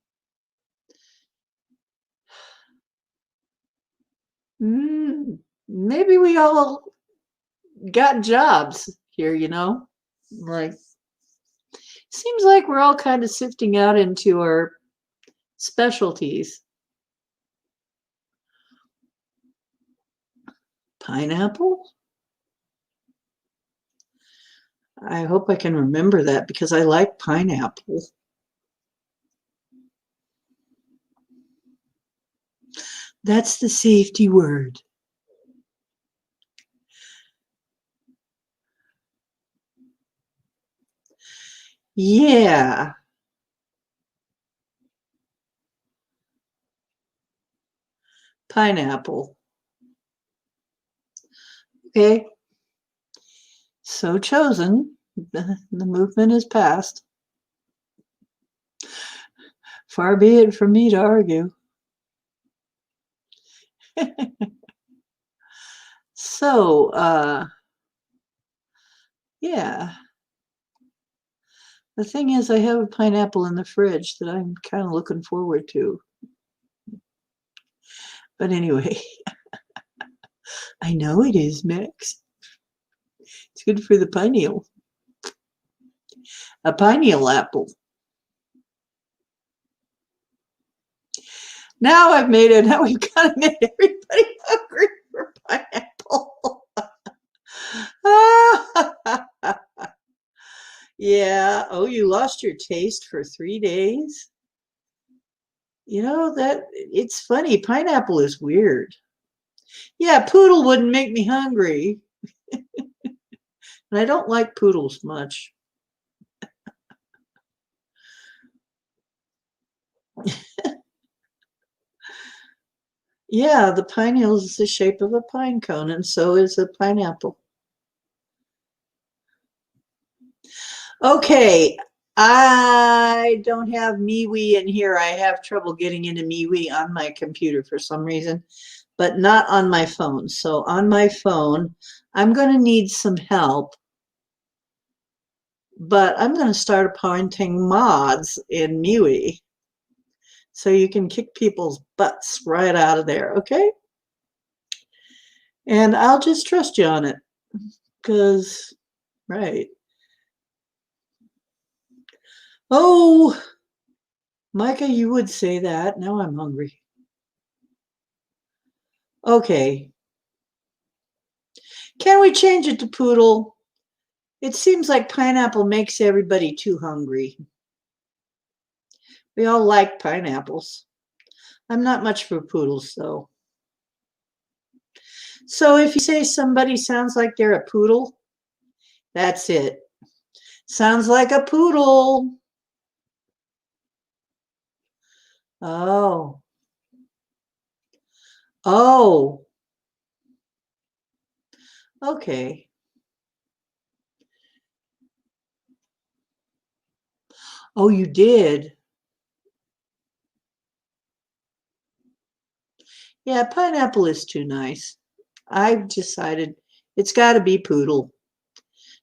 Maybe we all got jobs here, you know? Like, Seems like we're all kind of sifting out into our specialties. Pineapple? I hope I can remember that because I like pineapple. That's the safety word. Yeah. Pineapple. Okay. So chosen. The movement is passed. Far be it from me to argue. So, yeah. The thing is, I have a pineapple in the fridge that I'm kind of looking forward to. But anyway, I know it is, Max. It's good for the pineal. A pineal apple. Now I've made it. Now we've kind of made everybody hungry for pineapple. Yeah. Oh, you lost your taste for 3 days? You know, that it's funny. Pineapple is weird. Yeah, poodle wouldn't make me hungry. And I don't like poodles much. Yeah, the pineal is the shape of a pine cone, and so is a pineapple. Okay, I don't have MeWe in here. I have trouble getting into MeWe on my computer for some reason, but not on my phone. So on my phone, I'm going to need some help, but I'm going to start appointing mods in MeWe so you can kick people's butts right out of there, okay? And I'll just trust you on it because, right. Oh, Micah, you would say that. Now I'm hungry. Okay. Can we change it to poodle? It seems like pineapple makes everybody too hungry. We all like pineapples. I'm not much for poodles, though. So if you say somebody sounds like they're a poodle, that's it. Sounds like a poodle. Oh. Oh. Okay. Oh, you did? Yeah, pineapple is too nice. I've decided it's got to be poodle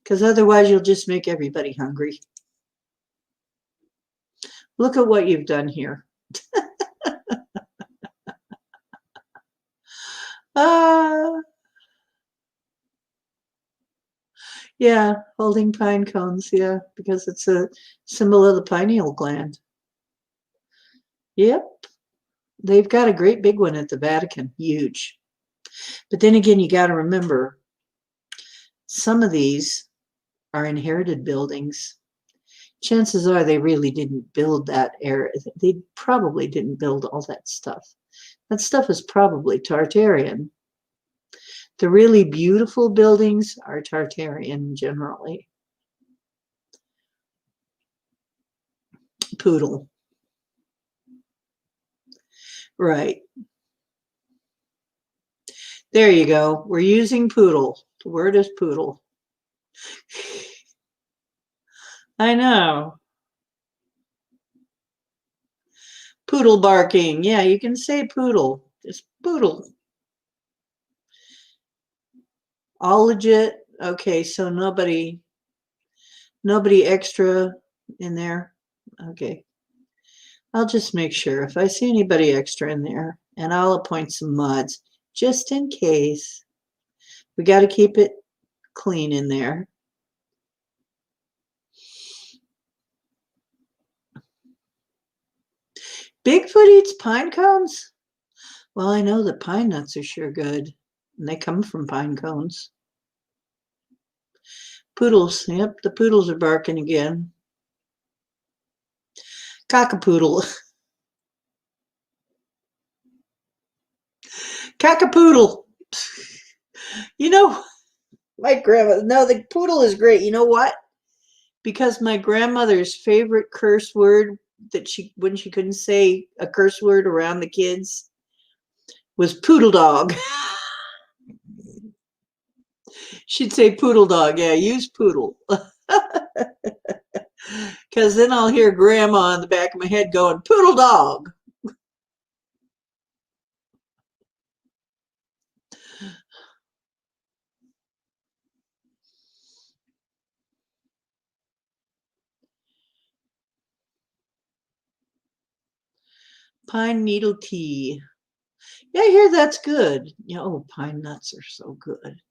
because otherwise you'll just make everybody hungry. Look at what you've done here. Yeah, holding pine cones, yeah, because it's a symbol of the pineal gland. Yep, they've got a great big one at the Vatican, huge. But then again, you got to remember, some of these are inherited buildings. Chances are they really didn't build that area. They probably didn't build all that stuff. That stuff is probably Tartarian. The really beautiful buildings are Tartarian generally. Poodle. Right. There you go. We're using poodle. The word is poodle. I know. Poodle barking. Yeah, you can say poodle. Just poodle. All legit. Okay, so nobody extra in there. Okay. I'll just make sure if I see anybody extra in there, and I'll appoint some mods just in case. We got to keep it clean in there. Bigfoot eats pine cones? Well, I know that pine nuts are sure good, and they come from pine cones. Poodles, yep, the poodles are barking again. Cockapoodle. Cockapoodle. You know, my grandma, no, the poodle is great. You know what? Because my grandmother's favorite curse word that when she couldn't say a curse word around the kids, was poodle dog. She'd say poodle dog. Yeah, use poodle. Because then I'll hear grandma in the back of my head going, poodle dog. Pine needle tea. Yeah, I hear that's good. Oh, pine nuts are so good.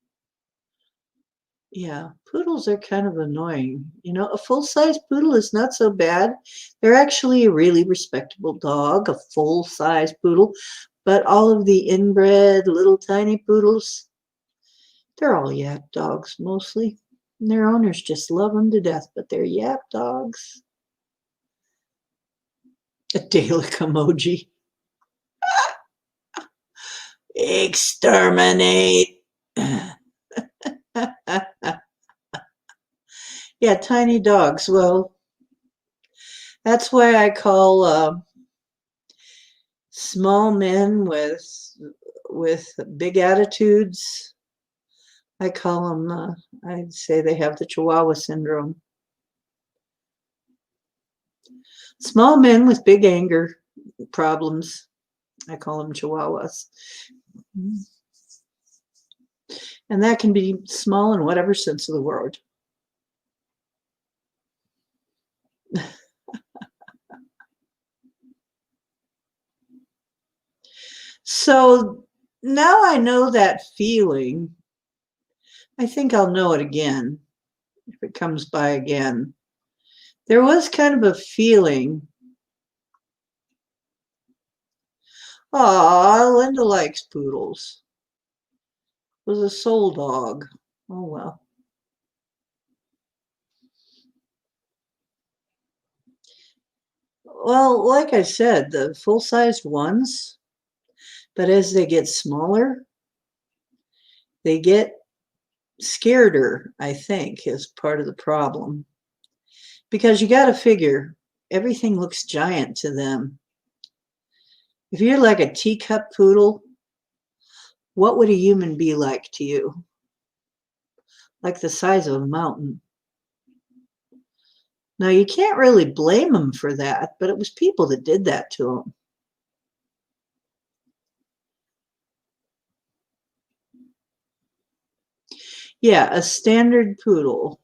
Yeah, poodles are kind of annoying. A full-size poodle is not so bad. They're actually a really respectable dog, a full-size poodle. But all of the inbred little tiny poodles, they're all yap dogs mostly. And their owners just love them to death, but they're yap dogs. A Dalek emoji. Exterminate. Yeah, tiny dogs. Well, that's why I call small men with big attitudes. I call them. I'd say they have the Chihuahua syndrome. Small men with big anger problems. I call them Chihuahuas. And that can be small in whatever sense of the word. So now I know that feeling. I think I'll know it again if it comes by again. There was kind of a feeling. Aw, Linda likes poodles. It was a soul dog. Oh well. Well, like I said, the full-sized ones, but as they get smaller, they get scareder, I think, is part of the problem. Because you got to figure, everything looks giant to them. If you're like a teacup poodle, what would a human be like to you? Like the size of a mountain. Now, you can't really blame them for that, but it was people that did that to them. Yeah, a standard poodle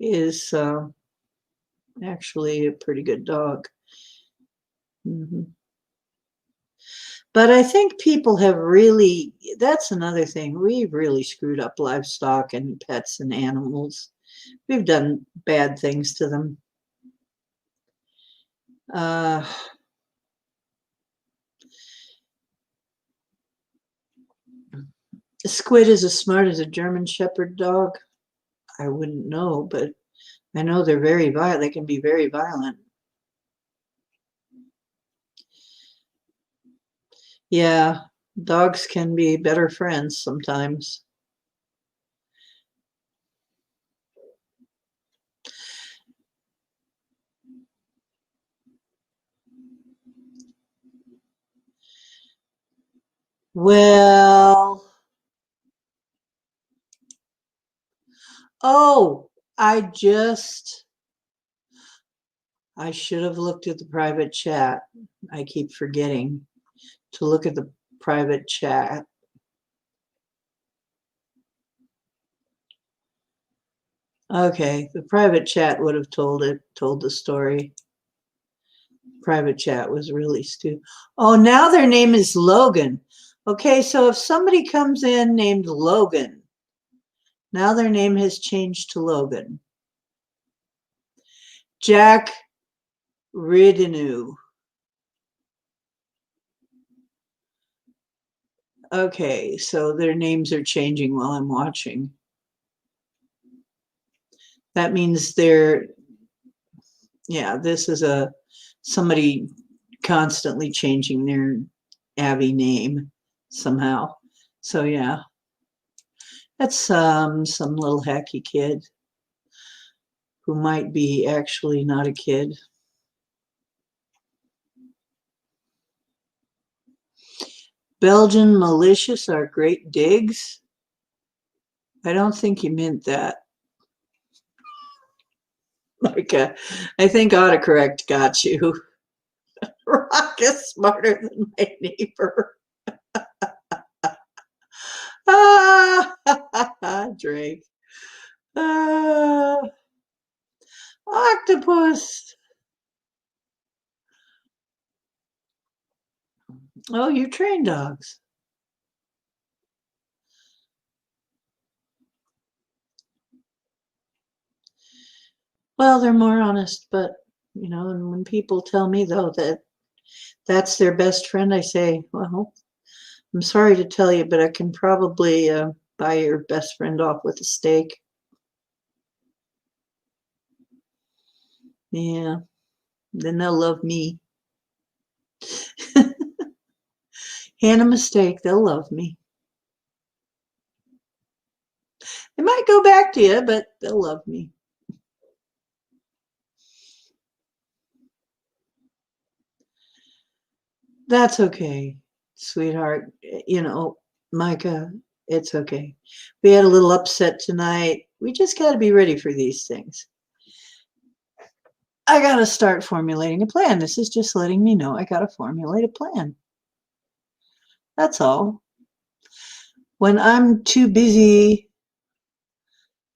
is actually a pretty good dog. But I think people have really, that's another thing, we've really screwed up livestock and pets and animals. We've done bad things to them. A squid is as smart as a German Shepherd dog. I wouldn't know, but I know they're very violent. They can be very violent. Yeah, dogs can be better friends sometimes. Well, oh, I should have looked at the private chat. I keep forgetting to look at the private chat. Okay, the private chat would have told the story. Private chat was really stupid. Oh, now their name is Logan. Okay, so if somebody comes in named Logan, now their name has changed to Logan. Jack Ridenu. Okay, so their names are changing while I'm watching. That means this is somebody constantly changing their Abby name somehow. So yeah, that's some little hacky kid who might be actually not a kid. Belgian malicious are great digs. I don't think you meant that. Like, I think autocorrect got you. Rock is smarter than my neighbor. Drake. Octopus. Oh, you train dogs. Well, they're more honest, but and when people tell me though that that's their best friend, I say, well, I'm sorry to tell you, but I can probably buy your best friend off with a steak. Yeah, then they'll love me. Hand them a steak, they'll love me. They might go back to you, but they'll love me. That's okay, sweetheart. Micah, it's okay. We had a little upset tonight. We just got to be ready for these things. I got to start formulating a plan. This is just letting me know I got to formulate a plan. That's all. When I'm too busy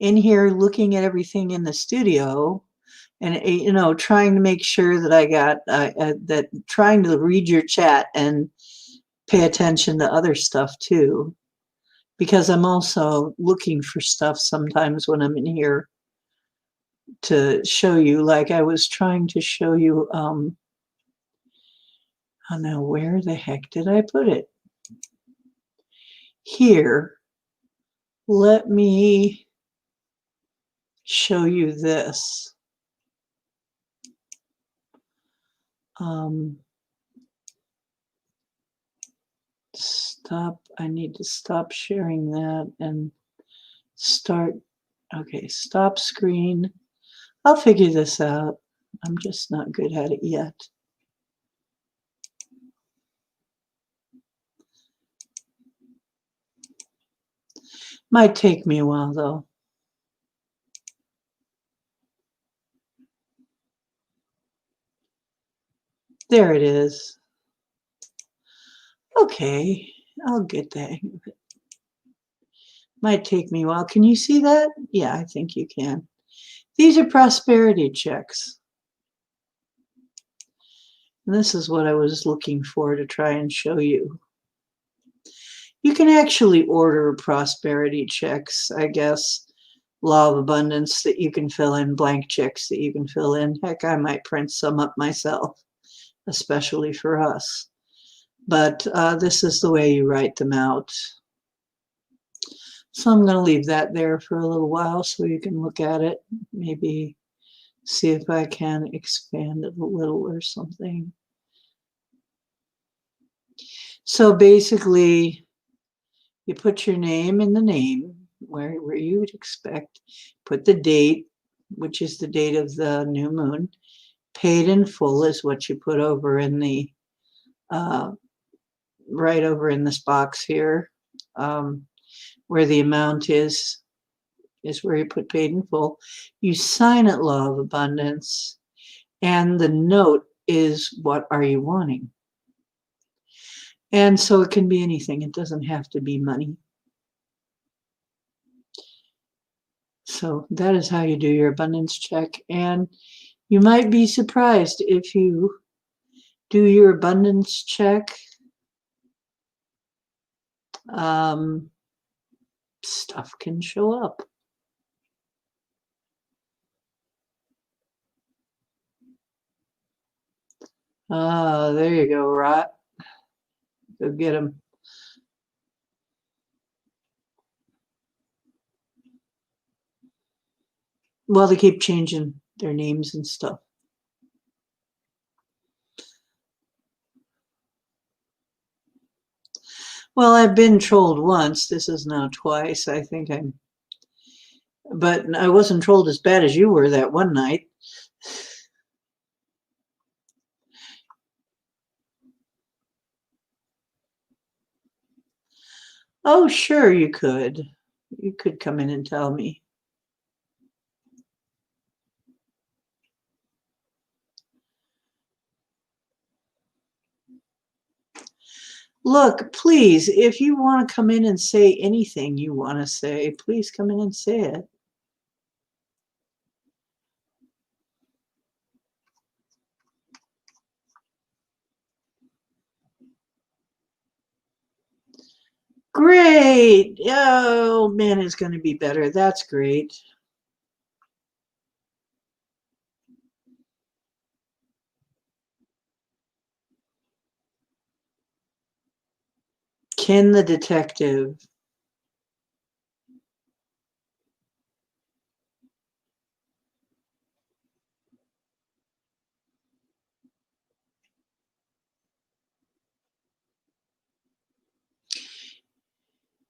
in here looking at everything in the studio and trying to make sure that I got that, trying to read your chat and pay attention to other stuff too, because I'm also looking for stuff sometimes when I'm in here to show you. Like I was trying to show you, oh no, where the heck did I put it? Here, let me show you this. Stop. I need to stop sharing that and start. Okay, stop screen. I'll figure this out. I'm just not good at it yet. Might take me a while though. There it is. Okay, I'll get that. Might take me a while. Can you see that? Yeah, I think you can. These are prosperity checks. And this is what I was looking for to try and show you. You can actually order prosperity checks, I guess. Law of abundance that you can fill in, blank checks that you can fill in. Heck, I might print some up myself, especially for us. But this is the way you write them out. So I'm going to leave that there for a little while so you can look at it. Maybe see if I can expand it a little or something. So basically, you put your name in the name where you would expect. Put the date, which is the date of the new moon. Paid in full is what you put over in the right over in this box here, where the amount is where you put paid in full. You sign it, law of abundance, and the note is what are you wanting. And so it can be anything. It doesn't have to be money. So that is how you do your abundance check. And you might be surprised if you do your abundance check. Stuff can show up. There you go, Rot. Go get him. Well, they keep changing their names and stuff. Well, I've been trolled once. This is now twice. I think but I wasn't trolled as bad as you were that one night. Oh, sure, you could. You could come in and tell me. Look, please, if you want to come in and say anything you want to say, please come in and say it. Great. Oh, man, it's going to be better. That's great. Ken the detective.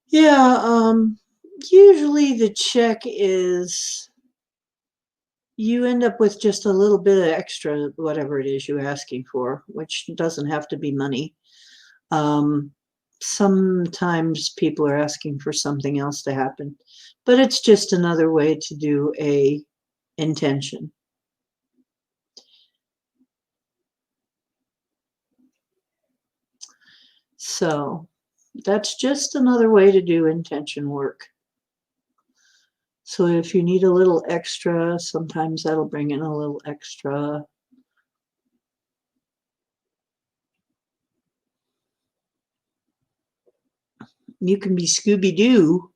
Yeah, usually the check is you end up with just a little bit of extra, whatever it is you're asking for, which doesn't have to be money. Sometimes people are asking for something else to happen, but it's just another way to do a intention. So that's just another way to do intention work. So if you need a little extra, sometimes that'll bring in a little extra. You can be Scooby-Doo.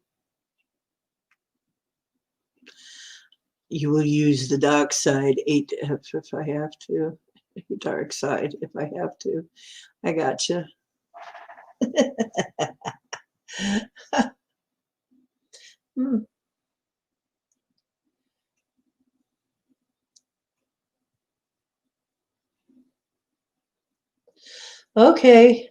You will use the dark side 8F if I have to. Dark side if I have to. I gotcha. Hmm. Okay.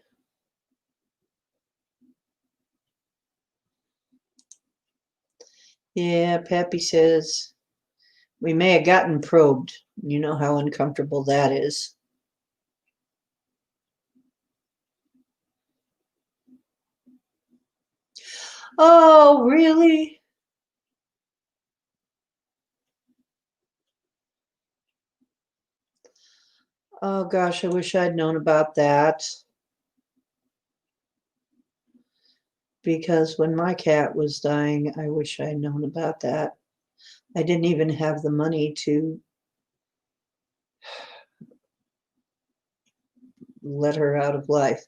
Yeah, Pappy says we may have gotten probed. You know how uncomfortable that is. Oh, really? Oh gosh, I wish I'd known about that. Because when my cat was dying, I wish I'd known about that. I didn't even have the money to let her out of life.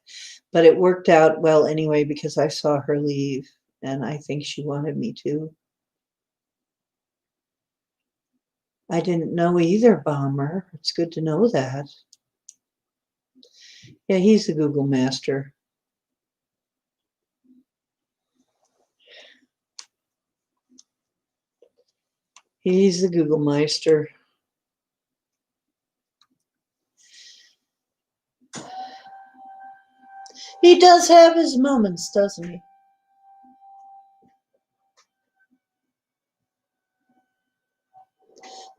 But it worked out well anyway because I saw her leave and I think she wanted me to. I didn't know either, Bomber. It's good to know that. Yeah, he's the Google master. He's the Google Meister. He does have his moments, doesn't he?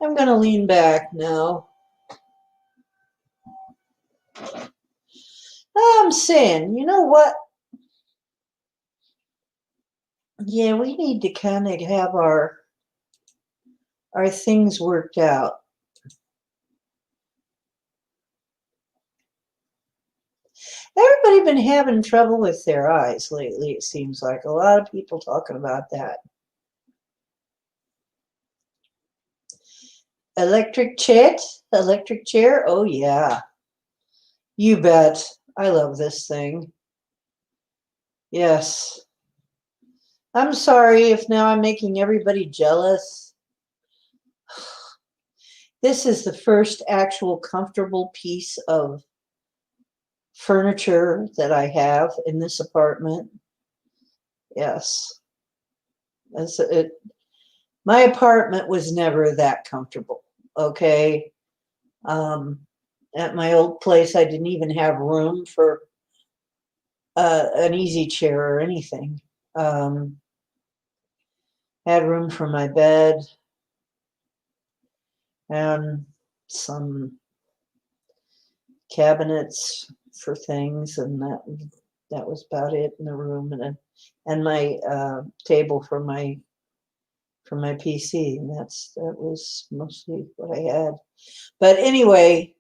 I'm going to lean back now. I'm saying, you know what? Yeah, we need to kind of have our things worked out. Everybody been having trouble with their eyes lately, it seems like. A lot of people talking about that. Electric chair? Oh, yeah. You bet. I love this thing. Yes. I'm sorry if now I'm making everybody jealous. This is the first actual comfortable piece of furniture that I have in this apartment. Yes. my apartment was never that comfortable. Okay. At my old place, I didn't even have room for an easy chair or anything. Had room for my bed and some cabinets for things, and that was about it in the room, and my table for my PC, and that was mostly what I had. But anyway,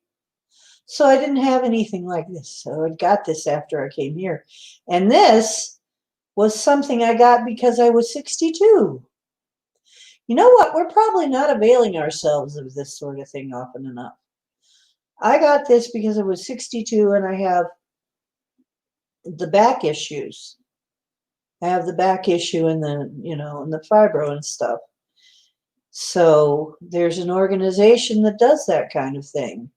so I didn't have anything like this. So I got this after I came here, and this was something I got because I was 62. You know what? We're probably not availing ourselves of this sort of thing often enough. I got this because I was 62 and I have the back issues. I have the back issue and and the fibro and stuff. So there's an organization that does that kind of thing.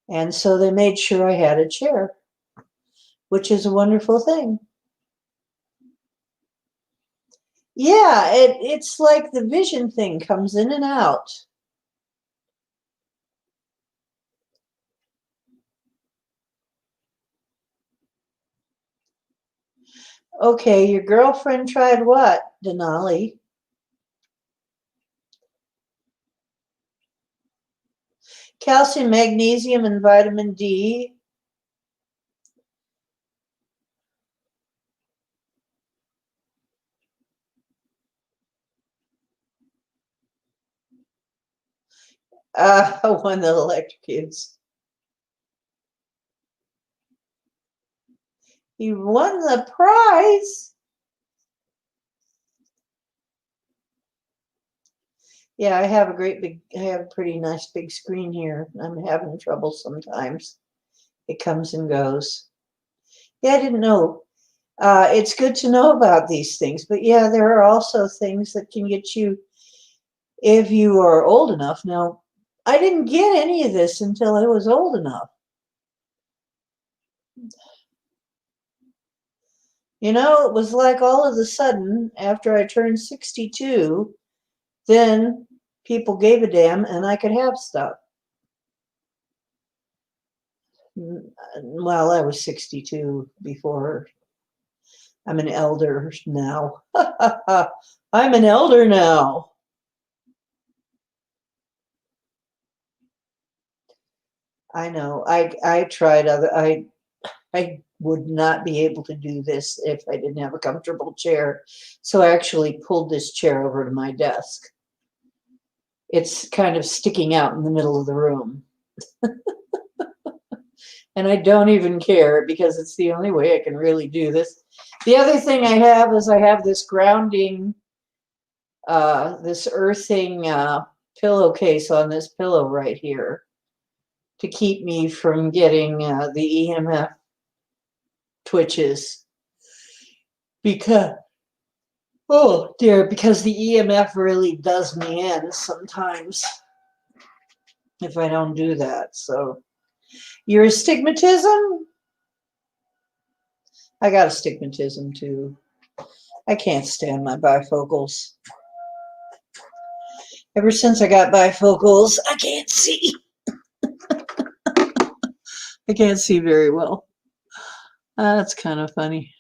And so they made sure I had a chair, which is a wonderful thing. Yeah, it's like the vision thing comes in and out. Okay, your girlfriend tried what, Denali? Calcium, magnesium, and vitamin D. One of the electrocutes. He won the prize. Yeah, I have a pretty nice big screen here. I'm having trouble sometimes. It comes and goes. Yeah, I didn't know. It's good to know about these things, but yeah, there are also things that can get you if you are old enough. Now, I didn't get any of this until I was old enough. You know, it was like all of a sudden, after I turned 62, then people gave a damn and I could have stuff. Well, I was 62 before. I'm an elder now. I'm an elder now. I know. I tried I would not be able to do this if I didn't have a comfortable chair. So I actually pulled this chair over to my desk. It's kind of sticking out in the middle of the room. And I don't even care because it's the only way I can really do this. The other thing I have is I have this grounding, this earthing pillowcase on this pillow right here to keep me from getting the EMF twitches. Because, oh dear, because the EMF really does me in sometimes if I don't do that. So, your astigmatism? I got astigmatism too. I can't stand my bifocals. Ever since I got bifocals, I can't see. I can't see very well. That's kind of funny.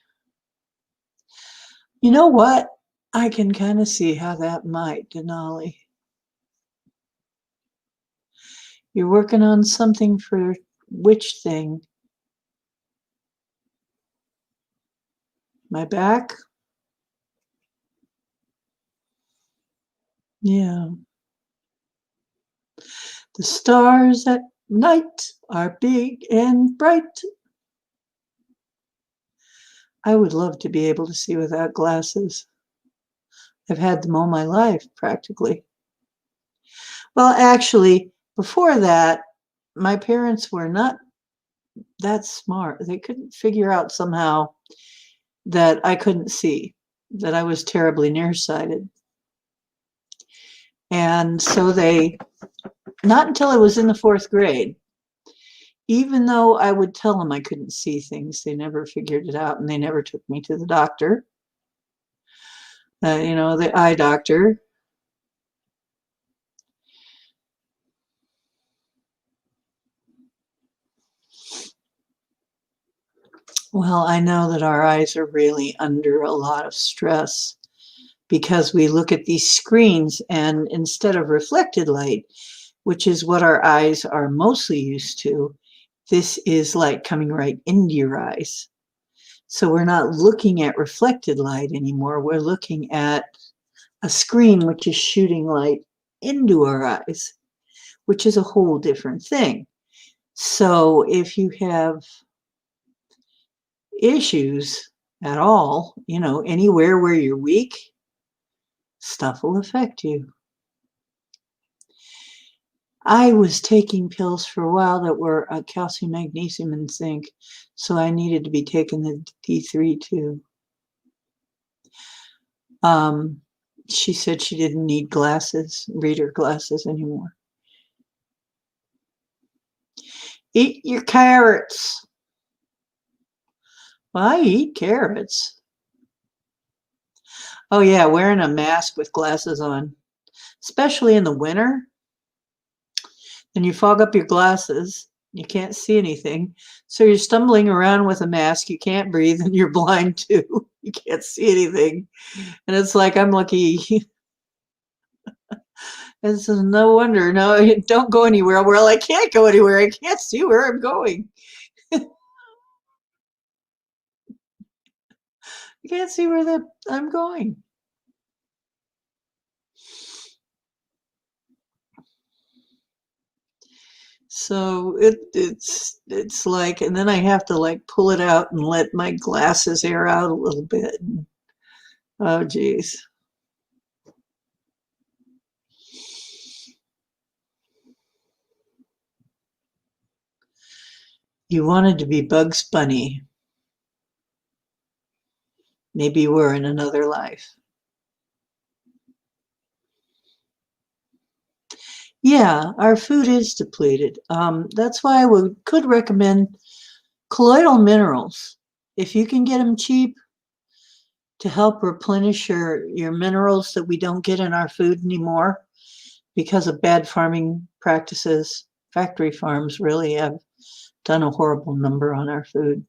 You know what? I can kind of see how that might, Denali. You're working on something for which thing? My back? Yeah. The stars at night are big and bright. I would love to be able to see without glasses. I've had them all my life, practically. Well, actually, before that, my parents were not that smart. They couldn't figure out somehow that I couldn't see, that I was terribly nearsighted. And so not until I was in the 4th grade, even though I would tell them I couldn't see things, they never figured it out and they never took me to the doctor. the eye doctor. Well, I know that our eyes are really under a lot of stress because we look at these screens, and instead of reflected light, which is what our eyes are mostly used to, this is light coming right into your eyes. So we're not looking at reflected light anymore. We're looking at a screen which is shooting light into our eyes, which is a whole different thing. So if you have issues at all, anywhere where you're weak, stuff will affect you. I was taking pills for a while that were calcium, magnesium, and zinc, so I needed to be taking the D3 too. She said she didn't need reader glasses anymore. Eat your carrots. Well, I eat carrots. Oh yeah, wearing a mask with glasses on, especially in the winter. Then you fog up your glasses. You can't see anything. So you're stumbling around with a mask. You can't breathe and you're blind too. You can't see anything. And it's like, I'm lucky. This is no wonder. No, don't go anywhere. Well, I can't go anywhere. I can't see where I'm going. I can't see where I'm going. So it's like, and then I have to like pull it out and let my glasses air out a little bit. Oh, geez. You wanted to be Bugs Bunny. Maybe you were in another life. Yeah, our food is depleted. That's why I could recommend colloidal minerals. If you can get them cheap to help replenish your minerals that we don't get in our food anymore because of bad farming practices. Factory farms really have done a horrible number on our food.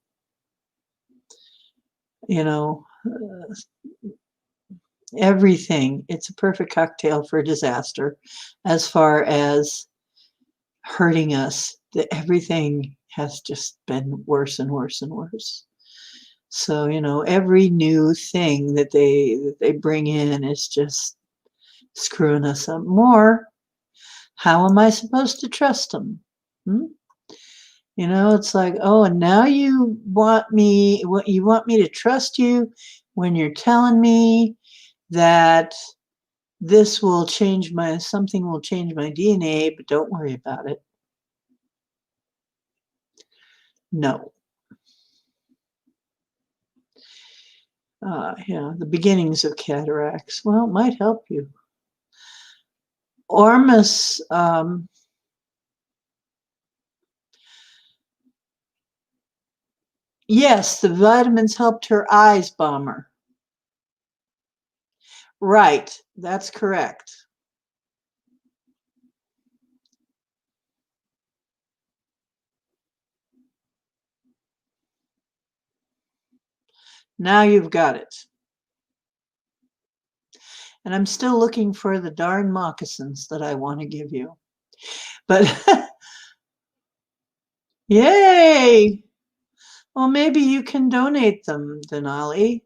Everything. It's a perfect cocktail for disaster as far as hurting us. Everything has just been worse and worse and worse. So, every new thing that they bring in is just screwing us up more. How am I supposed to trust them? It's like, oh, and now you want me to trust you when you're telling me that something will change my DNA, but don't worry about it. No. The beginnings of cataracts. Well, it might help you. Ormus, yes, the vitamins helped her eyes, Bomber. Right, that's correct. Now you've got it. And I'm still looking for the darn moccasins that I want to give you. But yay! Well, maybe you can donate them, Denali.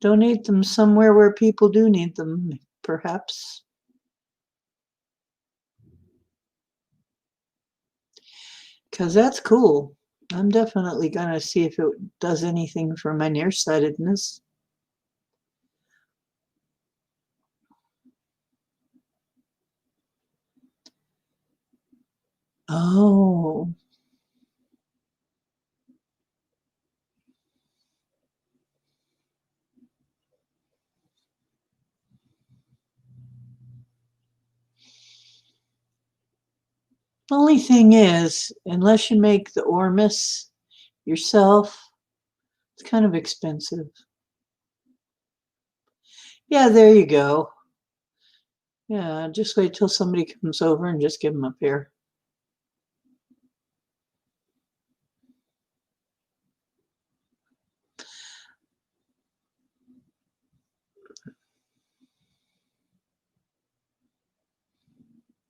Donate them somewhere where people do need them, perhaps. Because that's cool. I'm definitely going to see if it does anything for my nearsightedness. Oh. Only thing is, unless you make the Ormus yourself, it's kind of expensive. Yeah, there you go. Yeah, just wait till somebody comes over and just give them up here.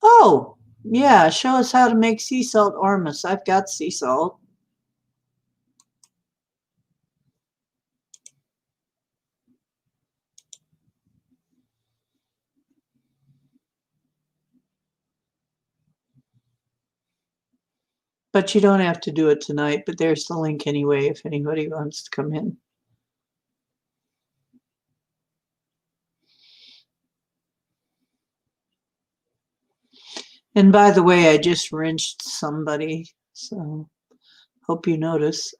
Oh, yeah, show us how to make sea salt ormus. I've got sea salt. But you don't have to do it tonight, but there's the link anyway if anybody wants to come in. And by the way, I just wrenched somebody, so hope you notice.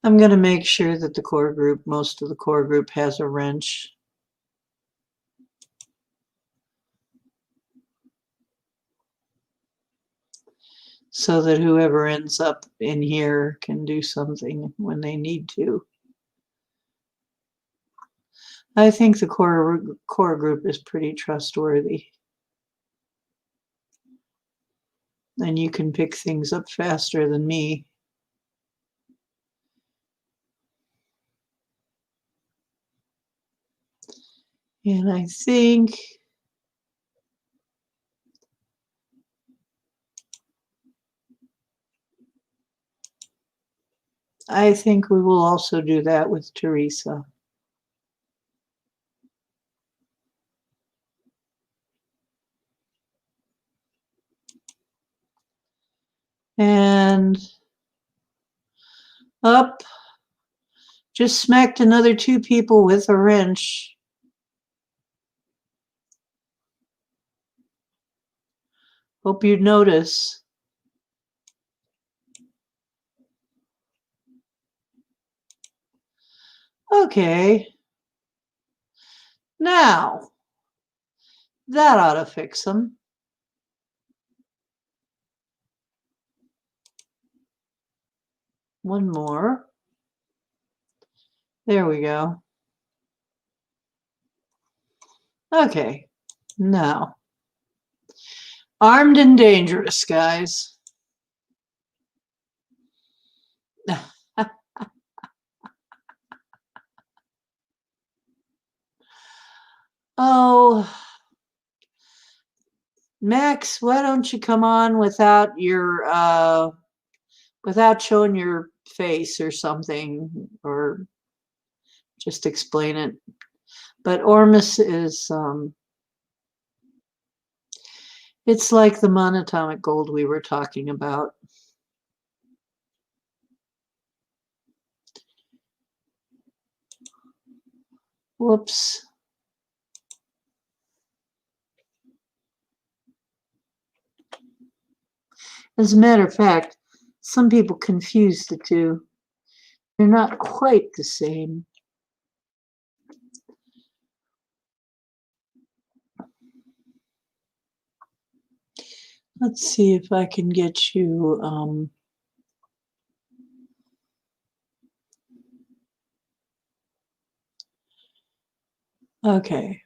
I'm going to make sure that the core group, most of the core group has a wrench. So that whoever ends up in here can do something when they need to. I think the core group is pretty trustworthy. And you can pick things up faster than me. And I think we will also do that with Teresa. And up, just smacked another 2 people with a wrench. Hope you'd notice. Okay. Now, that ought to fix them. One more. There we go. Okay. Now, armed and dangerous, guys. Oh, Max, why don't you come on without your without showing your face or something, or just explain it. But Ormus is it's like the monatomic gold we were talking about. Whoops. As a matter of fact, some people confuse the two. They're not quite the same. Let's see if I can get you okay.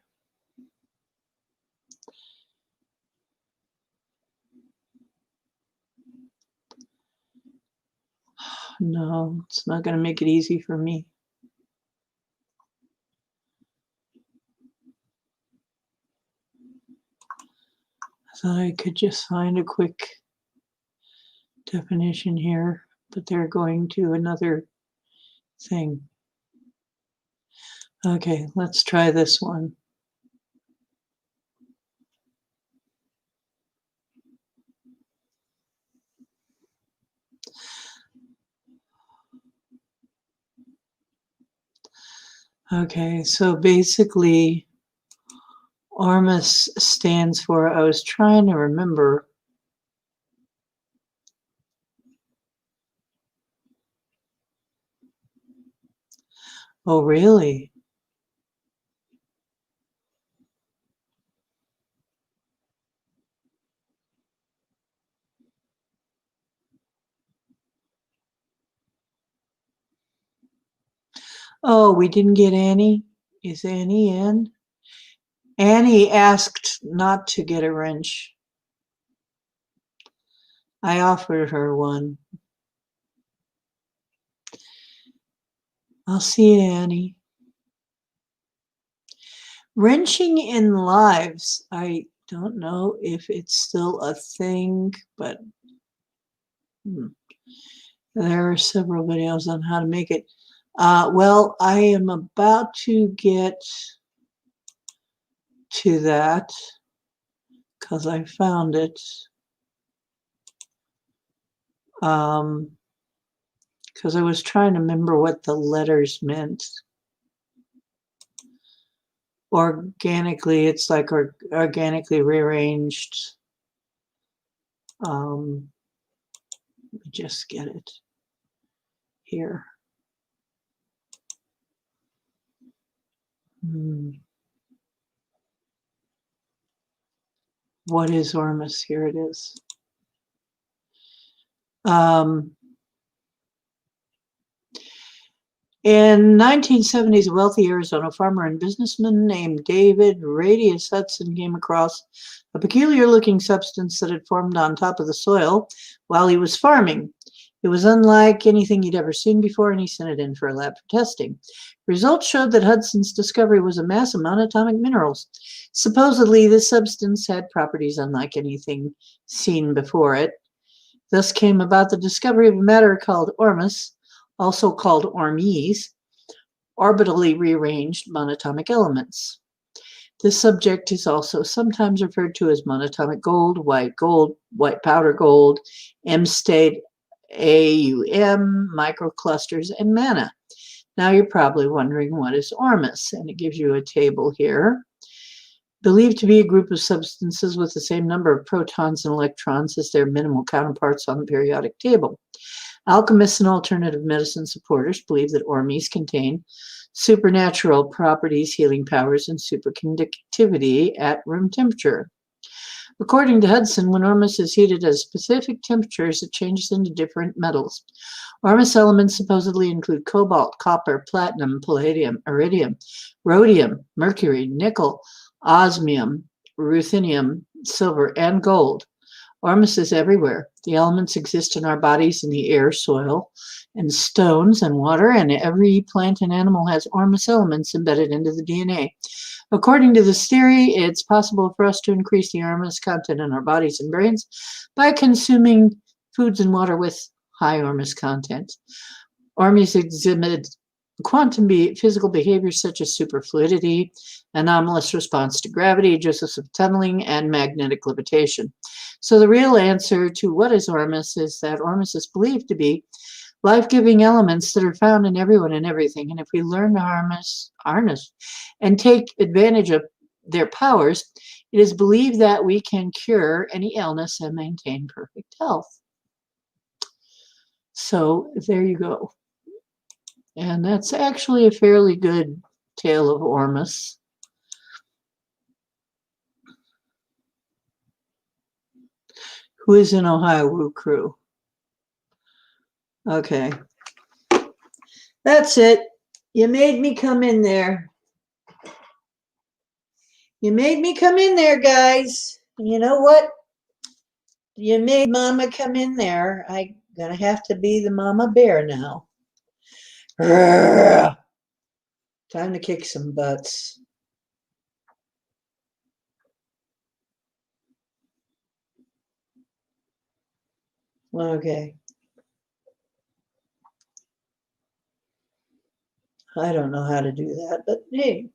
No, it's not going to make it easy for me. I thought I could just find a quick definition here, but they're going to another thing. Okay, let's try this one. Okay, so basically, Ormus stands for, I was trying to remember. Oh, really? Oh, we didn't get Annie. Is Annie in? Annie asked not to get a wrench. I offered her one. I'll see you, Annie. Wrenching in lives. I don't know if it's still a thing, but there are several videos on how to make it. Well, I am about to get to that because I found it. Because I was trying to remember what the letters meant. Organically, it's like organically rearranged. Let me just get it here. What is Ormus? Here it is. In 1970s, a wealthy Arizona farmer and businessman named David Radius Hudson came across a peculiar-looking substance that had formed on top of the soil while he was farming. It was unlike anything he'd ever seen before, and he sent it in for a lab for testing. Results showed that Hudson's discovery was a massive amount of atomic minerals. Supposedly, this substance had properties unlike anything seen before it. Thus came about the discovery of a matter called Ormus, also called Ormes, orbitally rearranged monatomic elements. This subject is also sometimes referred to as monatomic gold, white powder gold, M-state, AUM, microclusters, and mana. Now you're probably wondering what is Ormus, and it gives you a table here. Believed to be a group of substances with the same number of protons and electrons as their minimal counterparts on the periodic table. Alchemists and alternative medicine supporters believe that Ormes contain supernatural properties, healing powers, and superconductivity at room temperature. According to Hudson, when Ormus is heated at specific temperatures, it changes into different metals. Ormus elements supposedly include cobalt, copper, platinum, palladium, iridium, rhodium, mercury, nickel, osmium, ruthenium, silver, and gold. Ormus is everywhere. The elements exist in our bodies, in the air, soil, and stones and water, and every plant and animal has Ormus elements embedded into the DNA. According to this theory, it's possible for us to increase the Ormus content in our bodies and brains by consuming foods and water with high Ormus content. Ormus exhibit quantum physical behaviors such as superfluidity, anomalous response to gravity, Josephson tunneling, and magnetic levitation. So the real answer to what is Ormus is that Ormus is believed to be life-giving elements that are found in everyone and everything. And if we learn to harness and take advantage of their powers, it is believed that we can cure any illness and maintain perfect health. So there you go. And that's actually a fairly good tale of Ormus. Who is in Ohio Woo Crew? Okay. That's it. You made me come in there. You made me come in there, guys. You know what? You made Mama come in there. I'm gonna have to be the mama bear now. Time to kick some butts. Okay. I don't know how to do that, but hey,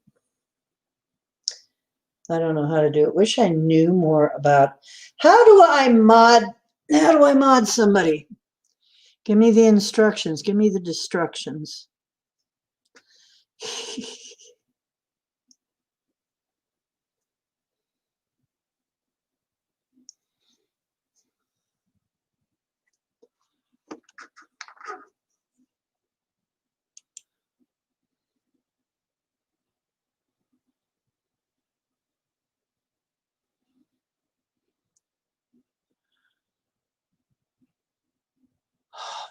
I don't know how to do it. Wish I knew more about how do I mod somebody? Give me the instructions. Give me the destructions.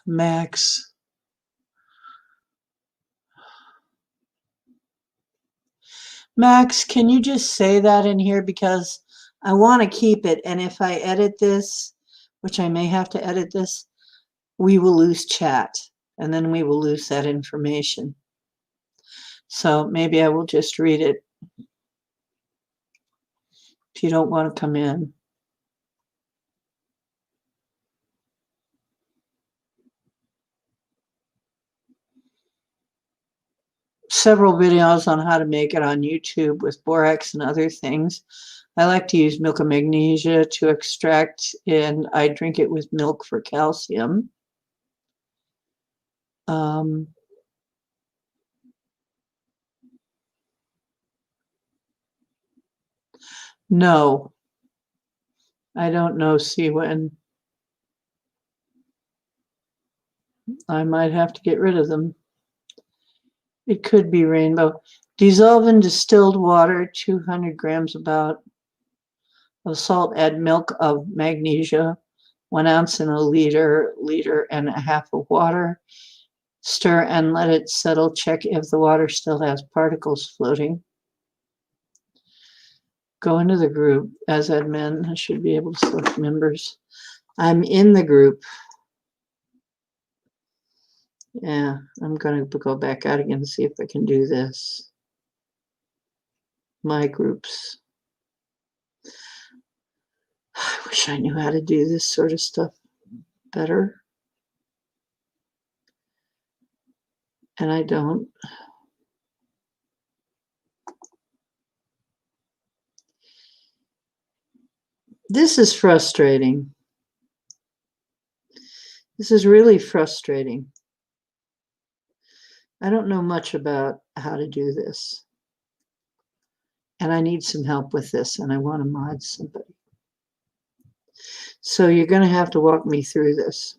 Max. Max, can you just say that in here because I want to keep it, and if I edit this, which I may have to edit this, we will lose chat, and then we will lose that information. So maybe I will just read it if you don't want to come in. Several videos on how to make it on YouTube with borax and other things. I like to use milk of magnesia to extract, and I drink it with milk for calcium. No, I don't know, Siwen. I might have to get rid of them. It could be rainbow. Dissolve in distilled water, 200 grams about of salt, add milk of magnesia, 1 ounce in a liter, liter and a half of water. Stir and let it settle. Check if the water still has particles floating. Go into the group as admin. I should be able to select members. I'm in the group. Yeah, I'm going to go back out again and see if I can do this. My groups. I wish I knew how to do this sort of stuff better. And I don't. This is frustrating. This is really frustrating. I don't know much about how to do this. And I need some help with this, and I want to mod somebody. So you're going to have to walk me through this.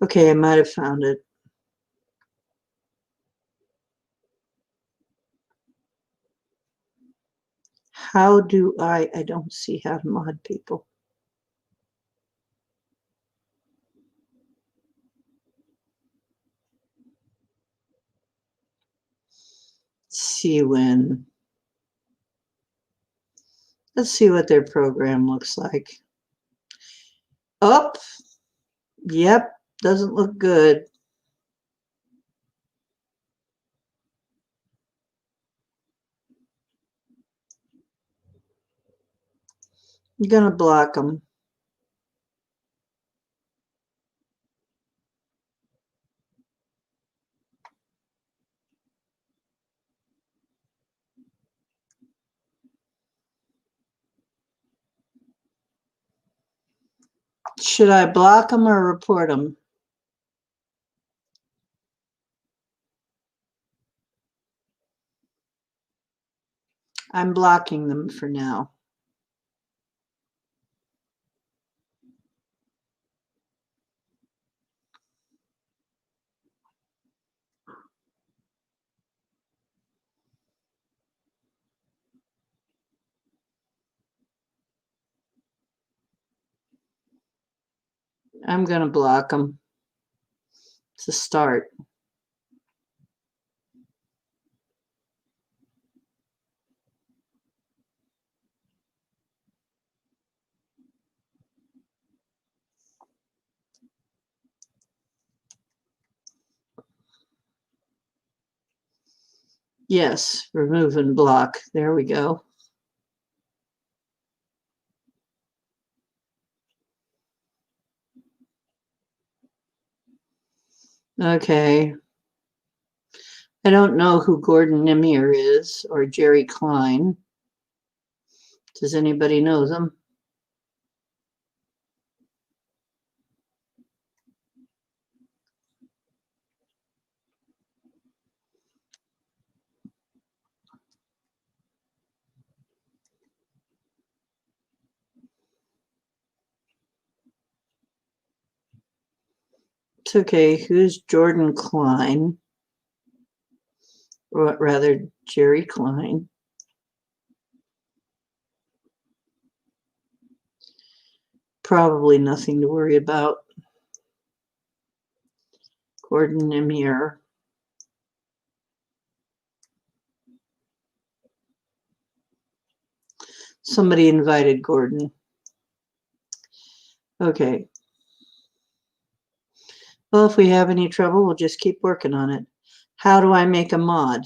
Okay, I might have found it. How do I don't see how to mod people. See when. Let's see what their program looks like. Up. Yep, doesn't look good. I'm going to block them. Should I block them or report them? I'm blocking them for now. I'm going to block them to start. Yes, remove and block. There we go. Okay. I don't know who Gordon Nimier is or Jerry Klein. Does anybody know them? It's okay. Who's Jordan Klein? Or rather, Jerry Klein. Probably nothing to worry about. Gordon Emir. Somebody invited Gordon. Okay. Well, if we have any trouble, we'll just keep working on it. How do I make a mod?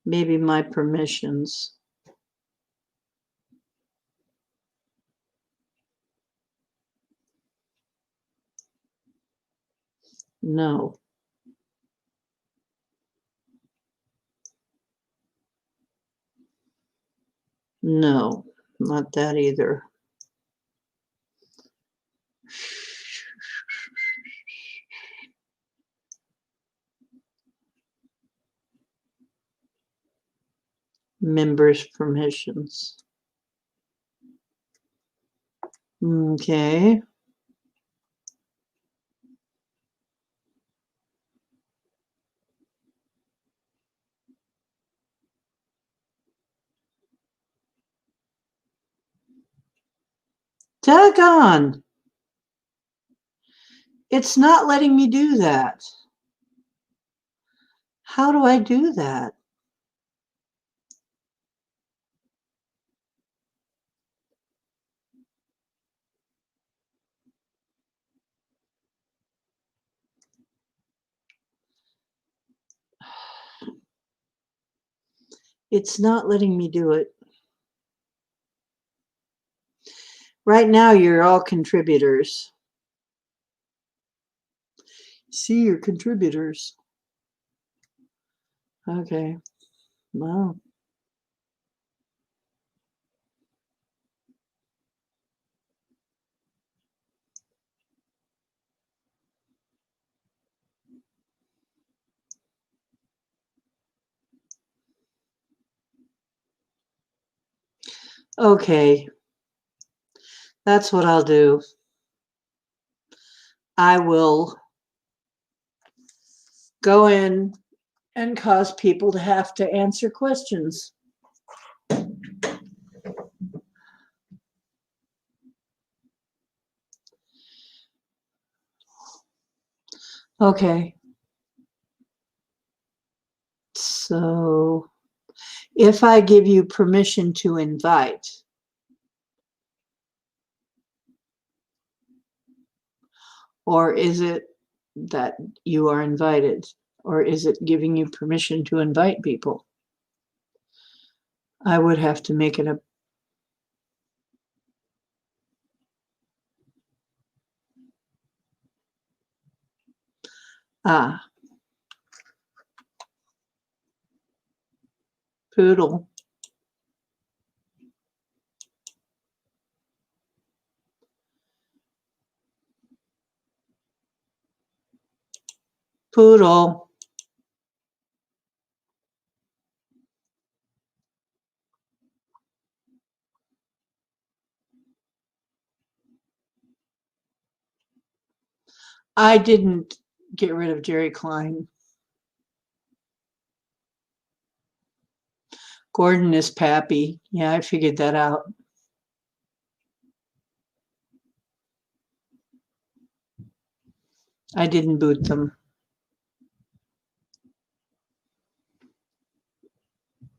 Maybe my permissions. No. No, not that either. Members permissions. Okay. Daggone. It's not letting me do that. How do I do that? It's not letting me do it. Right now, you're all contributors. See your contributors. Okay. Wow. Okay. That's what I'll do. I will go in and cause people to have to answer questions. Okay. So if I give you permission to invite, or is it that you are invited, or is it giving you permission to invite people? I would have to make it a poodle. Poodle. I didn't get rid of Jerry Klein. Gordon is Pappy. Yeah, I figured that out. I didn't boot them.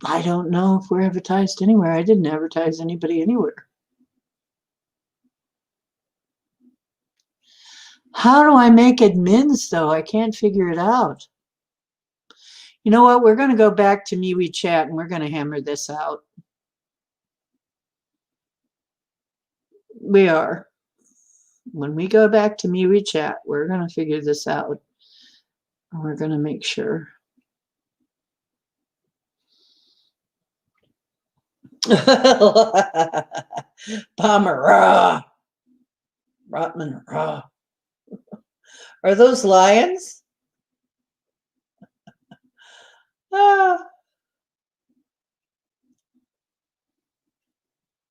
I don't know if we're advertised anywhere. I didn't advertise anybody anywhere. How do I make admins, though? I can't figure it out. You know what? We're going to go back to MeWe Chat and we're going to hammer this out. We are. When we go back to MeWe Chat, we're going to figure this out. We're going to make sure. Palmer, rah. Rotman, rah. Are those lions?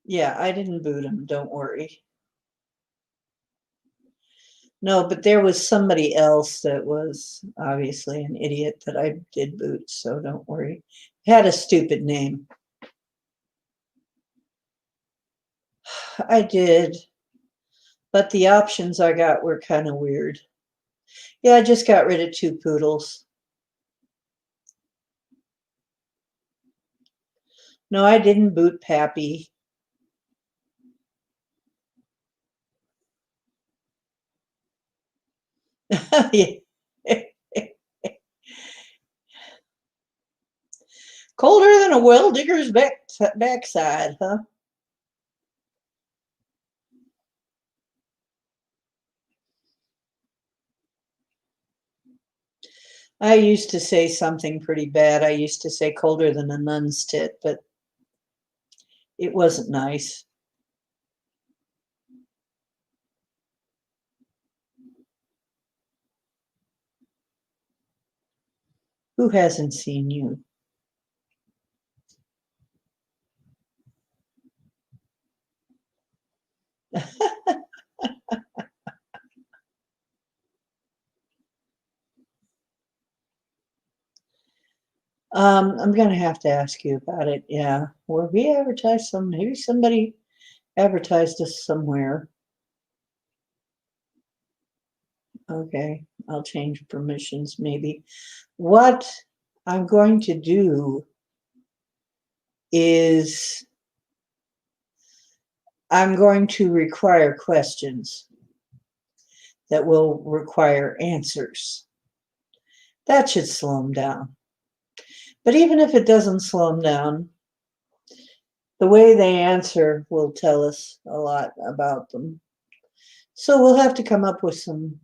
Yeah, I didn't boot him. Don't worry. No, but there was somebody else that was obviously an idiot that I did boot, so don't worry. Had a stupid name. I did, but the options I got were kind of weird. Yeah, I just got rid of 2 poodles. No, I didn't boot Pappy. Colder than a well digger's backside, huh? I used to say something pretty bad. I used to say colder than a nun's tit, but it wasn't nice. Who hasn't seen you? I'm going to have to ask you about it. Yeah. Were we advertised some? Maybe somebody advertised us somewhere. Okay. I'll change permissions maybe. What I'm going to do is I'm going to require questions that will require answers. That should slow them down. But even if it doesn't slow them down, the way they answer will tell us a lot about them. So we'll have to come up with some.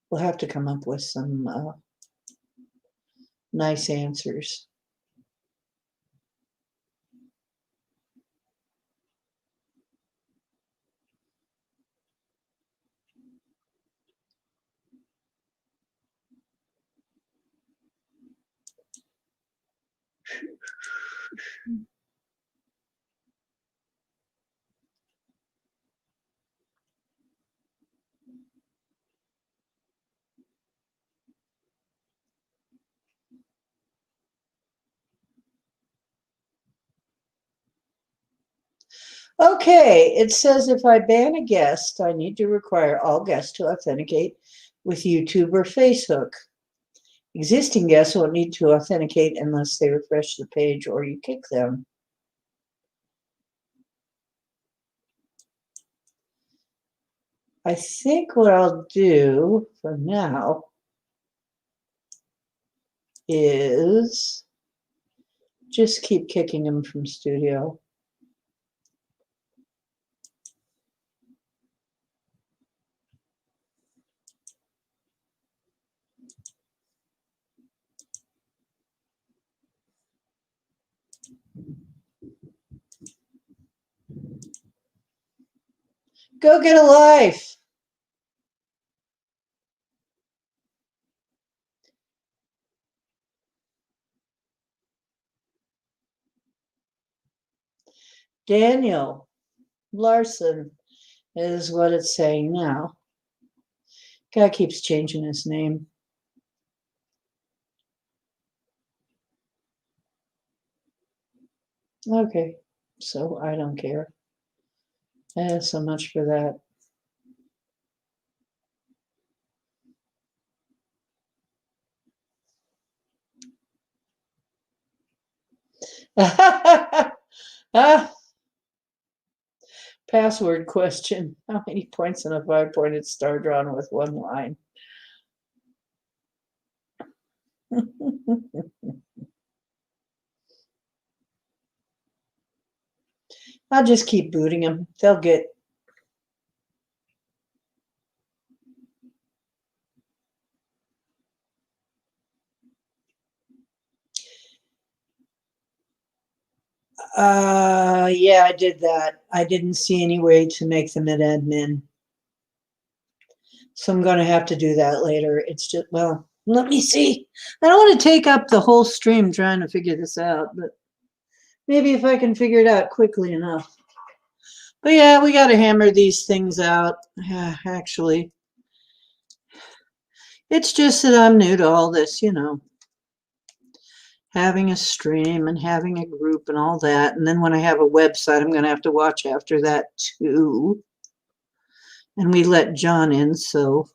We'll have to come up with some nice answers. Okay, it says if I ban a guest, I need to require all guests to authenticate with YouTube or Facebook. Existing guests won't need to authenticate unless they refresh the page or you kick them. I think what I'll do for now is just keep kicking them from studio. Go get a life. Daniel Larson is what it's saying now. Guy keeps changing his name. Okay, so I don't care. So much for that. Password question. How many points in a 5-pointed star drawn with one line? I'll just keep booting them. They'll get. Yeah, I did that. I didn't see any way to make them an admin. So I'm going to have to do that later. It's just, well, let me see. I don't want to take up the whole stream trying to figure this out, but maybe if I can figure it out quickly enough. But yeah, we got to hammer these things out. Actually, it's just that I'm new to all this, you know. having a stream and having a group and all that. And then when I have a website, I'm going to have to watch after that too. And we let John in, so.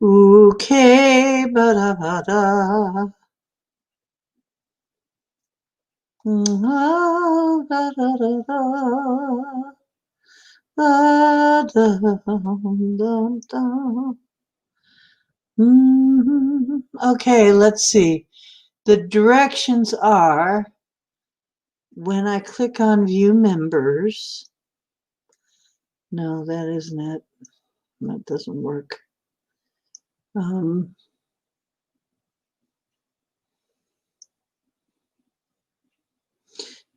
Okay, ba-da-ba-da. Da-da-da-da. Da-da-dum-dum-dum. Okay, let's see. The directions are when I click on view members. No, that isn't it. That doesn't work.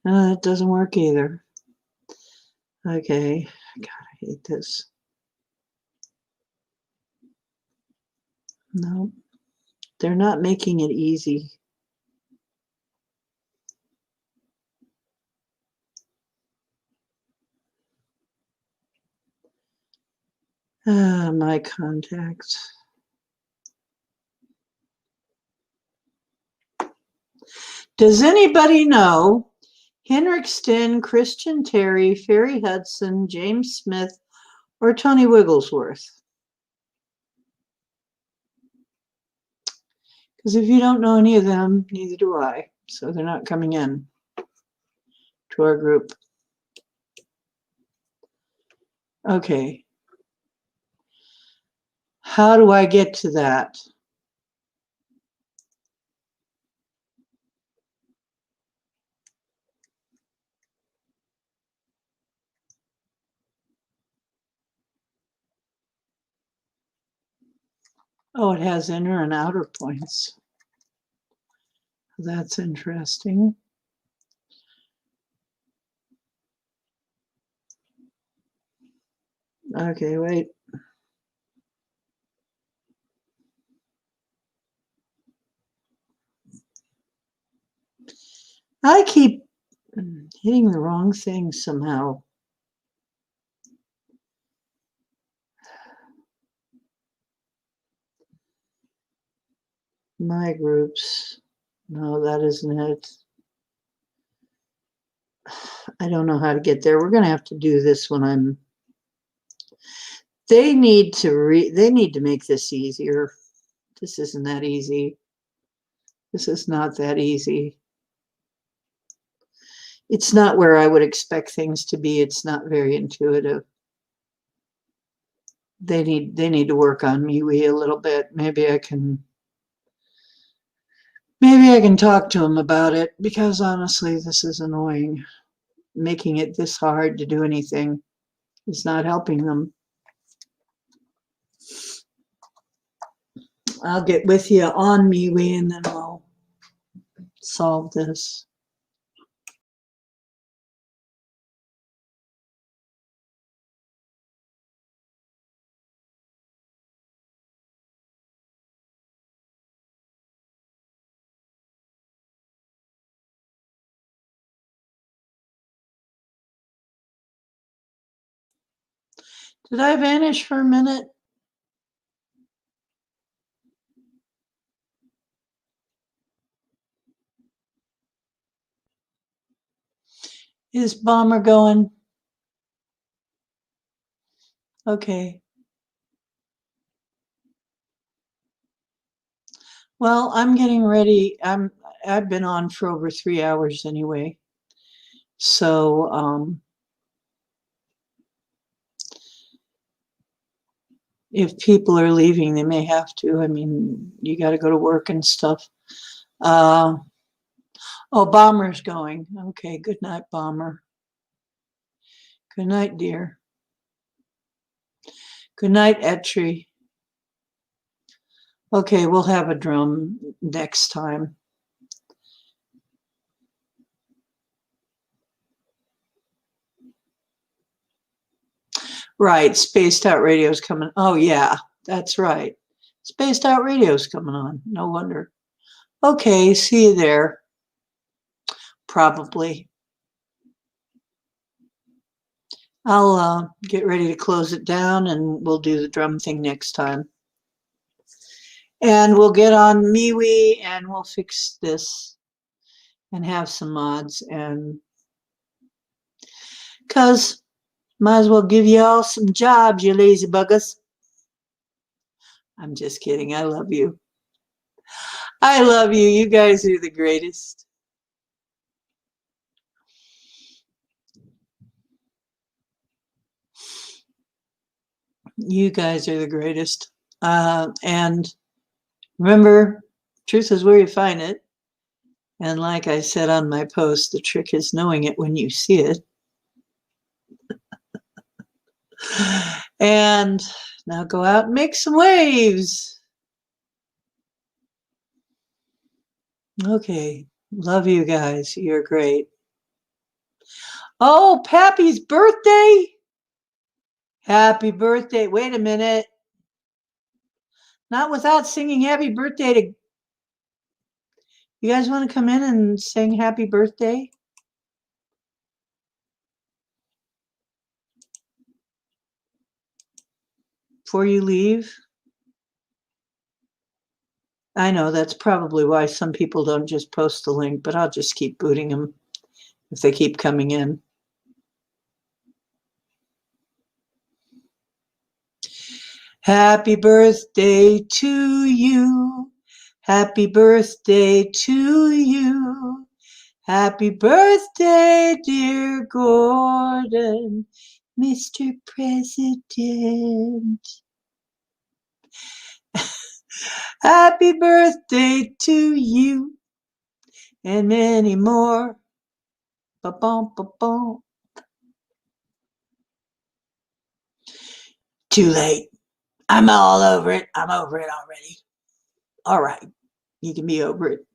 It doesn't work either. Okay, God, I hate this. No, they're not making it easy. My contacts. Does anybody know Henrik Stinn, Christian Terry, Ferry Hudson, James Smith, or Tony Wigglesworth? Because if you don't know any of them, neither do I. So they're not coming in to our group. Okay. How do I get to that? Oh, it has inner and outer points. That's interesting. Okay, wait. I keep hitting the wrong thing somehow. My groups. No, that isn't it. I don't know how to get there. We're going to have to do this when I'm. They need to make this easier. This isn't that easy. This is not that easy. It's not where I would expect things to be. It's not very intuitive. They need to work on MeWe a little bit. Maybe I can talk to them about it, because honestly, this is annoying. Making it this hard to do anything is not helping them. I'll get with you on MeWe and then we'll solve this. Did I vanish for a minute? Is Bomber going? Okay. Well, I'm getting ready. I've been on for over 3 hours anyway. So if people are leaving, they may have to. I mean, you got to go to work and stuff. Oh, Bomber's going. Okay, good night, Bomber. Good night, dear. Good night, Etri. Okay, we'll have a drum next time. Right, Spaced Out Radio's coming. Oh, yeah, that's right. Spaced Out Radio's coming on. No wonder. Okay, see you there. Probably. I'll get ready to close it down and we'll do the drum thing next time. And we'll get on MeWe and we'll fix this and have some mods, and because might as well give you all some jobs, you lazy buggers. I'm just kidding. I love you. I love you. You guys are the greatest. You guys are the greatest. And remember, truth is where you find it. And like I said on my post, the trick is knowing it when you see it. And now go out and make some waves. Okay. Love you guys. You're great. Oh, Pappy's birthday. Happy birthday. Wait a minute. Not without singing happy birthday to... You guys want to come in and sing happy birthday? Before you leave? I know that's probably why some people don't just post the link, but I'll just keep booting them if they keep coming in. Happy birthday to you. Happy birthday to you. Happy birthday, dear Gordon, Mr. President. Happy birthday to you and many more. Ba-bum, ba-bum. Too late. I'm all over it. I'm over it already. All right. You can be over it.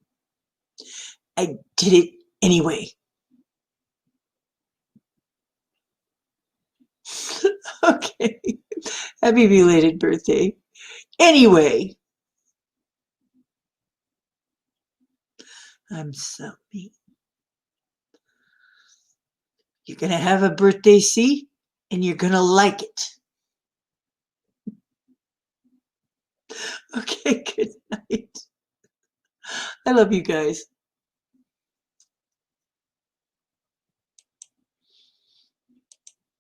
I did it anyway. Okay. Happy belated birthday. Anyway. I'm so mean. You're going to have a birthday, see? And you're going to like it. Okay, good night. I love you guys.